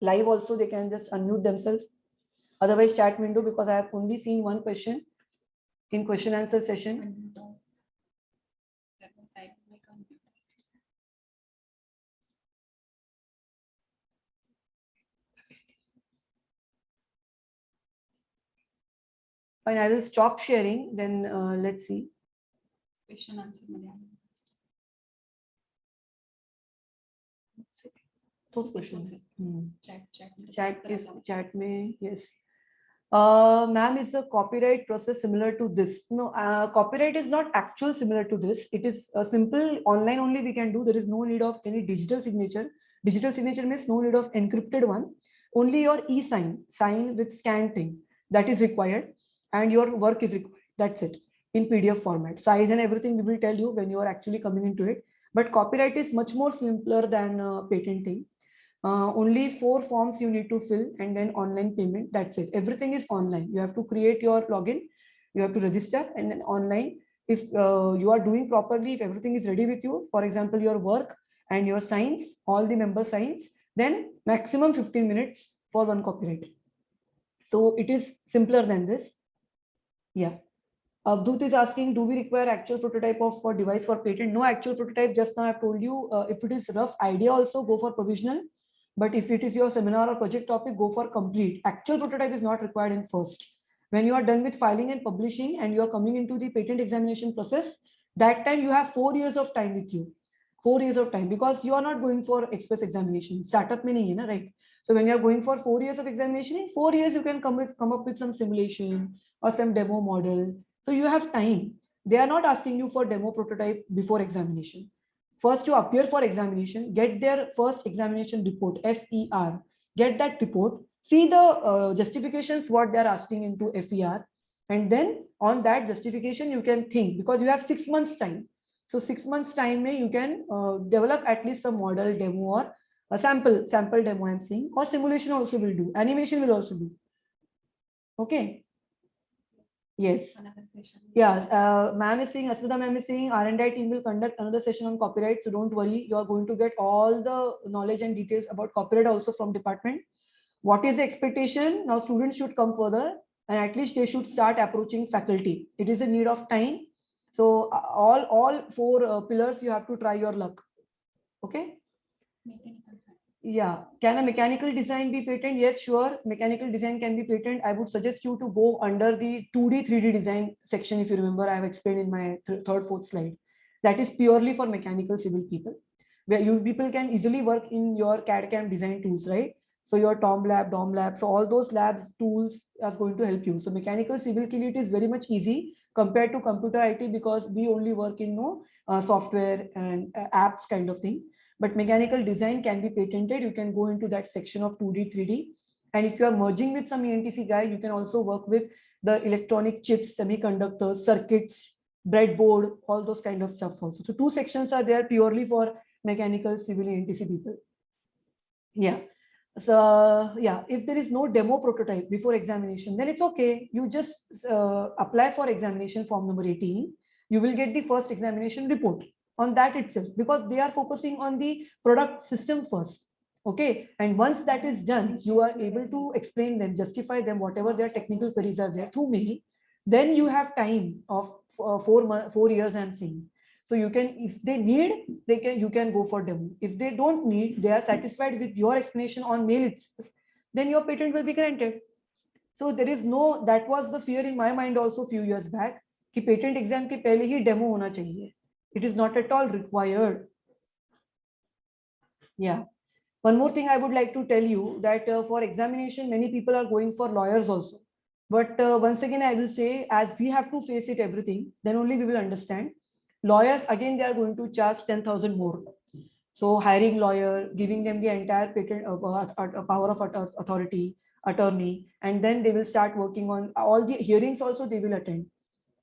live also, they can just unmute themselves. Otherwise, chat window, because I have only seen one question in question answer session. Fine, I will stop sharing. Then let's see. Question answer. Those questions. Chat में yes. Ma'am, is the copyright process similar to this? No, copyright is not actual similar to this. It is a simple online only we can do. There is no need of any digital signature. Digital signature means no need of encrypted one. Only your e-sign, sign with scan thing, that is required, and your work is required. That's it, in PDF format. Size and everything we will tell you when you are actually coming into it. But copyright is much more simpler than patenting. Only 4 forms you need to fill and then online payment. That's it. Everything is online. You have to create your login, you have to register, and then online. If you are doing properly, if everything is ready with you, for example, your work and your signs, all the member signs, then maximum 15 minutes for one copyright. So it is simpler than this. Yeah. Abdut is asking, do we require actual prototype of for device for patent? No actual prototype. Just now I've told you, if it is rough idea also, go for provisional. But if it is your seminar or project topic, go for complete. Actual prototype is not required in first. When you are done with filing and publishing and you are coming into the patent examination process, that time you have 4 years of time with you. 4 years of time, because you are not going for express examination. Startup mein nahi hai na, right? So when you are going for 4 years of examination, in 4 years you can come up with some simulation or some demo model. So you have time. They are not asking you for demo prototype before examination. First, you appear for examination, get their first examination report, FER, get that report, see the justifications, what they're asking into FER, and then on that justification, you can think, because you have 6 months time. So 6 months time, you can develop at least a model demo or a sample demo, I'm saying, or simulation also will do, animation will also do. Okay. Yes. Yeah. Ma'am is saying, Asmita ma'am is saying, R&I team will conduct another session on copyright. So don't worry, you are going to get all the knowledge and details about copyright also from department. What is the expectation? Now students should come further and at least they should start approaching faculty. It is a need of time. So all 4 pillars, you have to try your luck. Okay. Yeah. Can a mechanical design be patent? Yes, sure. Mechanical design can be patent. I would suggest you to go under the 2D, 3D design section. If you remember, I have explained in my third, fourth slide. That is purely for mechanical civil people, where you people can easily work in your CAD/CAM design tools, right? So your Tom Lab, DOM Lab, so all those labs tools are going to help you. So mechanical civil it is very much easy compared to computer IT, because we only work in software and apps kind of thing. But mechanical design can be patented. You can go into that section of 2D, 3D. And if you are merging with some ENTC guy, you can also work with the electronic chips, semiconductors, circuits, breadboard, all those kind of stuff also. So 2 sections are there purely for mechanical, civil, and NTC people. Yeah. So yeah, if there is no demo prototype before examination, then it's okay. You just apply for examination form number 18. You will get the first examination report on that itself, because they are focusing on the product system first. Okay. And once that is done, you are able to explain them, justify them, whatever their technical queries are there through mail. Then you have time of 4 years, I'm saying. So you can, if they need, you can go for demo. If they don't need, they are satisfied with your explanation on mail itself, then your patent will be granted. So there is no, that was the fear in my mind also few years back, कि patent exam के पहले ही demo होना चाहिए. It is not at all required. Yeah. One more thing I would like to tell you, that for examination, many people are going for lawyers also. But once again, I will say, as we have to face it everything, then only we will understand. Lawyers, again, they are going to charge 10,000 more. So hiring lawyer, giving them the entire patent power of authority, attorney, and then they will start working on all the hearings also they will attend.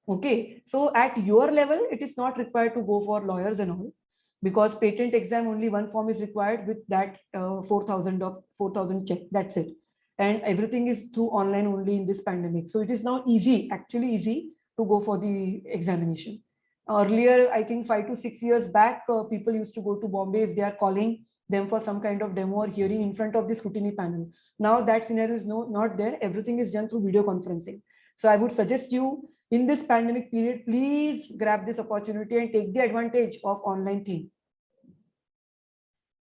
Okay. So at your level, it is not required to go for lawyers and all, because patent exam only one form is required with that 4,000 check. That's it. And everything is through online only in this pandemic. So it is now easy, actually easy to go for the examination. Earlier, I think 5 to 6 years back, people used to go to Bombay if they are calling them for some kind of demo or hearing in front of the scrutiny panel. Now that scenario is not there. Everything is done through video conferencing. So I would suggest you, in this pandemic period, please grab this opportunity and take the advantage of online thing.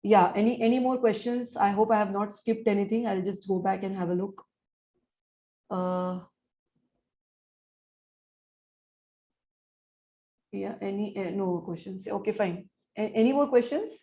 Yeah, any more questions? I hope I have not skipped anything. I'll just go back and have a look. Yeah, no questions. Okay, fine. Any more questions?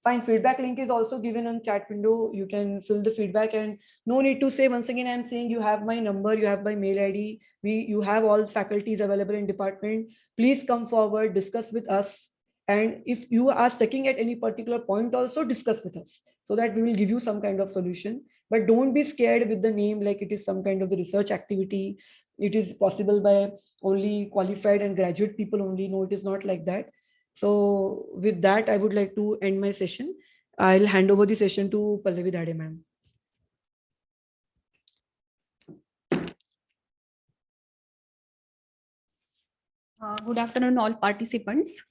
Fine. Feedback link is also given on chat window. You can fill the feedback, and no need to say, once again, I'm saying you have my number, you have my mail ID. You have all faculties available in department. Please come forward, discuss with us. And if you are sticking at any particular point, also discuss with us, so that we will give you some kind of solution. But don't be scared with the name, like it is some kind of the research activity. It is possible by only qualified and graduate people only. No, it is not like that. So with that, I would like to end my session. I'll hand over the session to Pallavi Dhade ma'am. Good afternoon, all participants.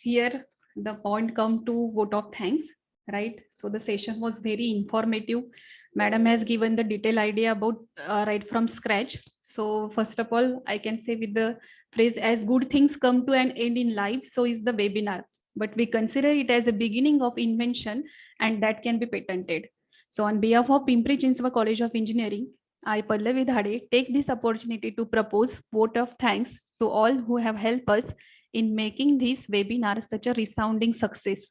Here, the point come to vote of thanks, right? So the session was very informative. Madam has given the detailed idea about right from scratch. So first of all, I can say with the phrase, as good things come to an end in life, so is the webinar. But we consider it as a beginning of invention, and that can be patented. So on behalf of Pimpri-Chinchwad College of Engineering, I, Pallavi Dhade, take this opportunity to propose vote of thanks to all who have helped us in making this webinar such a resounding success.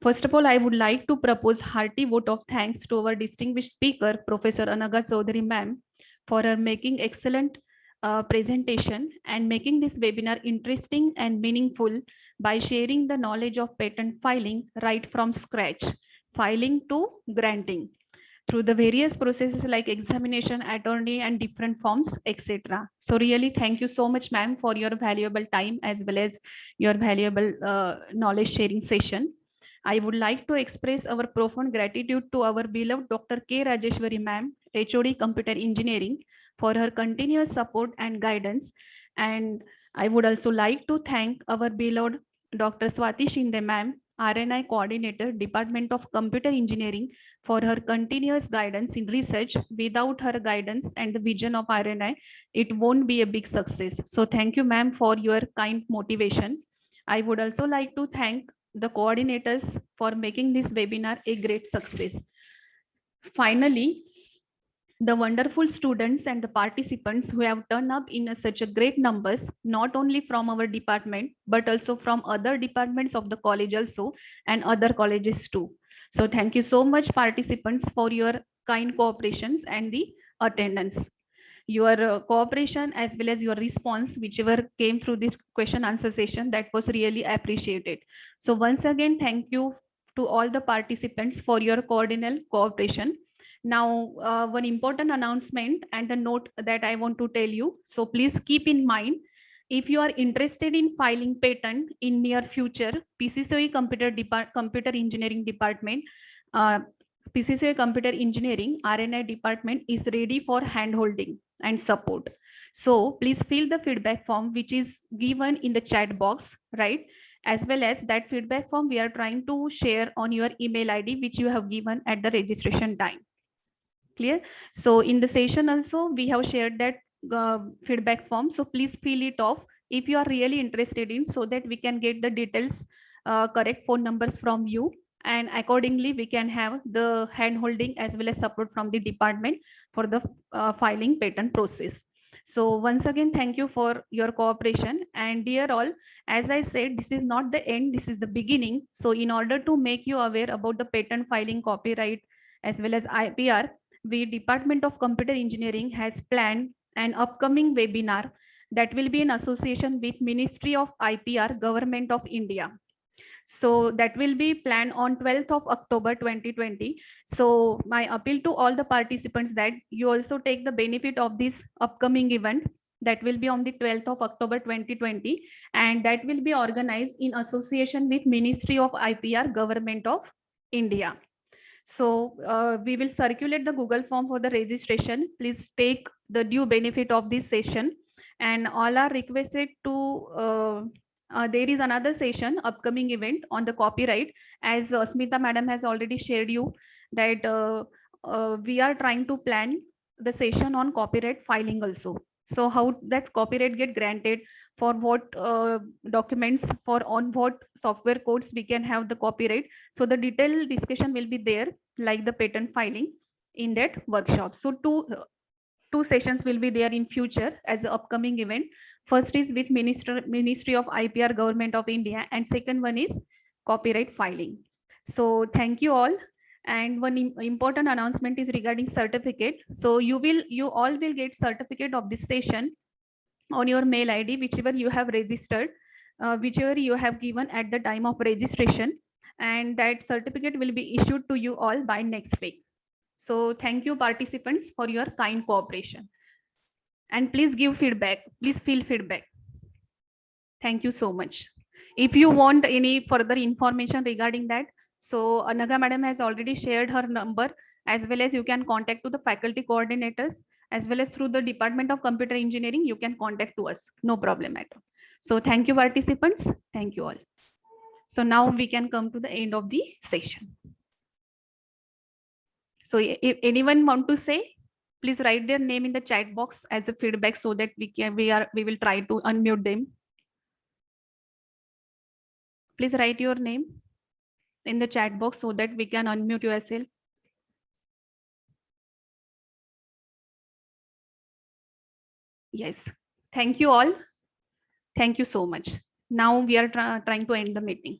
First of all, I would like to propose hearty vote of thanks to our distinguished speaker, Professor Anagha Chaudhary ma'am, for her making excellent presentation and making this webinar interesting and meaningful by sharing the knowledge of patent filing right from scratch, filing to granting, through the various processes like examination, attorney, and different forms, etc. So really, thank you so much, ma'am, for your valuable time as well as your valuable knowledge sharing session. I would like to express our profound gratitude to our beloved Dr. K. Rajeshwari ma'am, HOD Computer Engineering, for her continuous support and guidance. And I would also like to thank our beloved Dr. Swati Shinde ma'am, RNI Coordinator, Department of Computer Engineering, for her continuous guidance in research. Without her guidance and the vision of RNI, it won't be a big success. So thank you, ma'am, for your kind motivation. I would also like to thank the coordinators for making this webinar a great success. Finally, the wonderful students and the participants who have turned up in such a great numbers, not only from our department, but also from other departments of the college also, and other colleges too. So thank you so much, participants, for your kind cooperations and the attendance. Your cooperation as well as your response, whichever came through this question answer session, that was really appreciated. So once again, thank you to all the participants for your cordial cooperation. Now, one important announcement and the note that I want to tell you. So please keep in mind, if you are interested in filing patent in near future, PCCOE Computer Engineering Department, PCCOE Computer Engineering R&I department is ready for handholding and support. So please fill the feedback form which is given in the chat box, right? As well as that feedback form we are trying to share on your email ID which you have given at the registration time. Clear? So in the session also we have shared that feedback form. So please fill it off if you are really interested in, so that we can get the details, correct phone numbers from you, and accordingly we can have the hand holding as well as support from the department for the filing patent process. So once again, thank you for your cooperation. And dear all, as I said, this is not the end, this is the beginning. So in order to make you aware about the patent filing, copyright as well as IPR, we Department of Computer Engineering has planned an upcoming webinar that will be in association with Ministry of IPR, Government of India. So that will be planned on 12th of October 2020. So my appeal to all the participants that you also take the benefit of this upcoming event that will be on the 12th of October 2020, and that will be organized in association with Ministry of IPR, Government of India. So we will circulate the Google form for the registration. Please take the due benefit of this session, and all are requested to there is another session, upcoming event on the copyright, as Smita madam has already shared you that we are trying to plan the session on copyright filing also. So how that copyright get granted, for what documents, for on what software codes we can have the copyright. So the detailed discussion will be there, like the patent filing in that workshop. So two sessions will be there in future as an upcoming event. First is with Ministry of IPR, Government of India, and second one is copyright filing. So thank you all. And one important announcement is regarding certificate. So you all will get certificate of this session on your mail ID, whichever you have registered, whichever you have given at the time of registration, and that certificate will be issued to you all by next week. So thank you participants for your kind cooperation, and please give feedback, please feel feedback. Thank you so much. If you want any further information regarding that, so Anaga madam has already shared her number, as well as you can contact to the faculty coordinators, as well as through the Department of Computer Engineering, you can contact to us, no problem at all. So thank you participants, thank you all. So now we can come to the end of the session. So if anyone want to say, please write their name in the chat box as a feedback, so that we will try to unmute them. Please write your name in the chat box so that we can unmute yourself. Yes, thank you all. Thank you so much. Now we are trying to end the meeting.